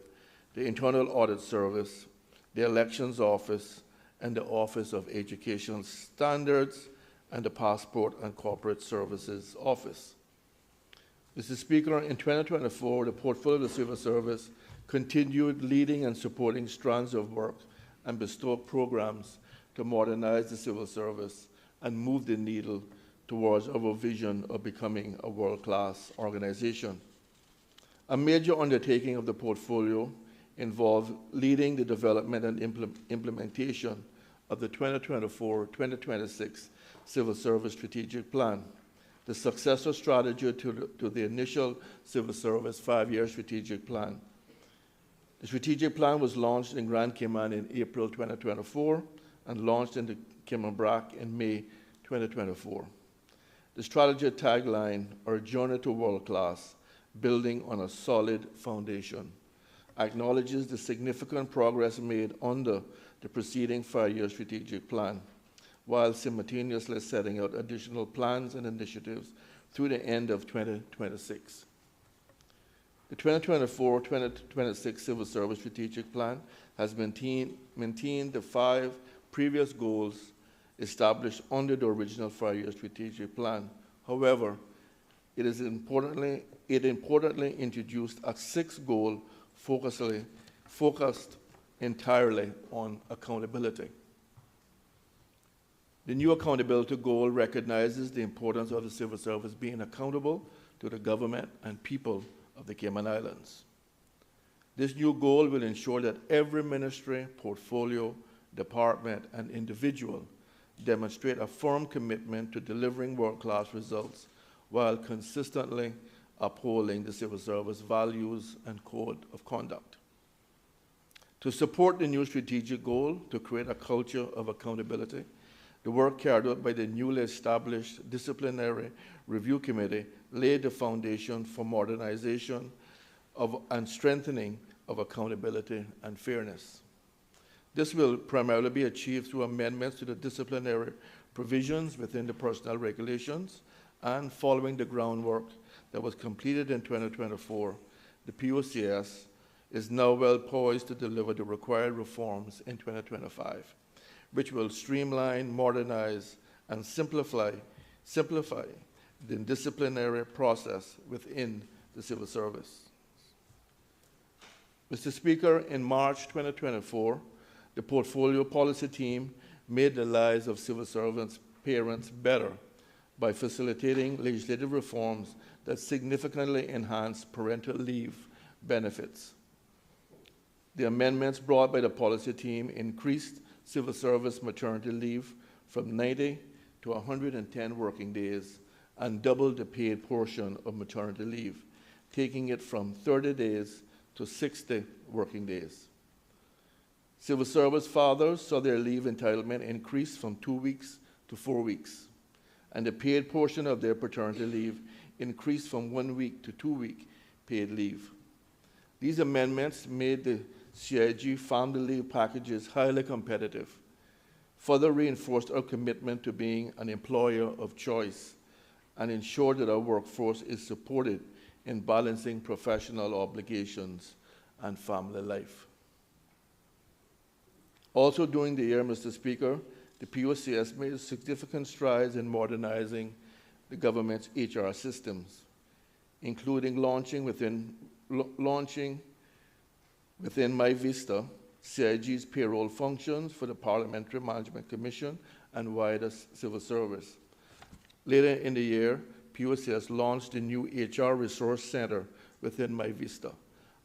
the Internal Audit Service, the Elections Office, and the Office of Education Standards, and the Passport and Corporate Services Office. Mr. Speaker, in 2024, the portfolio of the Civil Service continued leading and supporting strands of work and bespoke programs to modernize the civil service and move the needle towards our vision of becoming a world-class organization. A major undertaking of the portfolio involved leading the development and implementation of the 2024-2026 Civil Service Strategic Plan, the successor strategy to the initial Civil Service 5-year strategic plan. The strategic plan was launched in Grand Cayman in April 2024 and launched in the Cayman Brac in May 2024. The strategy tagline, "Our Journey to World Class, Building on a Solid Foundation," acknowledges the significant progress made under the preceding 5-year strategic plan, while simultaneously setting out additional plans and initiatives through the end of 2026. The 2024-2026 Civil Service Strategic Plan has maintained the 5 previous goals established under the original 5-year strategic plan. However, it importantly introduced a 6th goal focused entirely on accountability. The new accountability goal recognizes the importance of the civil service being accountable to the government and people of the Cayman Islands. This new goal will ensure that every ministry, portfolio, department, and individual demonstrate a firm commitment to delivering world-class results while consistently upholding the civil service values and code of conduct. To support the new strategic goal to create a culture of accountability, the work carried out by the newly established Disciplinary Review Committee laid the foundation for modernization and strengthening of accountability and fairness. This will primarily be achieved through amendments to the disciplinary provisions within the personnel regulations, and following the groundwork that was completed in 2024, the POCS is now well poised to deliver the required reforms in 2025, which will streamline, modernize, and simplify the disciplinary process within the civil service. Mr. Speaker, in March 2024, the Portfolio Policy Team made the lives of civil servants' parents better by facilitating legislative reforms that significantly enhance parental leave benefits. The amendments brought by the policy team increased civil service maternity leave from 90 to 110 working days and doubled the paid portion of maternity leave, taking it from 30 days to 60 working days. Civil service fathers saw their leave entitlement increase from 2 weeks to 4 weeks, and the paid portion of their paternity leave increased from 1 week to 2 week paid leave. These amendments made the CIG family leave packages highly competitive, further reinforced our commitment to being an employer of choice, and ensured that our workforce is supported in balancing professional obligations and family life. Also during the year, Mr. Speaker, the POCS made significant strides in modernizing the government's HR systems, including launching within MyVista, CIG's payroll functions for the Parliamentary Management Commission and wider civil service. Later in the year, POCS launched the new HR Resource Center within MyVista,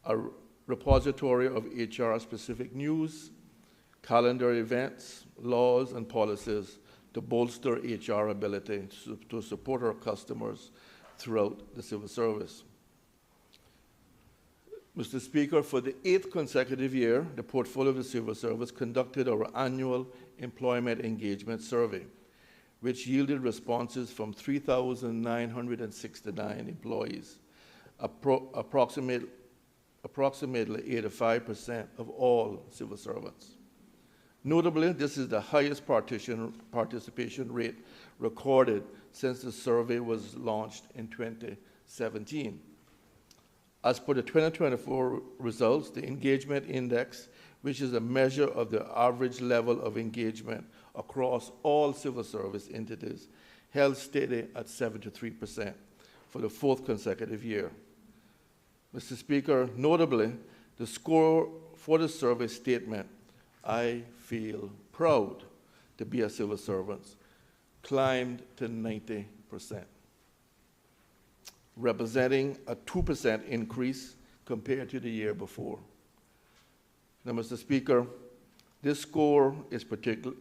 a repository of HR-specific news, calendar events, laws, and policies to bolster HR ability to support our customers throughout the civil service. Mr. Speaker, for the 8th consecutive year, the Portfolio of the Civil Service conducted our annual Employment Engagement Survey, which yielded responses from 3,969 employees, approximately 85% of all civil servants. Notably, this is the highest participation rate recorded since the survey was launched in 2017. As per the 2024 results, the engagement index, which is a measure of the average level of engagement across all civil service entities, held steady at 73% for the 4th consecutive year. Mr. Speaker, notably, the score for the survey statement, "I feel proud to be a civil servant," climbed to 90%, representing a 2% increase compared to the year before. Now, Mr. Speaker, this score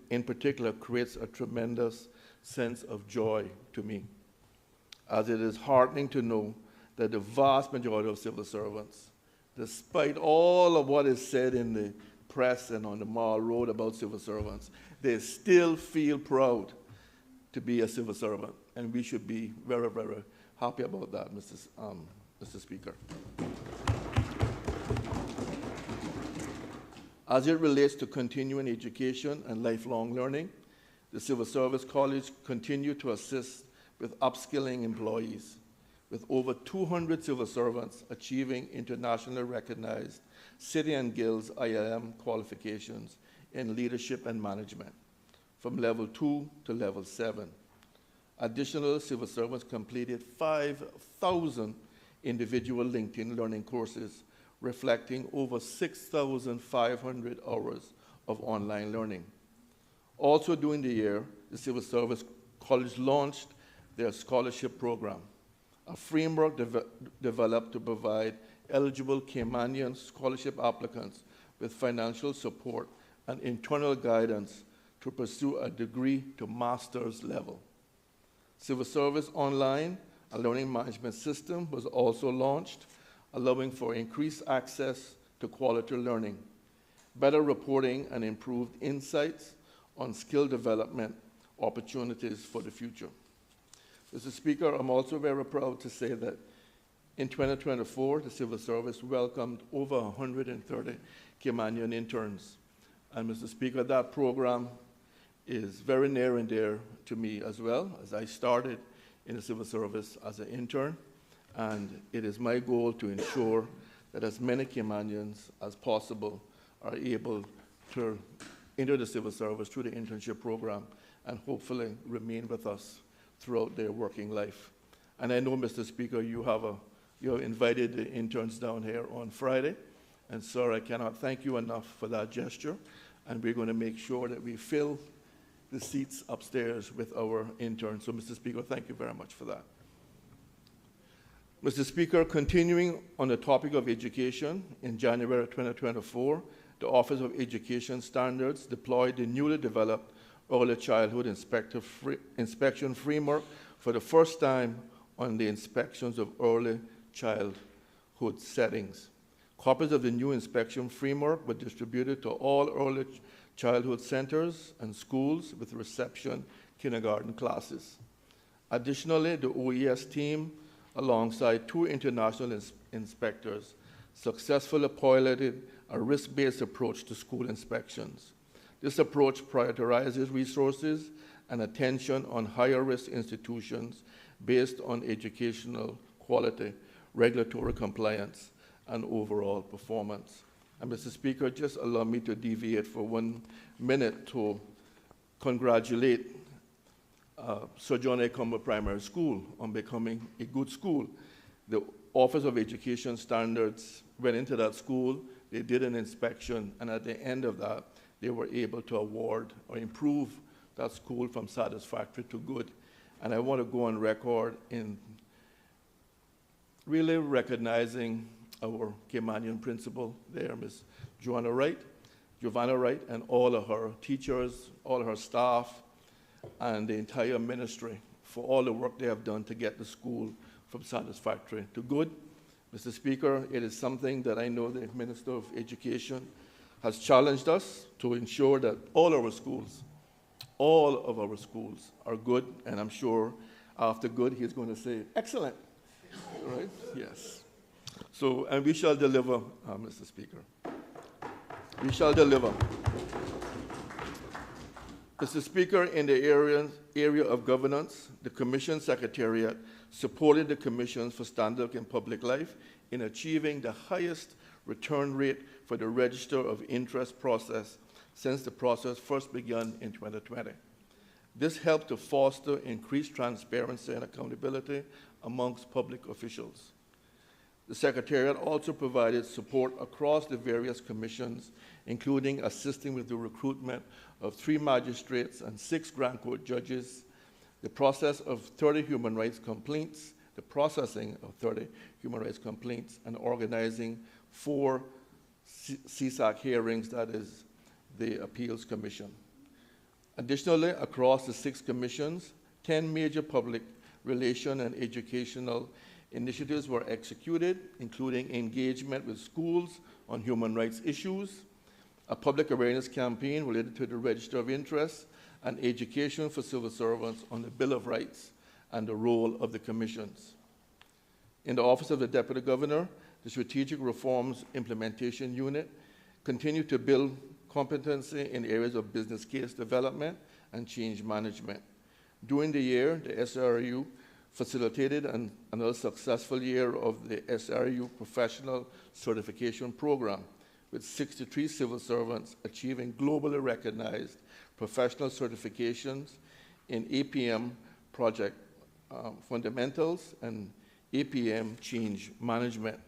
in particular creates a tremendous sense of joy to me, as it is heartening to know that the vast majority of civil servants, despite all of what is said in the press and on the Mall Road about civil servants, they still feel proud to be a civil servant, and we should be very, very happy about that, Mr. Speaker. As it relates to continuing education and lifelong learning, the Civil Service College continued to assist with upskilling employees, with over 200 civil servants achieving internationally recognized City and Guilds IIM qualifications in leadership and management, from level 2 to level 7. Additional civil servants completed 5,000 individual LinkedIn learning courses, reflecting over 6,500 hours of online learning. Also during the year, the Civil Service College launched their scholarship program, a framework developed to provide eligible Caymanian scholarship applicants with financial support and internal guidance to pursue a degree to master's level. Civil Service Online, a learning management system, was also launched, allowing for increased access to quality learning, better reporting, and improved insights on skill development opportunities for the future. Mr. Speaker, I'm also very proud to say that in 2024, the Civil Service welcomed over 130 Caymanian interns. And Mr. Speaker, that program is very near and dear to me as well, as I started in the civil service as an intern. And it is my goal to ensure that as many Caymanians as possible are able to into the civil service through the internship program and hopefully remain with us throughout their working life. And I know, Mr. Speaker, you have invited the interns down here on Friday. And sir, I cannot thank you enough for that gesture. And we're going to make sure that we fill the seats upstairs with our interns. So, Mr. Speaker, thank you very much for that. Mr. Speaker, continuing on the topic of education, in January 2024, the Office of Education Standards deployed the newly developed Early Childhood Inspection Framework for the first time on the inspections of early childhood settings. Copies of the new inspection framework were distributed to all early childhood centers and schools with reception kindergarten classes. Additionally, the OES team, alongside 2 international inspectors, successfully piloted a risk-based approach to school inspections. This approach prioritizes resources and attention on higher-risk institutions based on educational quality, regulatory compliance, and overall performance. And Mr. Speaker, just allow me to deviate for 1 minute to congratulate Sir John A. Cumber Primary School on becoming a good school. The Office of Education Standards went into that school, they did an inspection, and at the end of that, they were able to award or improve that school from satisfactory to good. And I want to go on record in really recognizing our Caymanian principal there, Ms. Giovanna Wright, and all of her teachers, all of her staff, and the entire ministry for all the work they have done to get the school from satisfactory to good. Mr. Speaker, it is something that I know the Minister of Education has challenged us to ensure that all of our schools are good, and I'm sure after good, he's going to say, excellent, right? Yes. So, and we shall deliver, Mr. Speaker. We shall deliver. Mr. Speaker, in the area of governance, the Commission Secretariat supported the Commissions for Standard in Public Life in achieving the highest return rate for the Register of Interest process since the process first began in 2020. This helped to foster increased transparency and accountability amongst public officials. The Secretariat also provided support across the various commissions, including assisting with the recruitment of 3 magistrates and 6 Grand Court judges, the processing of 30 human rights complaints, and organizing 4 CSAC hearings, that is the Appeals Commission. Additionally, across the 6 commissions, 10 major public relation and educational initiatives were executed, including engagement with schools on human rights issues, a public awareness campaign related to the Register of Interest, and education for civil servants on the Bill of Rights and the role of the commissions. In the Office of the Deputy Governor, the Strategic Reforms Implementation Unit continued to build competency in areas of business case development and change management. During the year, the SRU facilitated another successful year of the SRU Professional Certification Program, with 63 civil servants achieving globally recognized professional certifications in APM Project Fundamentals and APM Change Management,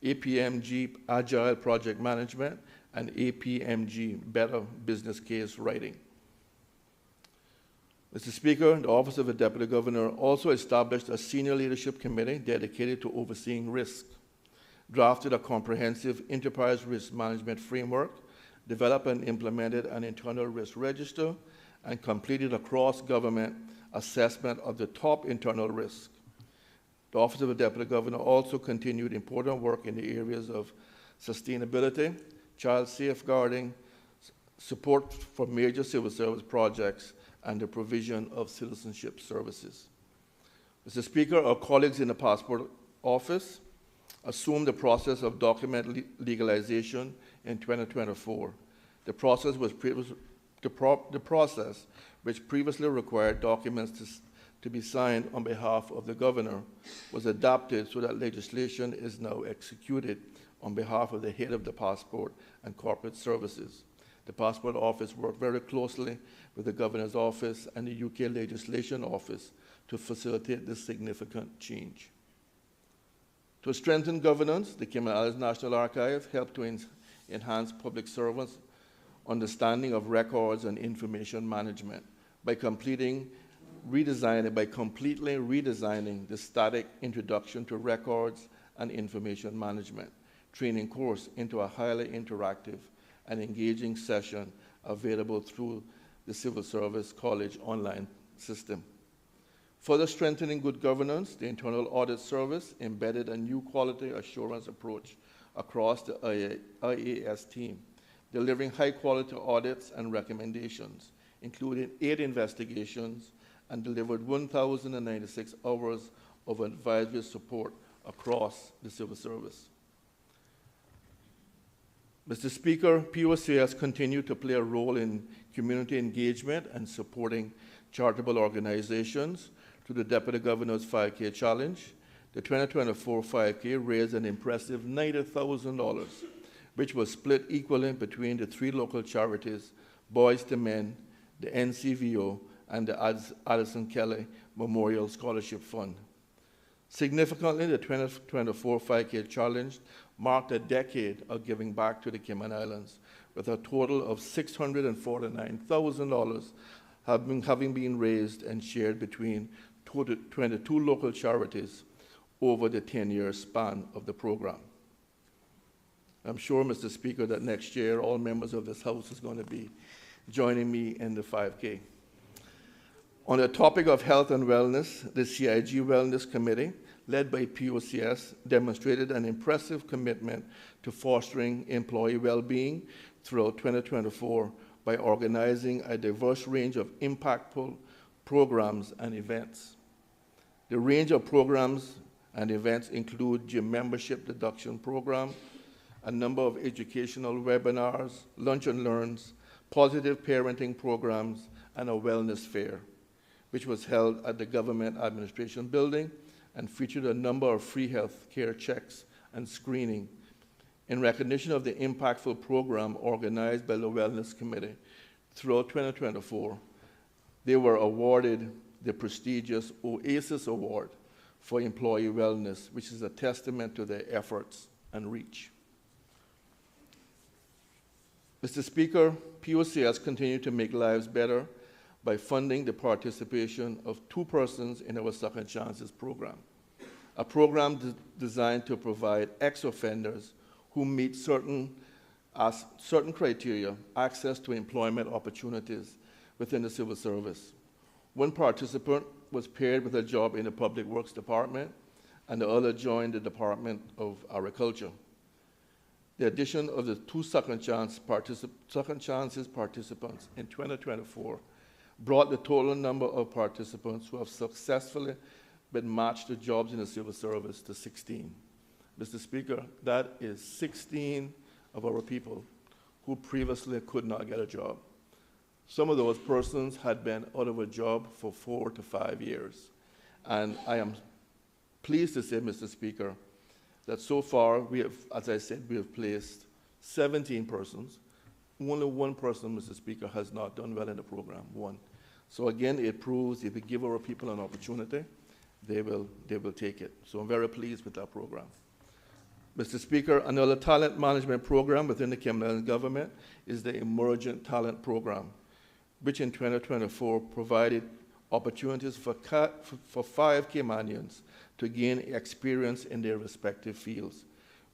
APMG Agile Project Management, and APMG Better Business Case Writing. Mr. Speaker, the Office of the Deputy Governor also established a senior leadership committee dedicated to overseeing risk, drafted a comprehensive enterprise risk management framework, developed and implemented an internal risk register, and completed a cross-government assessment of the top internal risk. The Office of the Deputy Governor also continued important work in the areas of sustainability, child safeguarding, support for major civil service projects, and the provision of citizenship services. Mr. Speaker, our colleagues in the Passport Office assumed the process of document legalization in 2024. The process which previously required documents to be signed on behalf of the Governor was adapted so that legislation is now executed on behalf of the head of the Passport and Corporate Services. The Passport Office worked very closely with the Governor's Office and the UK Legislation Office to facilitate this significant change. To strengthen governance, the Cayman Islands National Archive helped to enhance public servants' understanding of records and information management by completely redesigning the static Introduction to Records and Information Management training course into a highly interactive and engaging session available through the Civil Service College online system. Further strengthening good governance, the Internal Audit Service embedded a new quality assurance approach across the IAS team, delivering high-quality audits and recommendations, including 8 investigations, and delivered 1,096 hours of advisory support across the civil service. Mr. Speaker, POCS continued to play a role in community engagement and supporting charitable organizations through the Deputy Governor's 5K Challenge. The 2024 5K raised an impressive $90,000, which was split equally between the 3 local charities, Boys to Men, the NCVO, and the Addison Kelly Memorial Scholarship Fund. Significantly, the 2024 5K Challenge marked a decade of giving back to the Cayman Islands, with a total of $649,000 having been raised and shared between 22 local charities over the 10-year span of the program. I'm sure, Mr. Speaker, that next year all members of this House is going to be joining me in the 5K. On the topic of health and wellness, the CIG Wellness Committee, led by POCS, demonstrated an impressive commitment to fostering employee well-being throughout 2024 by organizing a diverse range of impactful programs and events. The range of programs and events include gym membership deduction program, a number of educational webinars, lunch and learns, positive parenting programs, and a wellness fair, which was held at the Government Administration Building and featured a number of free health care checks and screening. In recognition of the impactful program organized by the Wellness Committee throughout 2024, they were awarded the prestigious OASIS Award for Employee Wellness, which is a testament to their efforts and reach. Mr. Speaker, POCS continued to make lives better by funding the participation of 2 persons in our Second Chances program, a program designed to provide ex-offenders who meet certain criteria access to employment opportunities within the civil service. One participant was paired with a job in the Public Works Department, and the other joined the Department of Agriculture. The addition of the 2 Second Chances participants in 2024 brought the total number of participants who have successfully been matched to jobs in the civil service to 16. Mr. Speaker, that is 16 of our people who previously could not get a job. Some of those persons had been out of a job for 4 to 5 years. And I am pleased to say, Mr. Speaker, that so far we have, as I said, we have placed 17 persons. Only 1 person, Mr. Speaker, has not done well in the program, 1. So again, it proves if we give our people an opportunity, they will take it. So I'm very pleased with that program. Mr. Speaker, another talent management program within the Cayman Islands government is the Emergent Talent Program, which in 2024 provided opportunities for 5 Caymanians to gain experience in their respective fields,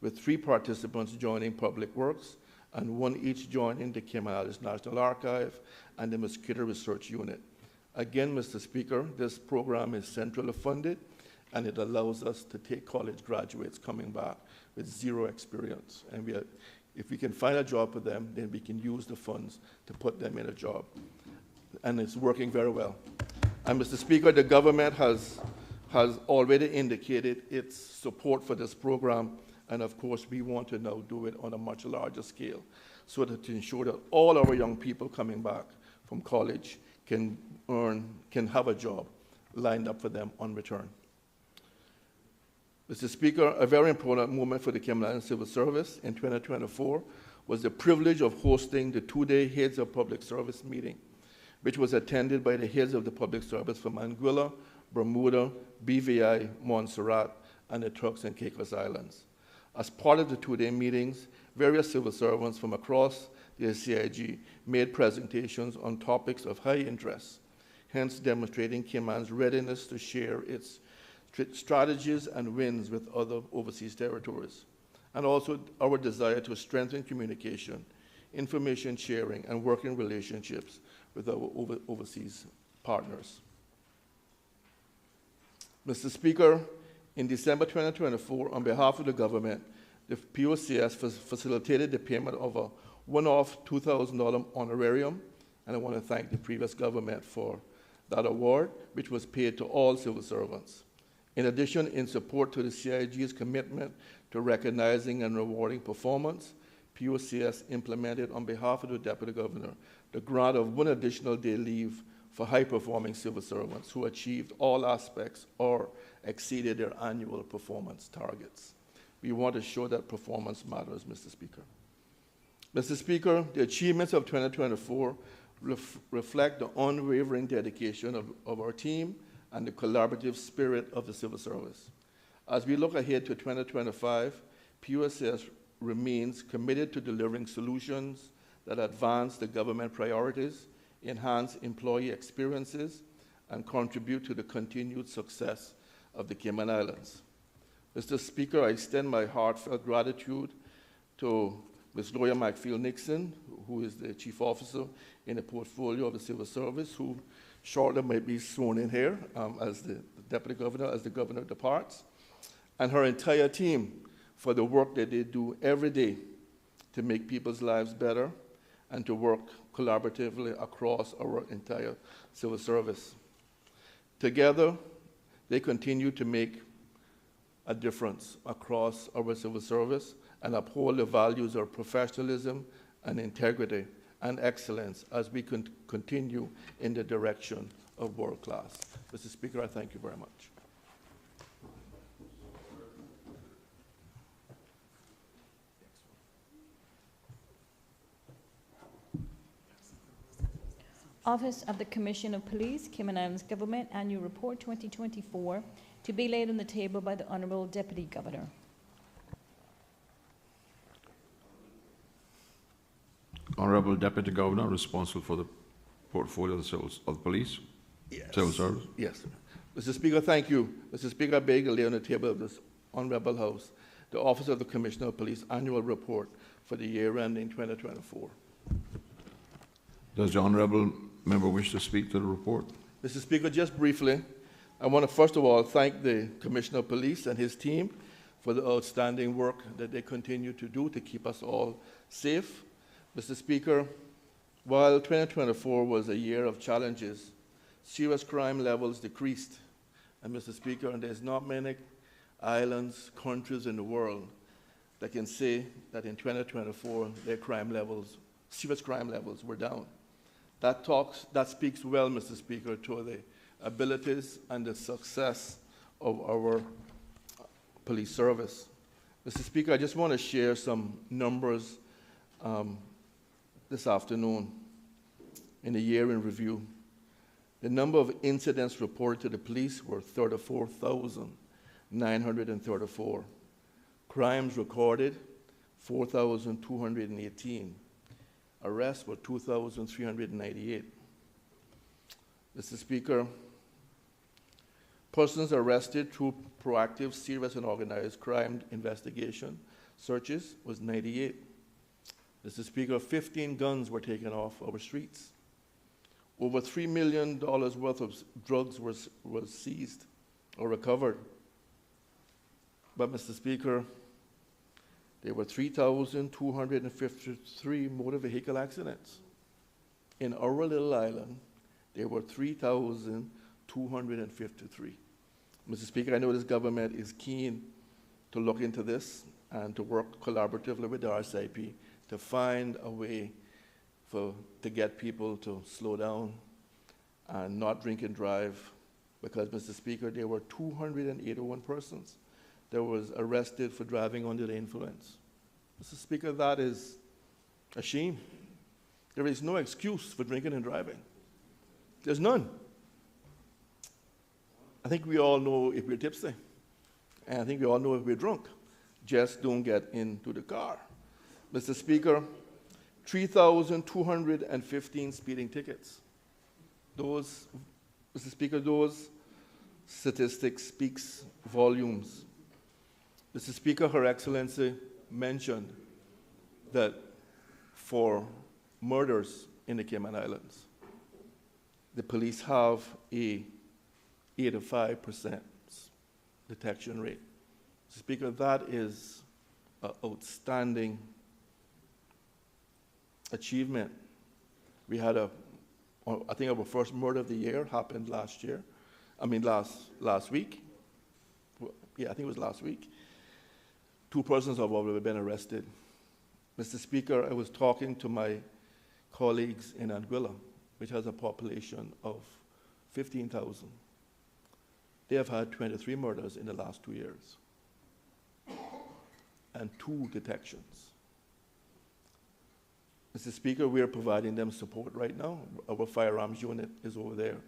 with 3 participants joining Public Works and 1 each joining the Cayman Islands National Archive and the Mosquito Research Unit. Again, Mr. Speaker, this program is centrally funded, and it allows us to take college graduates coming back with 0 experience. And if we can find a job for them, then we can use the funds to put them in a job. And it's working very well. And Mr. Speaker, the government has already indicated its support for this program, and of course we want to now do it on a much larger scale so that to ensure that all our young people coming back from college can have a job lined up for them on return. Mr. Speaker, a very important moment for the Cayman Islands Civil Service in 2024 was the privilege of hosting the two-day Heads of Public Service meeting, which was attended by the heads of the public service from Anguilla, Bermuda, BVI, Montserrat, and the Turks and Caicos Islands. As part of the two-day meetings, various civil servants from across the CIG made presentations on topics of high interest, hence demonstrating Cayman's readiness to share its strategies and wins with other overseas territories, and also our desire to strengthen communication, information sharing, and working relationships with our overseas partners. Mr. Speaker, in December 2024, on behalf of the government, the POCS facilitated the payment of a one-off $2,000 honorarium, and I want to thank the previous government for that award, which was paid to all civil servants. In addition, in support to the CIG's commitment to recognizing and rewarding performance, POCS implemented on behalf of the Deputy Governor the grant of one additional day leave for high-performing civil servants who achieved all aspects or exceeded their annual performance targets. We want to show that performance matters, Mr. Speaker. Mr. Speaker, the achievements of 2024 reflect the unwavering dedication of our team and the collaborative spirit of the civil service. As we look ahead to 2025, POCS remains committed to delivering solutions that advance the government priorities, enhance employee experiences, and contribute to the continued success of the Cayman Islands. Mr. Speaker, I extend my heartfelt gratitude to Ms. Lawyer McField Nixon, who is the Chief Officer in the portfolio of the Civil Service, who shortly might be sworn in here as the Deputy Governor, as the Governor departs, and her entire team for the work that they do every day to make people's lives better and to work collaboratively across our entire civil service. Together, they continue to make a difference across our civil service and uphold the values of professionalism and integrity and excellence as we continue in the direction of world class. Mr. Speaker, I thank you very much. Office of the Commissioner of Police, Cayman Islands Government, Annual Report 2024, to be laid on the table by the Honourable Deputy Governor. Honourable Deputy Governor, responsible for the portfolio of the police, yes. civil service. Yes. Mr. Speaker, thank you. Mr. Speaker, I beg to lay on the table of this Honourable House the Office of the Commissioner of Police Annual Report for the year ending 2024. Does the Honourable Member wish to speak to the report? Mr. Speaker, just briefly, I want to first of all thank the Commissioner of Police and his team for the outstanding work that they continue to do to keep us all safe. Mr. Speaker, while 2024 was a year of challenges, serious crime levels decreased. And Mr. Speaker, and there's not many islands, countries in the world that can say that in 2024 their crime levels, serious crime levels were down. That speaks well, Mr. Speaker, to the abilities and the success of our police service. Mr. Speaker, I just want to share some numbers this afternoon in the year in review. The number of incidents reported to the police were 34,934. Crimes recorded, 4,218. Arrests were 2,398. Mr. Speaker, persons arrested through proactive, serious, and organized crime investigation searches was 98. Mr. Speaker, 15 guns were taken off our streets. Over $3 million worth of drugs was seized or recovered. But, Mr. Speaker, there were 3,253 motor vehicle accidents. In our little island, there were 3,253. Mr. Speaker, I know this government is keen to look into this and to work collaboratively with the RCIP to find a way to get people to slow down and not drink and drive. Because, Mr. Speaker, there were 281 persons that was arrested for driving under the influence. Mr. Speaker, that is a shame. There is no excuse for drinking and driving. There's none. I think we all know if we're tipsy, and I think we all know if we're drunk. Just don't get into the car. Mr. Speaker, 3,215 speeding tickets. Those, Mr. Speaker, those statistics speaks volumes. Mr. Speaker, Her Excellency mentioned that for murders in the Cayman Islands, the police have a 85% detection rate. Mr. Speaker, that is an outstanding achievement. We had I think our first murder of the year happened last week. Yeah, I think it was last week. 2 persons have already been arrested. Mr. Speaker, I was talking to my colleagues in Anguilla, which has a population of 15,000. They have had 23 murders in the last 2 years and 2 detections. Mr. Speaker, we are providing them support right now. Our firearms unit is over there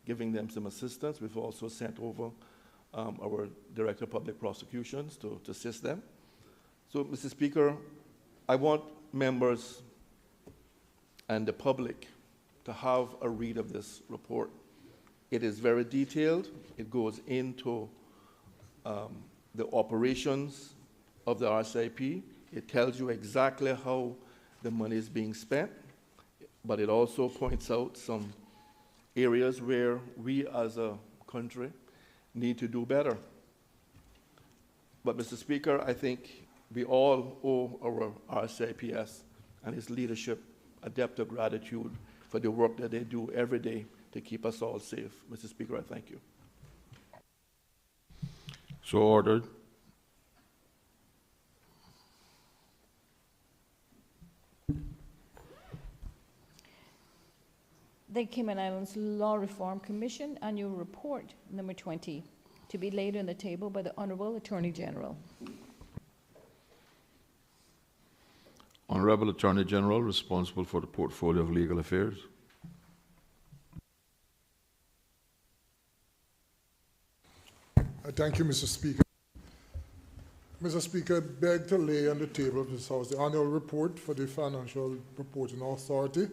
giving them some assistance. We've also sent over our Director of Public Prosecutions to assist them. So, Mr. Speaker, I want members and the public to have a read of this report. It is very detailed. It goes into the operations of the RCIP. It tells you exactly how the money is being spent, but it also points out some areas where we as a country need to do better. But, Mr. Speaker, I think we all owe our RCIPS and its leadership a debt of gratitude for the work that they do every day to keep us all safe. Mr. Speaker, I thank you. So ordered. The Cayman Islands Law Reform Commission Annual Report, number 20, to be laid on the table by the Honourable Attorney General. Honourable Attorney General, responsible for the portfolio of legal affairs. Thank you, Mr. Speaker. Mr. Speaker, I beg to lay on the table of this House the annual report for the Financial Reporting Authority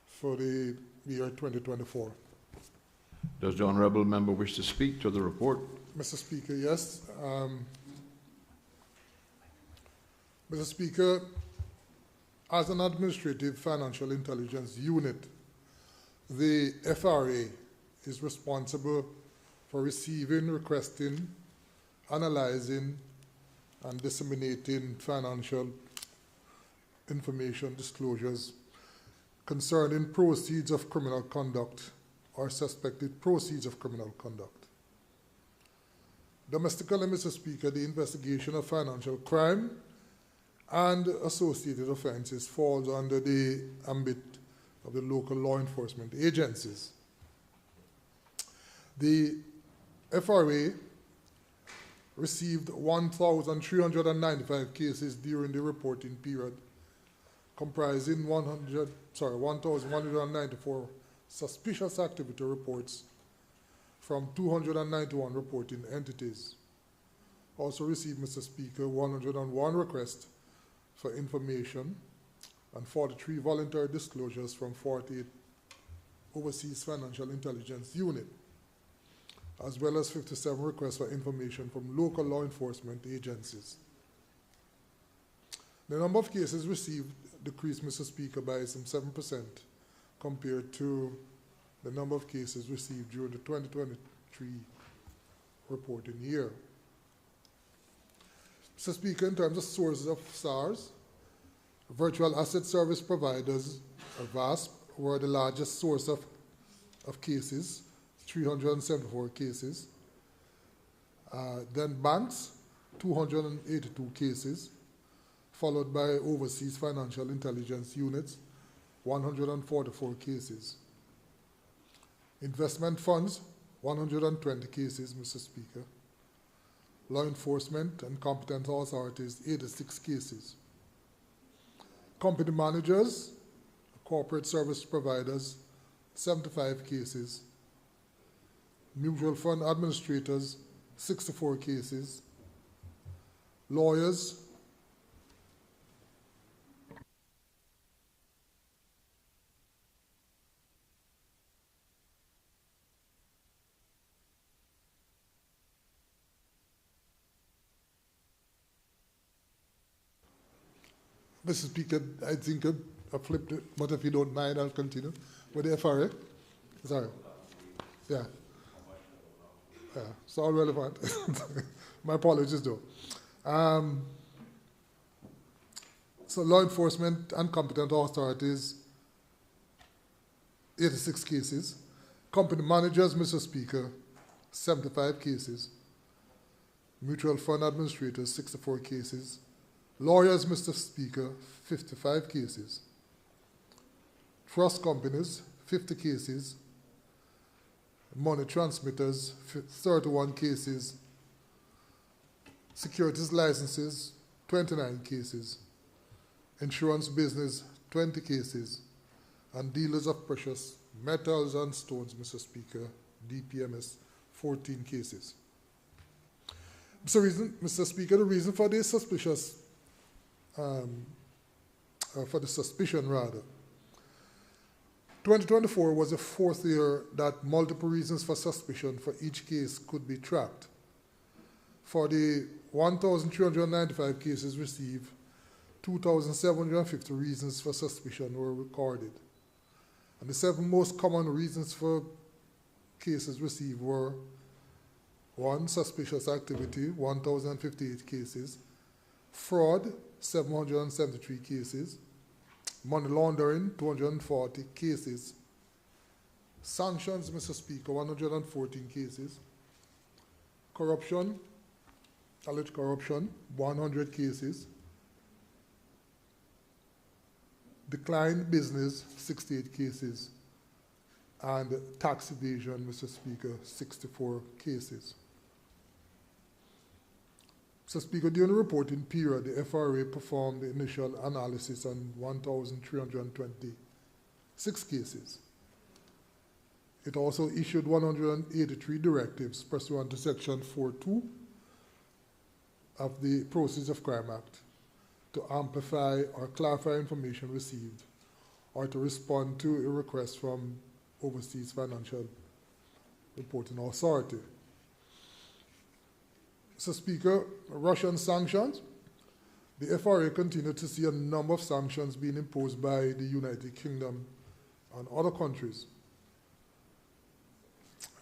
for the year 2024. Does the honourable member wish to speak to the report? Mr. Speaker, yes. Mr. Speaker, as an administrative financial intelligence unit, the FRA is responsible for receiving, requesting, analyzing, and disseminating financial information disclosures concerning proceeds of criminal conduct or suspected proceeds of criminal conduct. Domestically, Mr. Speaker, the investigation of financial crime and associated offenses falls under the ambit of the local law enforcement agencies. The FRA received 1,395 cases during the reporting period, comprising 1,194 suspicious activity reports from 291 reporting entities. Also received, Mr. Speaker, 101 requests for information and 43 voluntary disclosures from 48 overseas financial intelligence unit, as well as 57 requests for information from local law enforcement agencies. The number of cases received decreased, Mr. Speaker, by some 7% compared to the number of cases received during the 2023 reporting year. Mr. Speaker, in terms of sources of SARS, virtual asset service providers, or VASP, were the largest source of cases, 374 cases. Then banks, 282 cases, followed by overseas financial intelligence units, 144 cases. Investment funds, 120 cases, Mr. Speaker. law enforcement and competent authorities, 86 cases. Company managers, corporate service providers, 75 cases. Mutual fund administrators, 64 cases. Lawyers, Mr. Speaker, I think I flipped it, but if you don't mind, I'll continue with the FRA. Sorry. Yeah. Yeah, it's all relevant. My apologies, though. So law enforcement and competent authorities, 86 cases. Company managers, Mr. Speaker, 75 cases. Mutual fund administrators, 64 cases. Lawyers, Mr. Speaker, 55 cases. Trust companies, 50 cases. Money transmitters, 31 cases. Securities licenses, 29 cases. Insurance business, 20 cases. And dealers of precious metals and stones, Mr. Speaker, DPMS, 14 cases. Mr. Speaker, the reason for this suspicious for the suspicion rather. 2024 was the fourth year that multiple reasons for suspicion for each case could be tracked. For the 1,395 cases received, 2,750 reasons for suspicion were recorded. And the 7 most common reasons for cases received were: 1, suspicious activity, 1,058 cases; fraud, 773 cases; money laundering, 240 cases; sanctions, Mr. Speaker, 114 cases; corruption, alleged corruption, 100 cases; declined business, 68 cases; and tax evasion, Mr. Speaker, 64 cases. Mr. Speaker, during the reporting period, the FRA performed the initial analysis on 1,326 cases. It also issued 183 directives pursuant to Section 4.2 of the Proceeds of Crime Act to amplify or clarify information received or to respond to a request from Overseas Financial Reporting Authority. Mr. Speaker, Russian sanctions. The FRA continued to see a number of sanctions being imposed by the United Kingdom on other countries.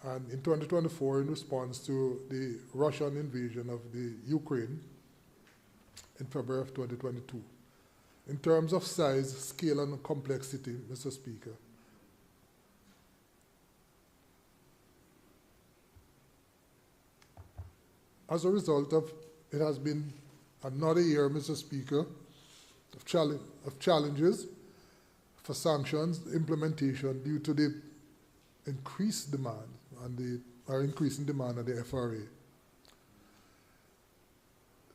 And in 2024, in response to the Russian invasion of the Ukraine in February of 2022. In terms of size, scale, and complexity, Mr. Speaker, as a result of, it has been another year, Mr. Speaker, of challenges for sanctions implementation due to the increased demand and increasing demand of the FRA.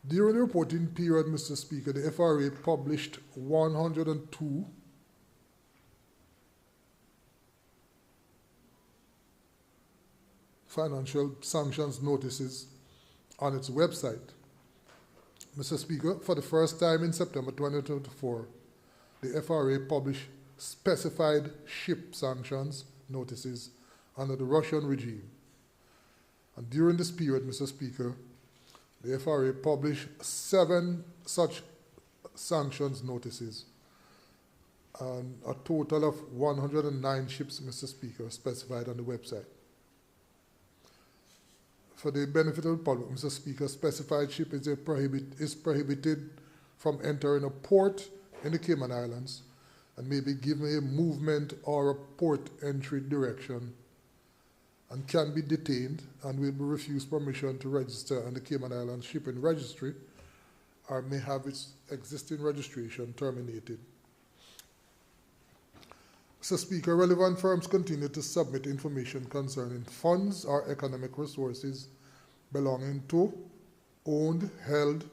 During the reporting period, Mr. Speaker, the FRA published 102 financial sanctions notices on its website. Mr. Speaker, for the first time in September 2024, the FRA published specified ship sanctions notices under the Russian regime. And during this period, Mr. Speaker, the FRA published 7 such sanctions notices, and a total of 109 ships, Mr. Speaker, specified on the website. For the benefit of the public, Mr. Speaker, specified ship is prohibited from entering a port in the Cayman Islands and may be given a movement or a port entry direction and can be detained and will be refused permission to register on the Cayman Islands Shipping Registry or may have its existing registration terminated. Mr. Speaker, relevant firms continue to submit information concerning funds or economic resources belonging to owned, held,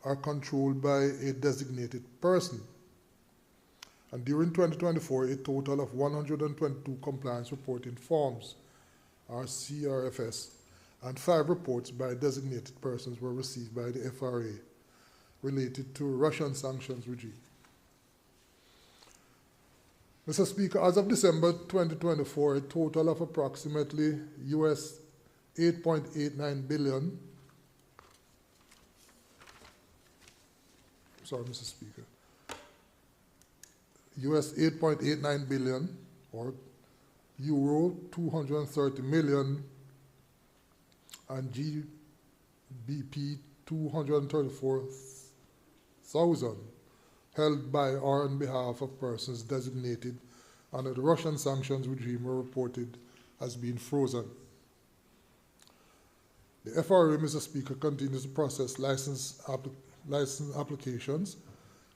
or controlled by a designated person. And during 2024, a total of 122 compliance reporting forms, or CRFS, and 5 reports by designated persons were received by the FRA related to Russian sanctions regime. Mr. Speaker, as of December 2024, a total of approximately US 8.89 billion, sorry, Mr. Speaker, US 8.89 billion or Euro 230 million and GBP 234,000 held by or on behalf of persons designated under the Russian sanctions regime were reported as being frozen. The FRA, Mr. Speaker, continues to process license applications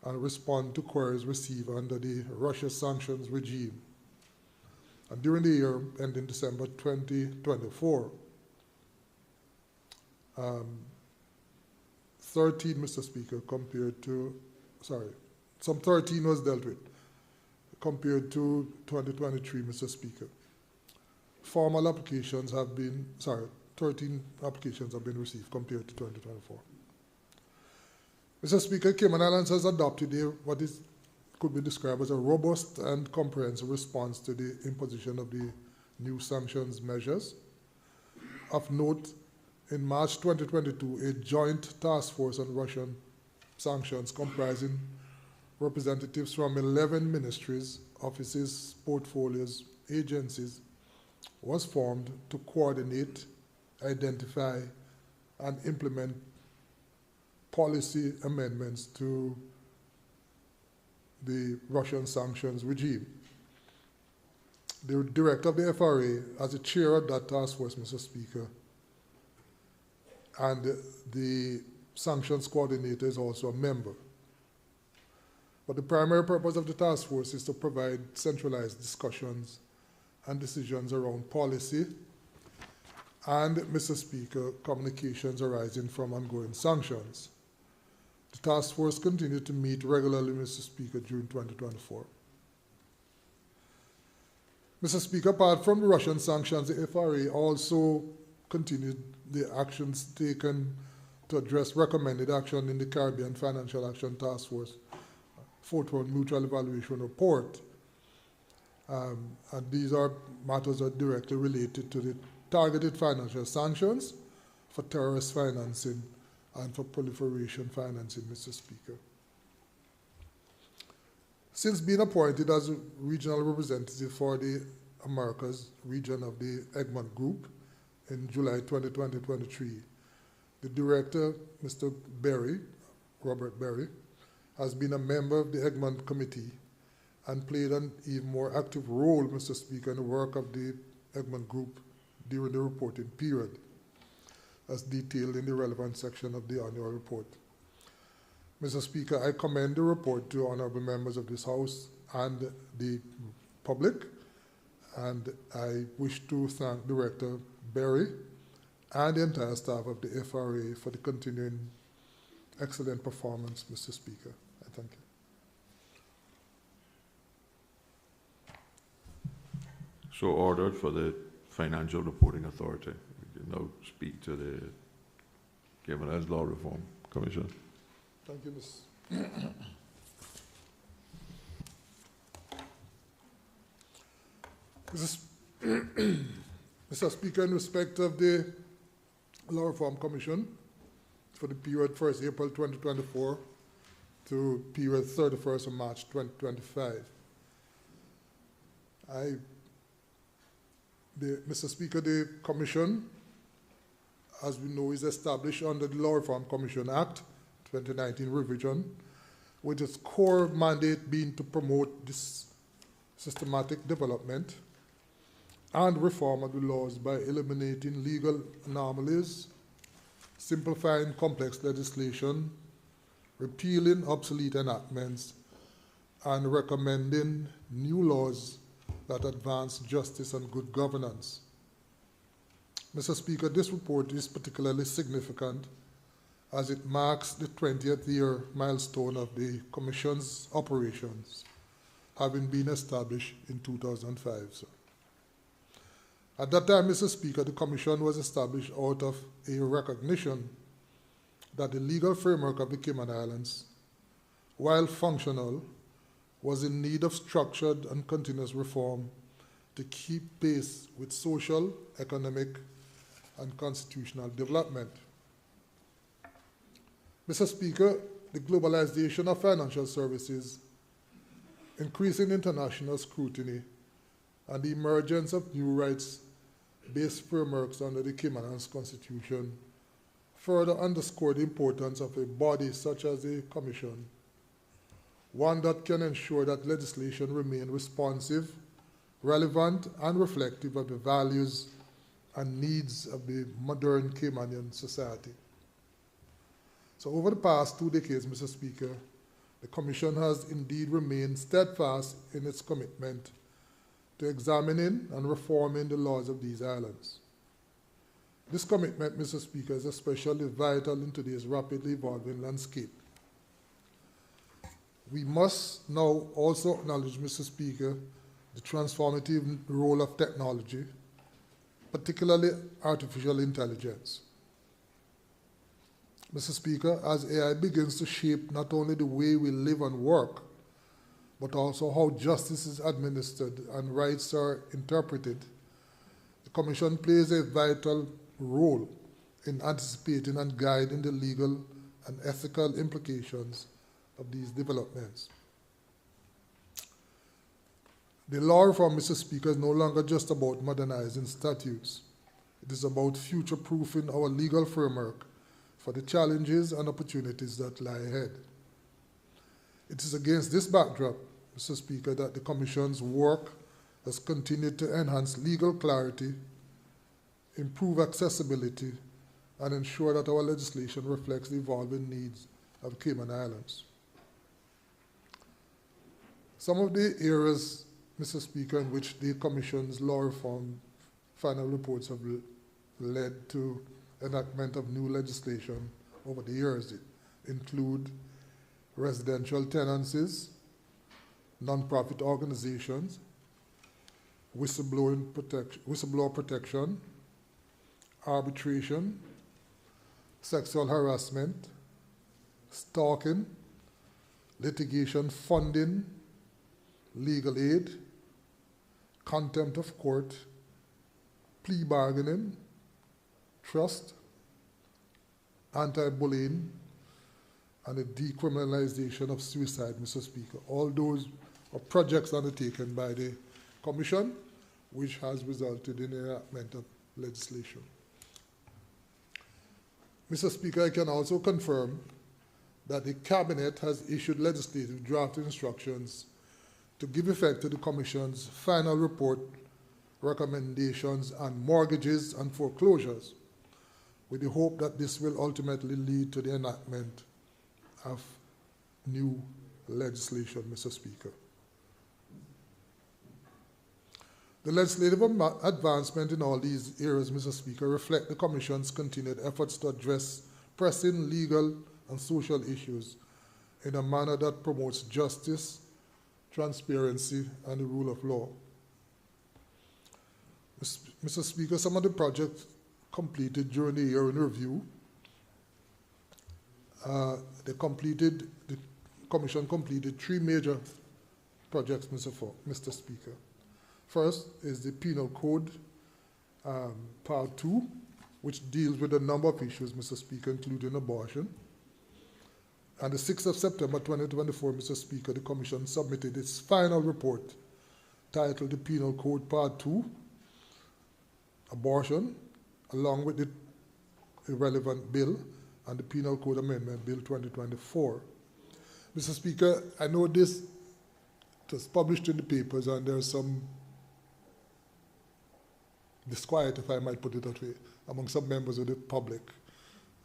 and respond to queries received under the Russia sanctions regime. And during the year ending December 2024, 13, Mr. Speaker, compared to, sorry, some 13 was dealt with compared to 2023, Mr. Speaker. Formal applications have been, 13 applications have been received compared to 2024. Mr. Speaker, Cayman Islands has adopted what could be described as a robust and comprehensive response to the imposition of the new sanctions measures. Of note, in March 2022, a joint task force on Russian sanctions comprising representatives from 11 ministries, offices, portfolios, agencies was formed to coordinate, identify, and implement policy amendments to the Russian sanctions regime. The director of the FRA, as the chair of that task force, Mr. Speaker, and the sanctions coordinator is also a member. But the primary purpose of the task force is to provide centralized discussions and decisions around policy and, Mr. Speaker, communications arising from ongoing sanctions. The task force continued to meet regularly, Mr. Speaker, during 2024. Mr. Speaker, apart from the Russian sanctions, the FRA also continued the actions taken to address recommended action in the Caribbean Financial Action Task Force, fourth round mutual evaluation report. And these are matters that are directly related to the targeted financial sanctions for terrorist financing and for proliferation financing, Mr. Speaker. Since being appointed as a regional representative for the Americas region of the Egmont Group in July 2023, the director, Mr. Berry, Robert Berry, has been a member of the Egmont Committee and played an even more active role, Mr. Speaker, in the work of the Egmont Group during the reporting period, as detailed in the relevant section of the annual report. Mr. Speaker, I commend the report to honorable members of this House and the public, and I wish to thank Director Berry and the entire staff of the FRA for the continuing excellent performance, Mr. Speaker. I thank you. So ordered for the Financial Reporting Authority. We can now speak to the Cayman Islands Law Reform Commission. Thank you, Ms. Mr. Speaker, in respect of the Law Reform Commission for the period 1st April 2024 to period 31st of March 2025, Mr. Speaker, the Commission, as we know, is established under the Law Reform Commission Act 2019 revision, with its core mandate being to promote this systematic development and reform of the laws by eliminating legal anomalies, simplifying complex legislation, repealing obsolete enactments, and recommending new laws that advance justice and good governance. Mr. Speaker, this report is particularly significant as it marks the 20th year milestone of the Commission's operations, having been established in 2005. Sir. At that time, Mr. Speaker, the Commission was established out of a recognition that the legal framework of the Cayman Islands, while functional, was in need of structured and continuous reform to keep pace with social, economic, and constitutional development. Mr. Speaker, the globalization of financial services, increasing international scrutiny, and the emergence of new rights-based frameworks under the Cayman Islands Constitution further underscore the importance of a body such as a Commission, one that can ensure that legislation remain responsive, relevant, and reflective of the values and needs of the modern Caymanian society. So over the past 2 decades, Mr. Speaker, the Commission has indeed remained steadfast in its commitment to examining and reforming the laws of these islands. This commitment, Mr. Speaker, is especially vital in today's rapidly evolving landscape. We must now also acknowledge, Mr. Speaker, the transformative role of technology, particularly artificial intelligence. Mr. Speaker, as AI begins to shape not only the way we live and work, but also how justice is administered and rights are interpreted, the Commission plays a vital role in anticipating and guiding the legal and ethical implications of these developments. The law reform, Mr. Speaker, is no longer just about modernizing statutes. It is about future-proofing our legal framework for the challenges and opportunities that lie ahead. It is against this backdrop, Mr. Speaker, that the Commission's work has continued to enhance legal clarity, improve accessibility, and ensure that our legislation reflects the evolving needs of Cayman Islands. Some of the areas, Mr. Speaker, in which the Commission's law reform final reports have led to enactment of new legislation over the years include residential tenancies, non-profit organizations, whistleblower protection, arbitration, sexual harassment, stalking, litigation funding, legal aid, contempt of court, plea bargaining, trust, anti-bullying, and the decriminalization of suicide, Mr. Speaker. All those are projects undertaken by the Commission, which has resulted in the enactment of legislation. Mr. Speaker, I can also confirm that the Cabinet has issued legislative draft instructions to give effect to the Commission's final report, recommendations on mortgages and foreclosures, with the hope that this will ultimately lead to the enactment of new legislation, Mr. Speaker. The legislative advancement in all these areas, Mr. Speaker, reflect the Commission's continued efforts to address pressing legal and social issues in a manner that promotes justice, transparency, and the rule of law. Mr. Speaker, some of the projects completed during the year in review, the Commission completed 3 major projects, Mr. Speaker. First is the Penal Code Part 2, which deals with a number of issues, Mr. Speaker, including abortion. On the 6th of September 2024, Mr. Speaker, the Commission submitted its final report titled the Penal Code Part 2, Abortion, along with the irrelevant bill and the Penal Code Amendment Bill 2024. Mr. Speaker, I know this was published in the papers and there's some disquiet, if I might put it that way, among some members of the public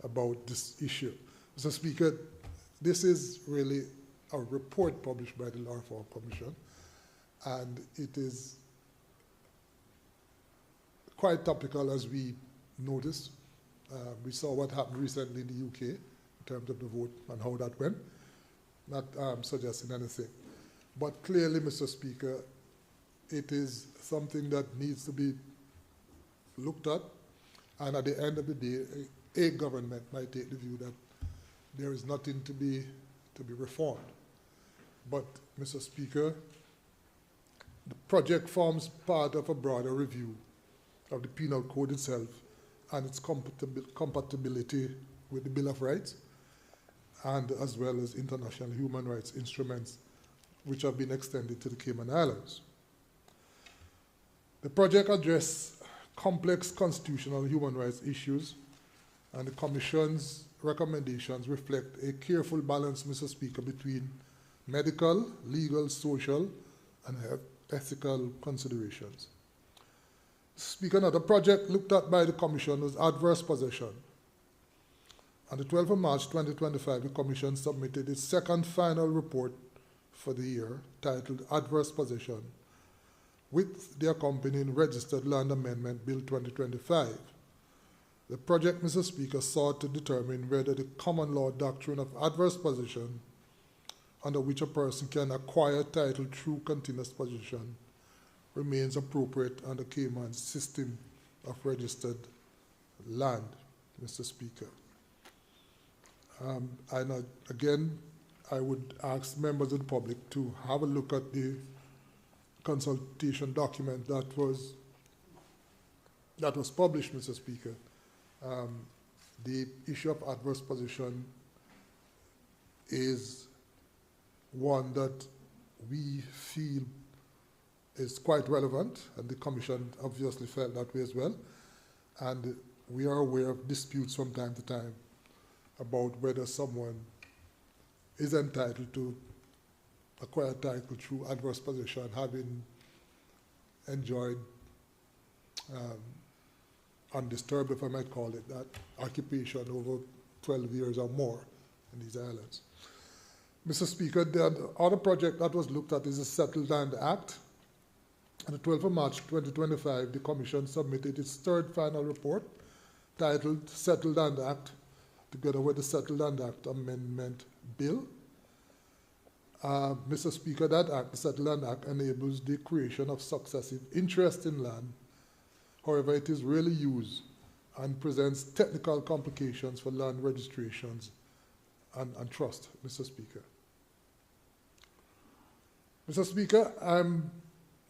about this issue. Mr. Speaker, this is really a report published by the Law Reform Commission, and it is quite topical as we noticed. We saw what happened recently in the UK terms of the vote and how that went. Not suggesting anything. But clearly, Mr. Speaker, it is something that needs to be looked at, and at the end of the day, a government might take the view that there is nothing to be reformed. But, Mr. Speaker, the project forms part of a broader review of the penal code itself and its compatibility with the Bill of Rights, and as well as international human rights instruments which have been extended to the Cayman Islands. The project addresses complex constitutional and human rights issues, and the Commission's recommendations reflect a careful balance, Mr. Speaker, between medical, legal, social, and ethical considerations. Speaker, another project looked at by the Commission was adverse possession. On the 12th of March 2025, the Commission submitted its second final report for the year, titled Adverse Possession, with the accompanying Registered Land Amendment Bill 2025. The project, Mr. Speaker, sought to determine whether the common law doctrine of adverse possession, under which a person can acquire title through continuous possession, remains appropriate under Cayman's system of registered land, Mr. Speaker. And again, I would ask members of the public to have a look at the consultation document that was published, Mr. Speaker. The issue of adverse possession is one that we feel is quite relevant, and the Commission obviously felt that way as well. And we are aware of disputes from time to time about whether someone is entitled to acquire title through adverse possession, having enjoyed undisturbed, if I might call it that, occupation over 12 years or more in these islands. Mr. Speaker, the other project that was looked at is the Settled Land Act. On the 12th of March 2025, the Commission submitted its third final report, titled Settled Land Act, together with the Settled Land Act Amendment Bill. Mr. Speaker, that act, the Settled Land Act, enables the creation of successive interest in land. However, it is rarely used and presents technical complications for land registrations and trust, Mr. Speaker. Mr. Speaker, I'm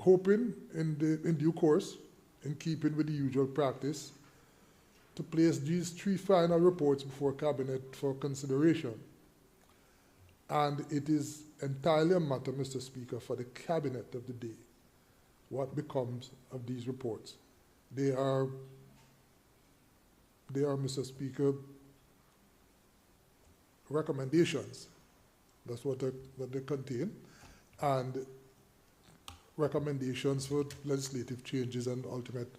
hoping in due course, in keeping with the usual practice, to place these three final reports before Cabinet for consideration. And it is entirely a matter, Mr. Speaker, for the Cabinet of the day, what becomes of these reports. They are, Mr. Speaker, recommendations. That's what they contain, and recommendations for legislative changes and ultimate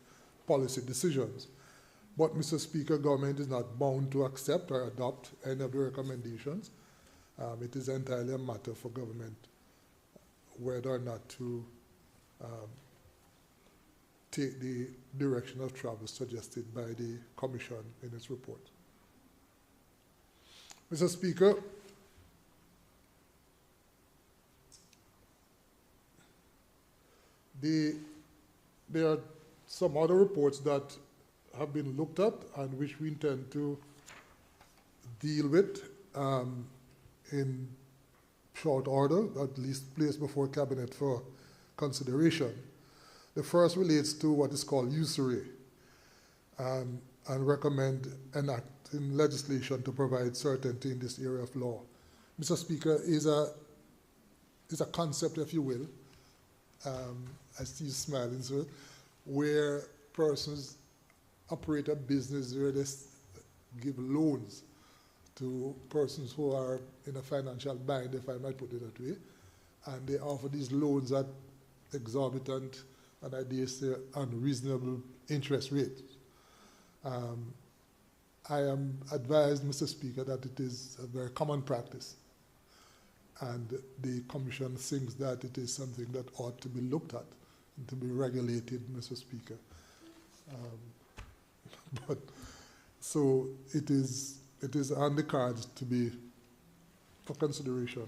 policy decisions. But, Mr. Speaker, government is not bound to accept or adopt any of the recommendations. It is entirely a matter for government whether or not to take the direction of travel suggested by the Commission in its report. Mr. Speaker, there are some other reports that have been looked at and which we intend to deal with in short order, at least placed before Cabinet for consideration. The first relates to what is called usury, and recommend enacting legislation to provide certainty in this area of law. Mr. Speaker, is a concept, if you will, I see you smiling, sir, where persons operate a business where they give loans to persons who are in a financial bind, if I might put it that way, and they offer these loans at exorbitant and I dare say unreasonable interest rates. I am advised, Mr. Speaker, that it is a very common practice, and the Commission thinks that it is something that ought to be looked at and to be regulated, Mr. Speaker. But so it is it is on the cards to be for consideration.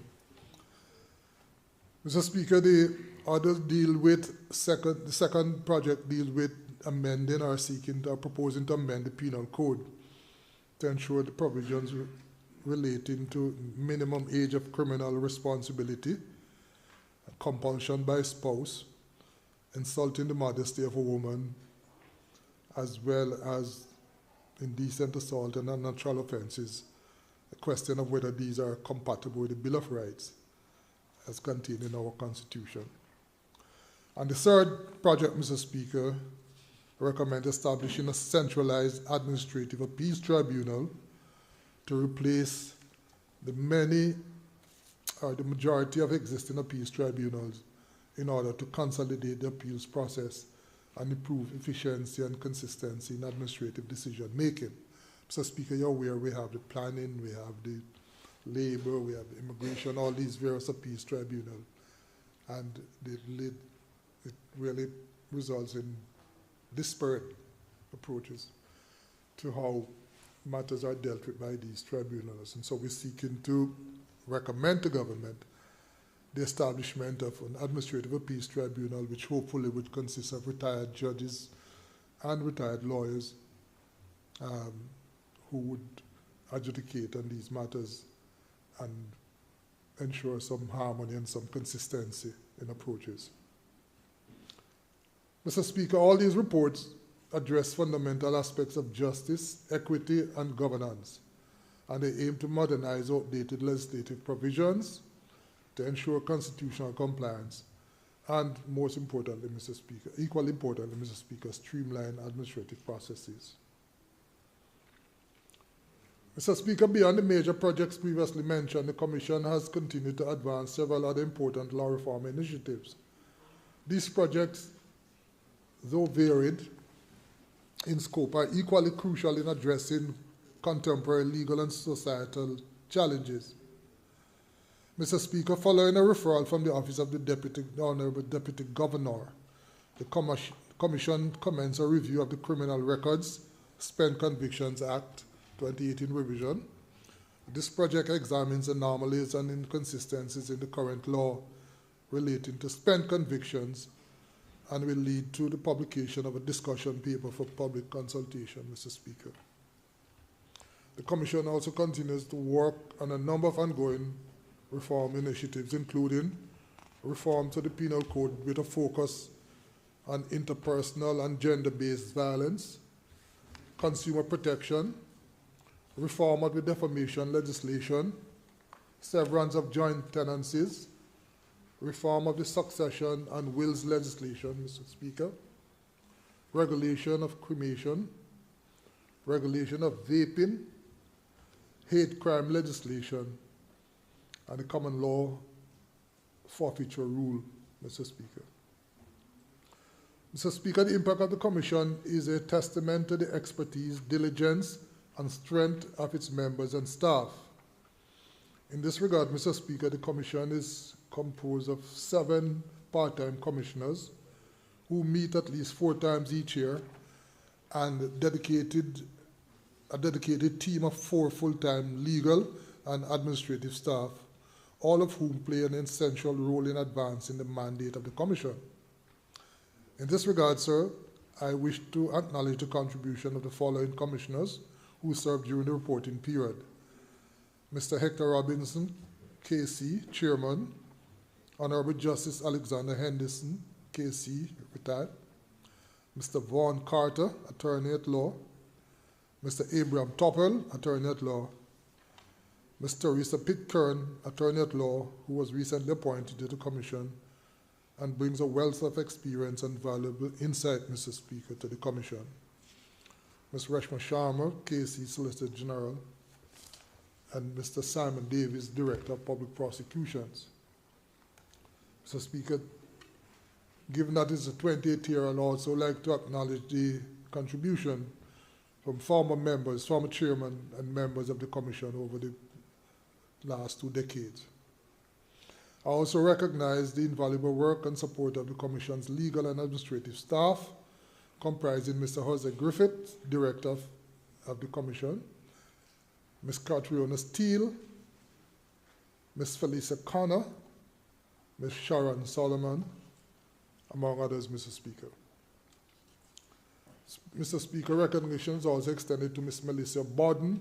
Mr. Speaker, the others deal with the second project deals with amending or seeking or proposing to amend the penal code to ensure the provisions relating to minimum age of criminal responsibility, compulsion by spouse, insulting the modesty of a woman, as well as indecent assault and unnatural offenses, the question of whether these are compatible with the Bill of Rights as contained in our Constitution. And the third project, Mr. Speaker, recommend establishing a centralized administrative appeals tribunal to replace the majority of existing appeals tribunals in order to consolidate the appeals process and improve efficiency and consistency in administrative decision making. Mr. Speaker, you're aware we have the planning, we have the labor, we have the immigration, all these various appeals tribunals, and it really results in disparate approaches to how matters are dealt with by these tribunals. And so we're seeking to recommend to government the establishment of an administrative appeals tribunal, which hopefully would consist of retired judges and retired lawyers who would adjudicate on these matters and ensure some harmony and some consistency in approaches. Mr. Speaker, all these reports address fundamental aspects of justice, equity, and governance, and they aim to modernize outdated legislative provisions to ensure constitutional compliance, and most importantly, Mr. Speaker, equally importantly, Mr. Speaker, streamline administrative processes. Mr. Speaker, beyond the major projects previously mentioned, the Commission has continued to advance several other important law reform initiatives. These projects, though varied in scope, are equally crucial in addressing contemporary legal and societal challenges. Mr. Speaker, following a referral from the Office of the Honourable Deputy Governor, the Commission commenced a review of the Criminal Records Spent Convictions Act 2018 revision. This project examines anomalies and inconsistencies in the current law relating to spent convictions and will lead to the publication of a discussion paper for public consultation, Mr. Speaker. The Commission also continues to work on a number of ongoing reform initiatives, including reform to the Penal Code with a focus on interpersonal and gender-based violence, consumer protection, reform of the defamation legislation, severance of joint tenancies, reform of the succession and wills legislation, Mr. Speaker, regulation of cremation, regulation of vaping, hate crime legislation, and the common law forfeiture rule, Mr. Speaker. Mr. Speaker, the impact of the Commission is a testament to the expertise, diligence, and strength of its members and staff. In this regard, Mr. Speaker, the Commission is composed of 7 part-time commissioners who meet at least 4 times each year, and a dedicated team of 4 full-time legal and administrative staff, all of whom play an essential role in advancing the mandate of the Commission. In this regard, sir, I wish to acknowledge the contribution of the following commissioners who served during the reporting period. Mr. Hector Robinson, KC, Chairman, Honorable Justice Alexander Henderson, KC, retired, Mr. Vaughn Carter, Attorney at Law, Mr. Abraham Toppel, Attorney at Law, Ms. Teresa Pitcairn, Attorney at Law, who was recently appointed to the Commission and brings a wealth of experience and valuable insight, Mr. Speaker, to the Commission. Ms. Reshma Sharma, KC Solicitor General, and Mr. Simon Davis, Director of Public Prosecutions. Mr. Speaker, given that it's the 28th year, I'd also like to acknowledge the contribution from former members, former chairmen and members of the Commission over the last 2 decades. I also recognize the invaluable work and support of the Commission's legal and administrative staff, comprising Mr. Jose Griffith, Director of the Commission, Ms. Catriona Steele, Ms. Felicia Connor, Ms. Sharon Solomon, among others, Mr. Speaker. Mr. Speaker, recognitions also extended to Ms. Melissa Borden,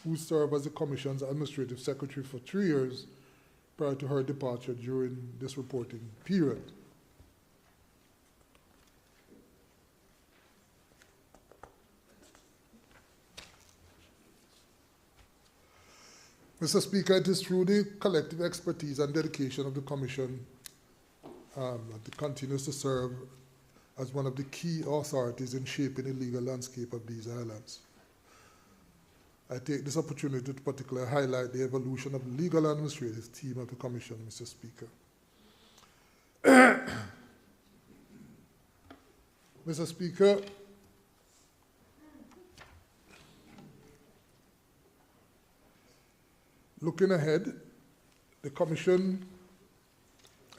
who served as the Commission's Administrative Secretary for 3 years prior to her departure during this reporting period. Mr. Speaker, it is through the collective expertise and dedication of the Commission that it continues to serve as one of the key authorities in shaping the legal landscape of these islands. I take this opportunity to particularly highlight the evolution of the legal and administrative team of the Commission, Mr. Speaker. Mr. Speaker, looking ahead, the Commission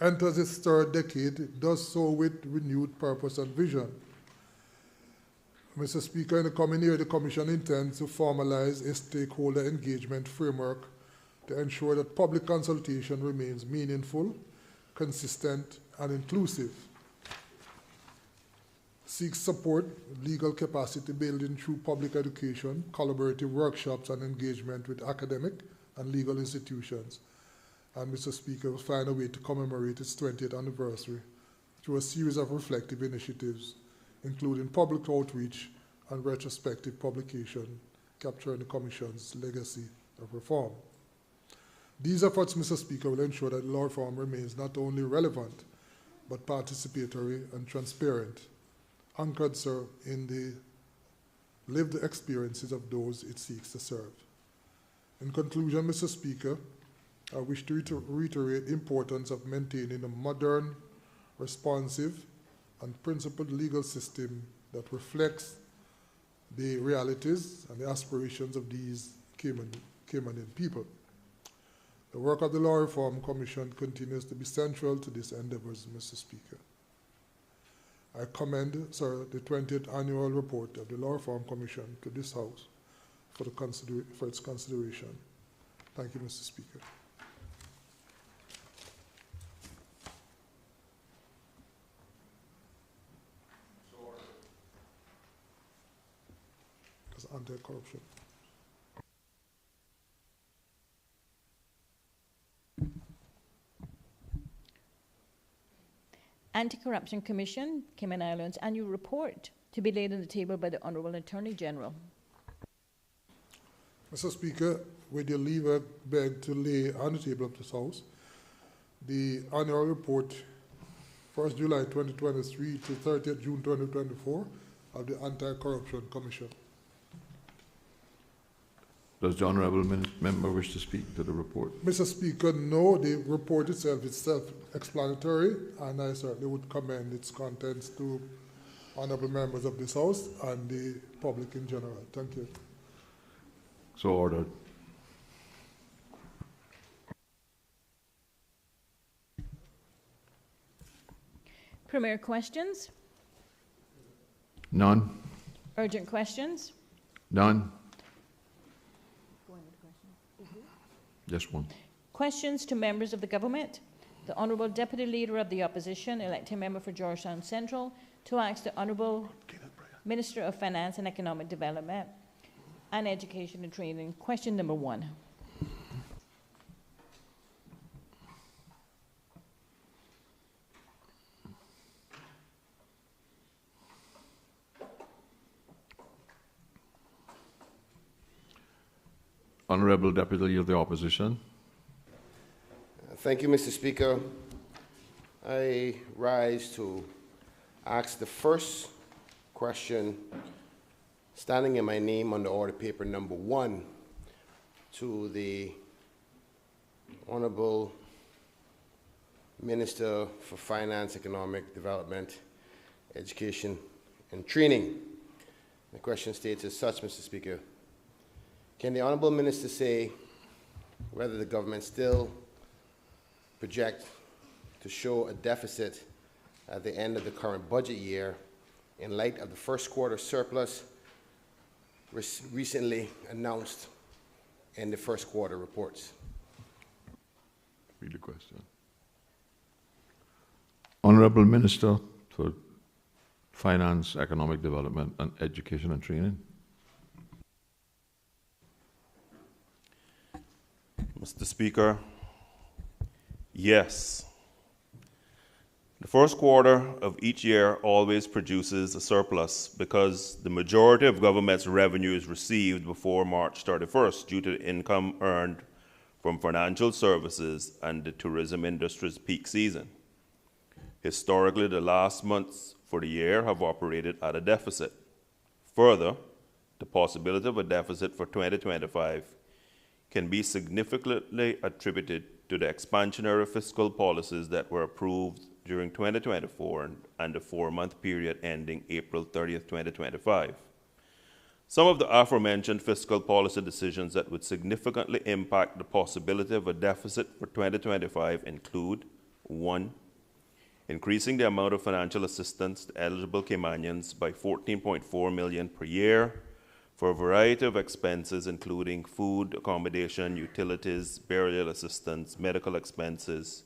enters its third decade. It does so with renewed purpose and vision. Mr. Speaker, in the coming year, the Commission intends to formalize a stakeholder engagement framework to ensure that public consultation remains meaningful, consistent, and inclusive. Seeks support legal capacity building through public education, collaborative workshops, and engagement with academic and legal institutions. And Mr. Speaker, will find a way to commemorate its 20th anniversary through a series of reflective initiatives, including public outreach and retrospective publication, capturing the Commission's legacy of reform. These efforts, Mr. Speaker, will ensure that law reform remains not only relevant, but participatory and transparent, anchored, sir, in the lived experiences of those it seeks to serve. In conclusion, Mr. Speaker, I wish to reiterate the importance of maintaining a modern, responsive, and principled legal system that reflects the realities and the aspirations of these Caymanian people. The work of the Law Reform Commission continues to be central to these endeavors, Mr. Speaker. I commend, sir, the 20th annual report of the Law Reform Commission to this House for its consideration. Thank you, Mr. Speaker. Anti-corruption. Anti-Corruption Commission, Cayman Islands annual report to be laid on the table by the Honourable Attorney General. Mr. Speaker, with your leave, I beg to lay on the table of this House the annual report 1st July 2023 to 30th June 2024 of the Anti-Corruption Commission. Does the honourable member wish to speak to the report? Mr. Speaker, no, the report itself is self-explanatory, and I certainly would commend its contents to honourable members of this House and the public in general. Thank you. So ordered. Premier questions? None. Urgent questions? None. Just one. Questions to members of the government. The Honourable Deputy Leader of the Opposition, elected member for Georgetown Central, to ask the Honourable Minister of Finance and Economic Development and Education and Training. Question number 1. Honourable Deputy Leader of the Opposition. Thank you, Mr. Speaker. I rise to ask the first question standing in my name on the order paper number 1 to the Honourable Minister for Finance, Economic Development, Education and Training. The question states as such, Mr. Speaker. Can the Honourable Minister say whether the government still project to show a deficit at the end of the current budget year in light of the first quarter surplus recently announced in the first quarter reports. Read the question. Honourable Minister for Finance, Economic Development and Education and Training. Mr. Speaker, yes. The first quarter of each year always produces a surplus because the majority of government's revenue is received before March 31st due to the income earned from financial services and the tourism industry's peak season. Historically, the last months for the year have operated at a deficit. Further, the possibility of a deficit for 2025 can be significantly attributed to the expansionary fiscal policies that were approved during 2024 and the 4-month period ending April 30th, 2025. Some of the aforementioned fiscal policy decisions that would significantly impact the possibility of a deficit for 2025 include: 1. Increasing the amount of financial assistance to eligible Caymanians by $14.4 million per year for a variety of expenses including food, accommodation, utilities, burial assistance, medical expenses,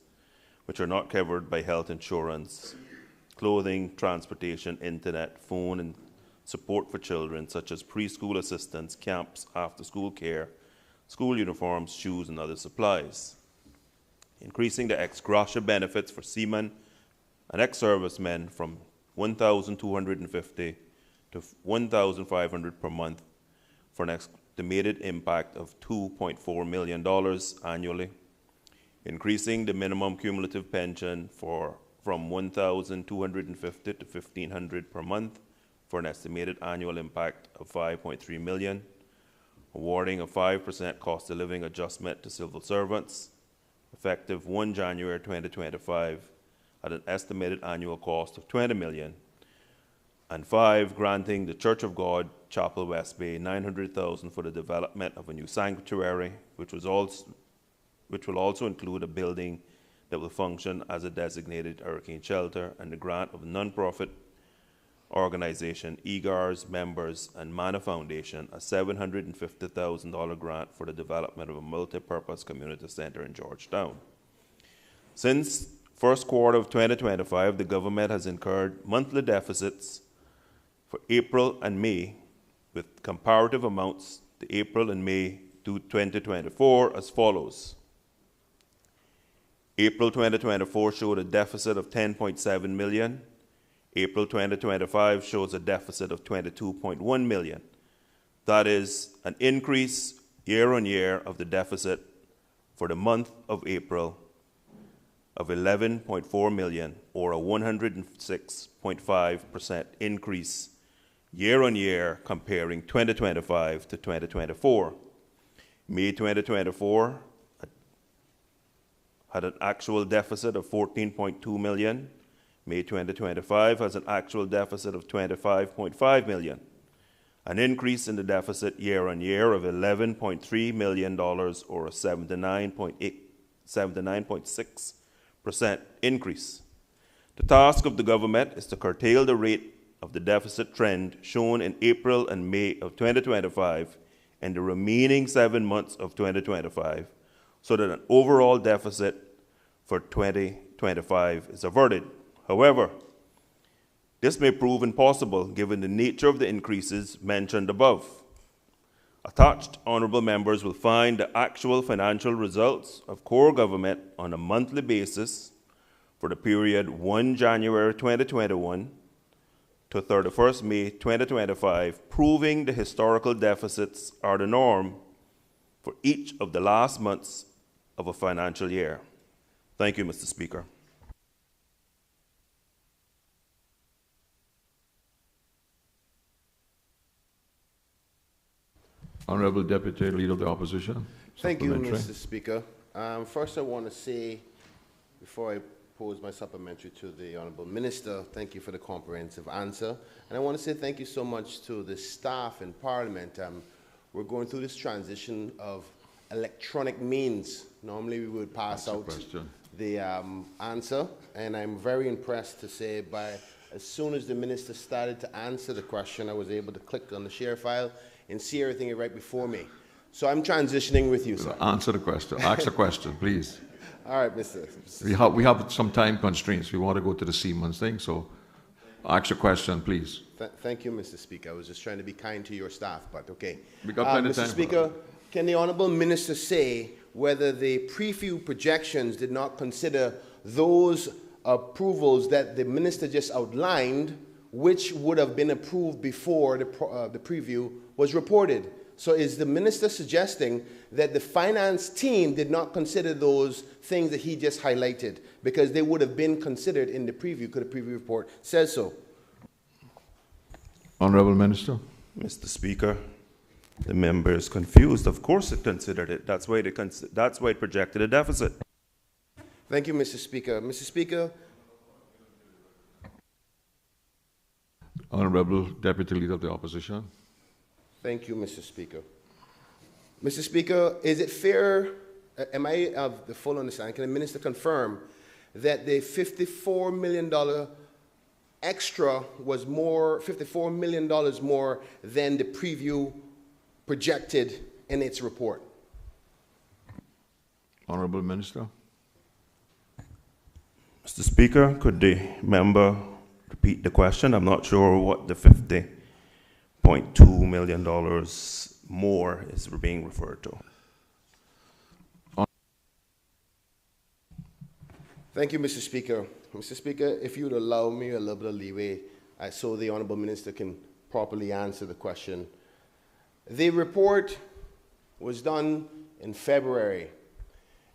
which are not covered by health insurance, clothing, transportation, internet, phone, and support for children, such as preschool assistance, camps, after-school care, school uniforms, shoes, and other supplies. Increasing the ex gratia benefits for seamen and ex-servicemen from $1,250 to $1,500 per month for an estimated impact of $2.4 million annually. Increasing the minimum cumulative pension from $1,250 to $1,500 per month for an estimated annual impact of $5.3 million. Awarding a 5% cost of living adjustment to civil servants, effective 1 January 2025, at an estimated annual cost of $20 million. And 5, granting the Church of God, Chapel West Bay, $900,000 for the development of a new sanctuary, which will also include a building that will function as a designated hurricane shelter, and the grant of non-profit organization EGAR's members and Manna Foundation a $750,000 grant for the development of a multi-purpose community center in Georgetown. Since first quarter of 2025, the government has incurred monthly deficits for April and May with comparative amounts to April and May 2024 as follows. April 2024 showed a deficit of $10.7 million. April 2025 shows a deficit of $22.1 million. That is an increase year on year of the deficit for the month of April of $11.4 million, or a 106.5% increase year on year comparing 2025 to 2024. May 2024 had an actual deficit of $14.2 million. May 2025 has an actual deficit of $25.5 million, an increase in the deficit year on year of $11.3 million, or a 79.6% increase. The task of the government is to curtail the rate of the deficit trend shown in April and May of 2025 and the remaining 7 months of 2025, so that an overall deficit for 2025 is averted. However, this may prove impossible given the nature of the increases mentioned above. Attached, honourable members will find the actual financial results of core government on a monthly basis for the period 1 January 2021 to 31st May 2025, proving the historical deficits are the norm for each of the last months of a financial year. Thank you, Mr. Speaker. Honourable Deputy Leader of the Opposition. Thank you, Mr. Speaker. First, I want to say, before I pose my supplementary to the Honourable Minister, thank you for the comprehensive answer. And I want to say thank you so much to the staff in Parliament. We're going through this transition of electronic means. Normally, we would pass out the answer, and I'm very impressed to say as soon as the Minister started to answer the question, I was able to click on the share file and see everything right before me. So I'm transitioning with you, sir. Answer the question. Ask the question, please. All right, Mr. We have some time constraints. We want to go to the Siemens thing, so ask your question, please. Thank you, Mr. Speaker. I was just trying to be kind to your staff, but okay. We got plenty of time. Mr. Speaker, can the Honourable Minister say whether the preview projections did not consider those approvals that the Minister just outlined, which would have been approved before the preview was reported? So is the Minister suggesting that the finance team did not consider those things that he just highlighted because they would have been considered in the preview, because the preview report says so? Honourable Minister. Mr. Speaker, the member is confused. Of course it considered it. That's why it projected a deficit. Thank you, Mr. Speaker. Mr. Speaker. Honourable Deputy Leader of the Opposition. Thank you, Mr. Speaker. Mr. Speaker, is it fair, am I of the full understanding, can the Minister confirm that the $54 million extra was $54 million more than the preview projected in its report? Honourable Minister. Mr. Speaker, could the member repeat the question? I'm not sure what the $50.2 million more is being referred to. Thank you, Mr. Speaker. Mr. Speaker, if you would allow me a little bit of leeway so the Honourable Minister can properly answer the question. The report was done in February.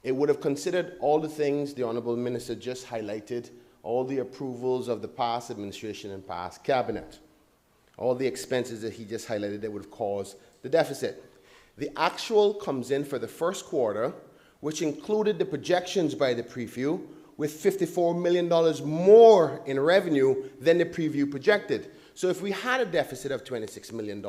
It would have considered all the things the Honourable Minister just highlighted, all the approvals of the past administration and past cabinet, all the expenses that he just highlighted that would have caused the deficit. The actual comes in for the first quarter, which included the projections by the preview, with $54 million more in revenue than the preview projected. So if we had a deficit of $26 million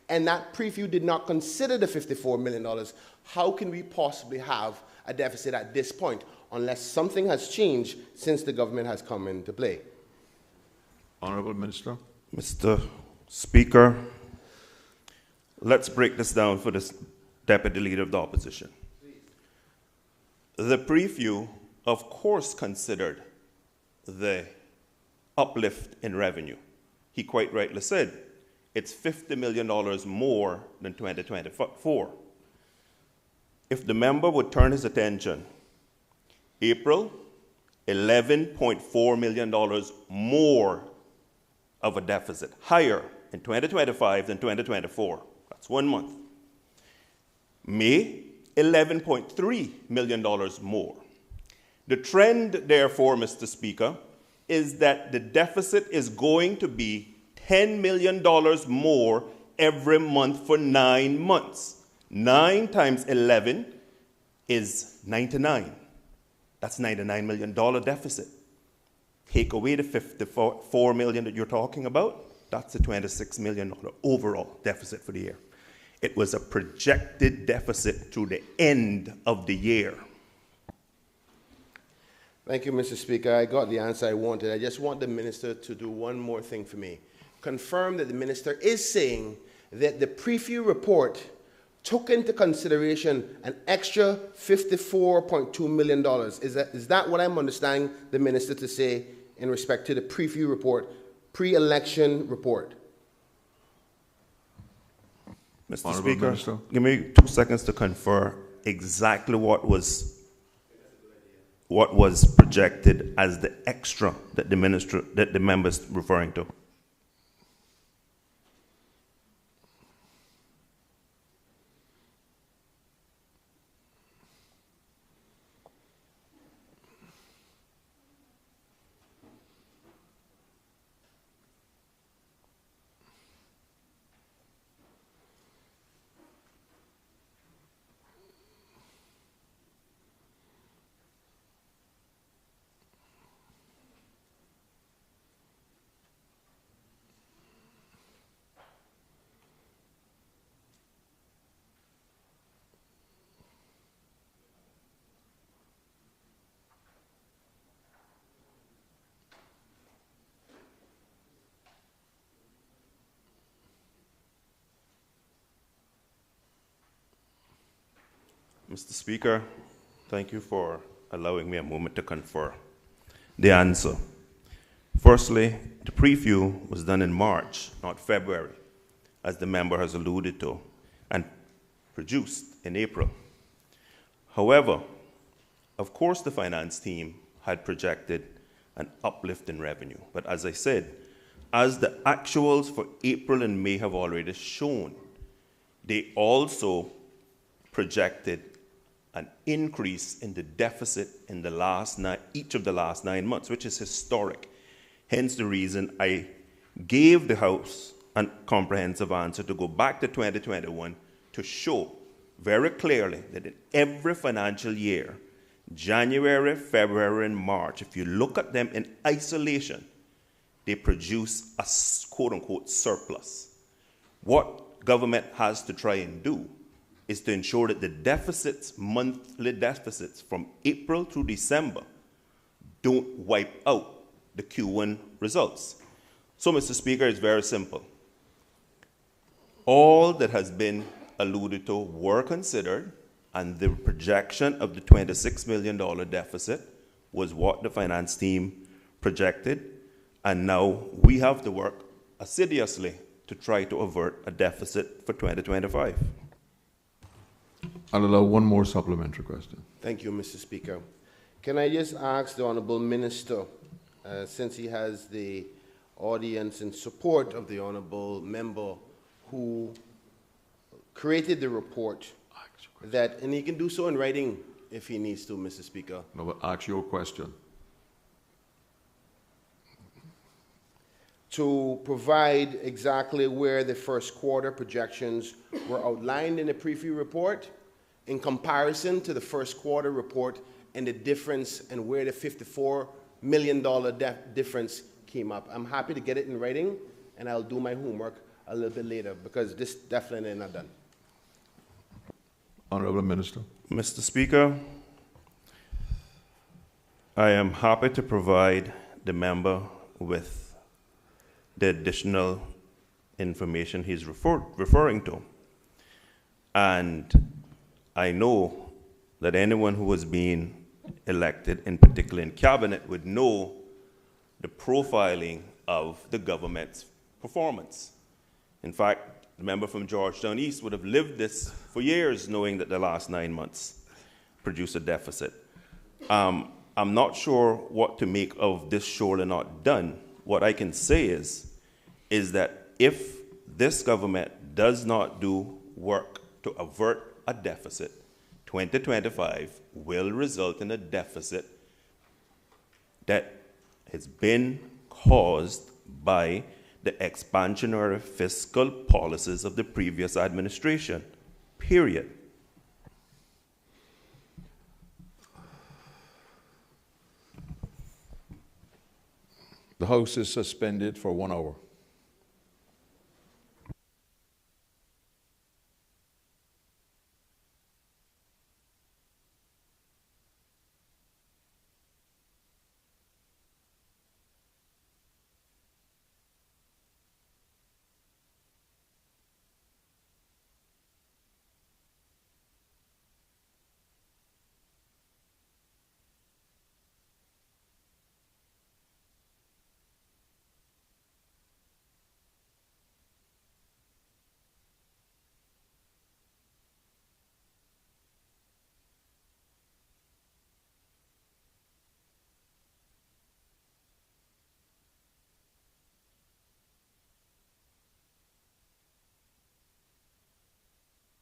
and that preview did not consider the $54 million, how can we possibly have a deficit at this point unless something has changed since the government has come into play? Honourable Minister. Mr. Speaker, let's break this down for the Deputy Leader of the Opposition. The preview, of course, considered the uplift in revenue. He quite rightly said it's $50 million more than 2024. If the member would turn his attention, April, $11.4 million more of a deficit, higher in 2025 than 2024. That's 1 month. May, $11.3 million more. The trend, therefore, Mr. Speaker, is that the deficit is going to be $10 million more every month for 9 months. 9 times 11 is 99. That's $99 million deficit. Take away the $54 million that you're talking about, that's a $26 million overall deficit for the year. It was a projected deficit to the end of the year. Thank you, Mr. Speaker. I got the answer I wanted. I just want the Minister to do one more thing for me. Confirm that the Minister is saying that the preview report took into consideration an extra $54.2 million. Is that what I'm understanding the Minister to say in respect to the preview report, pre-election report? Mr. Speaker, give me 2 seconds to confer exactly what was projected as the extra that the member is referring to. Mr. Speaker, thank you for allowing me a moment to confer the answer. Firstly, the preview was done in March, not February, as the member has alluded to, and produced in April. However, of course the finance team had projected an uplift in revenue. But as I said, as the actuals for April and May have already shown, they also projected an increase in the deficit in each of the last 9 months, which is historic. Hence the reason I gave the House a comprehensive answer to go back to 2021 to show very clearly that in every financial year, January, February, and March, if you look at them in isolation, they produce a quote-unquote surplus. What government has to try and do is to ensure that the deficits, monthly deficits from April through December, don't wipe out the Q1 results. So, Mr. Speaker, it's very simple. All that has been alluded to were considered, and the projection of the $26 million deficit was what the finance team projected, and now we have to work assiduously to try to avert a deficit for 2025. I'll allow one more supplementary question. Thank you, Mr. Speaker. Can I just ask the Honourable Minister, since he has the audience and support of the Honourable Member who created the report, that, and he can do so in writing if he needs to, Mr. Speaker. No, but ask your question. To provide exactly where the first quarter projections were outlined in the preview report in comparison to the first quarter report and the difference and where the $54 million difference came up. I'm happy to get it in writing, and I'll do my homework a little bit later because this definitely not done. Honourable Minister. Mr. Speaker, I am happy to provide the member with the additional information he's referring to. And I know that anyone who has been elected, in particular in cabinet, would know the profiling of the government's performance. In fact, the member from Georgetown East would have lived this for years, knowing that the last 9 months produced a deficit. I'm not sure what to make of this surely not done. What I can say is that if this government does not do work to avert a deficit, 2025 will result in a deficit that has been caused by the expansionary fiscal policies of the previous administration, period. The House is suspended for 1 hour.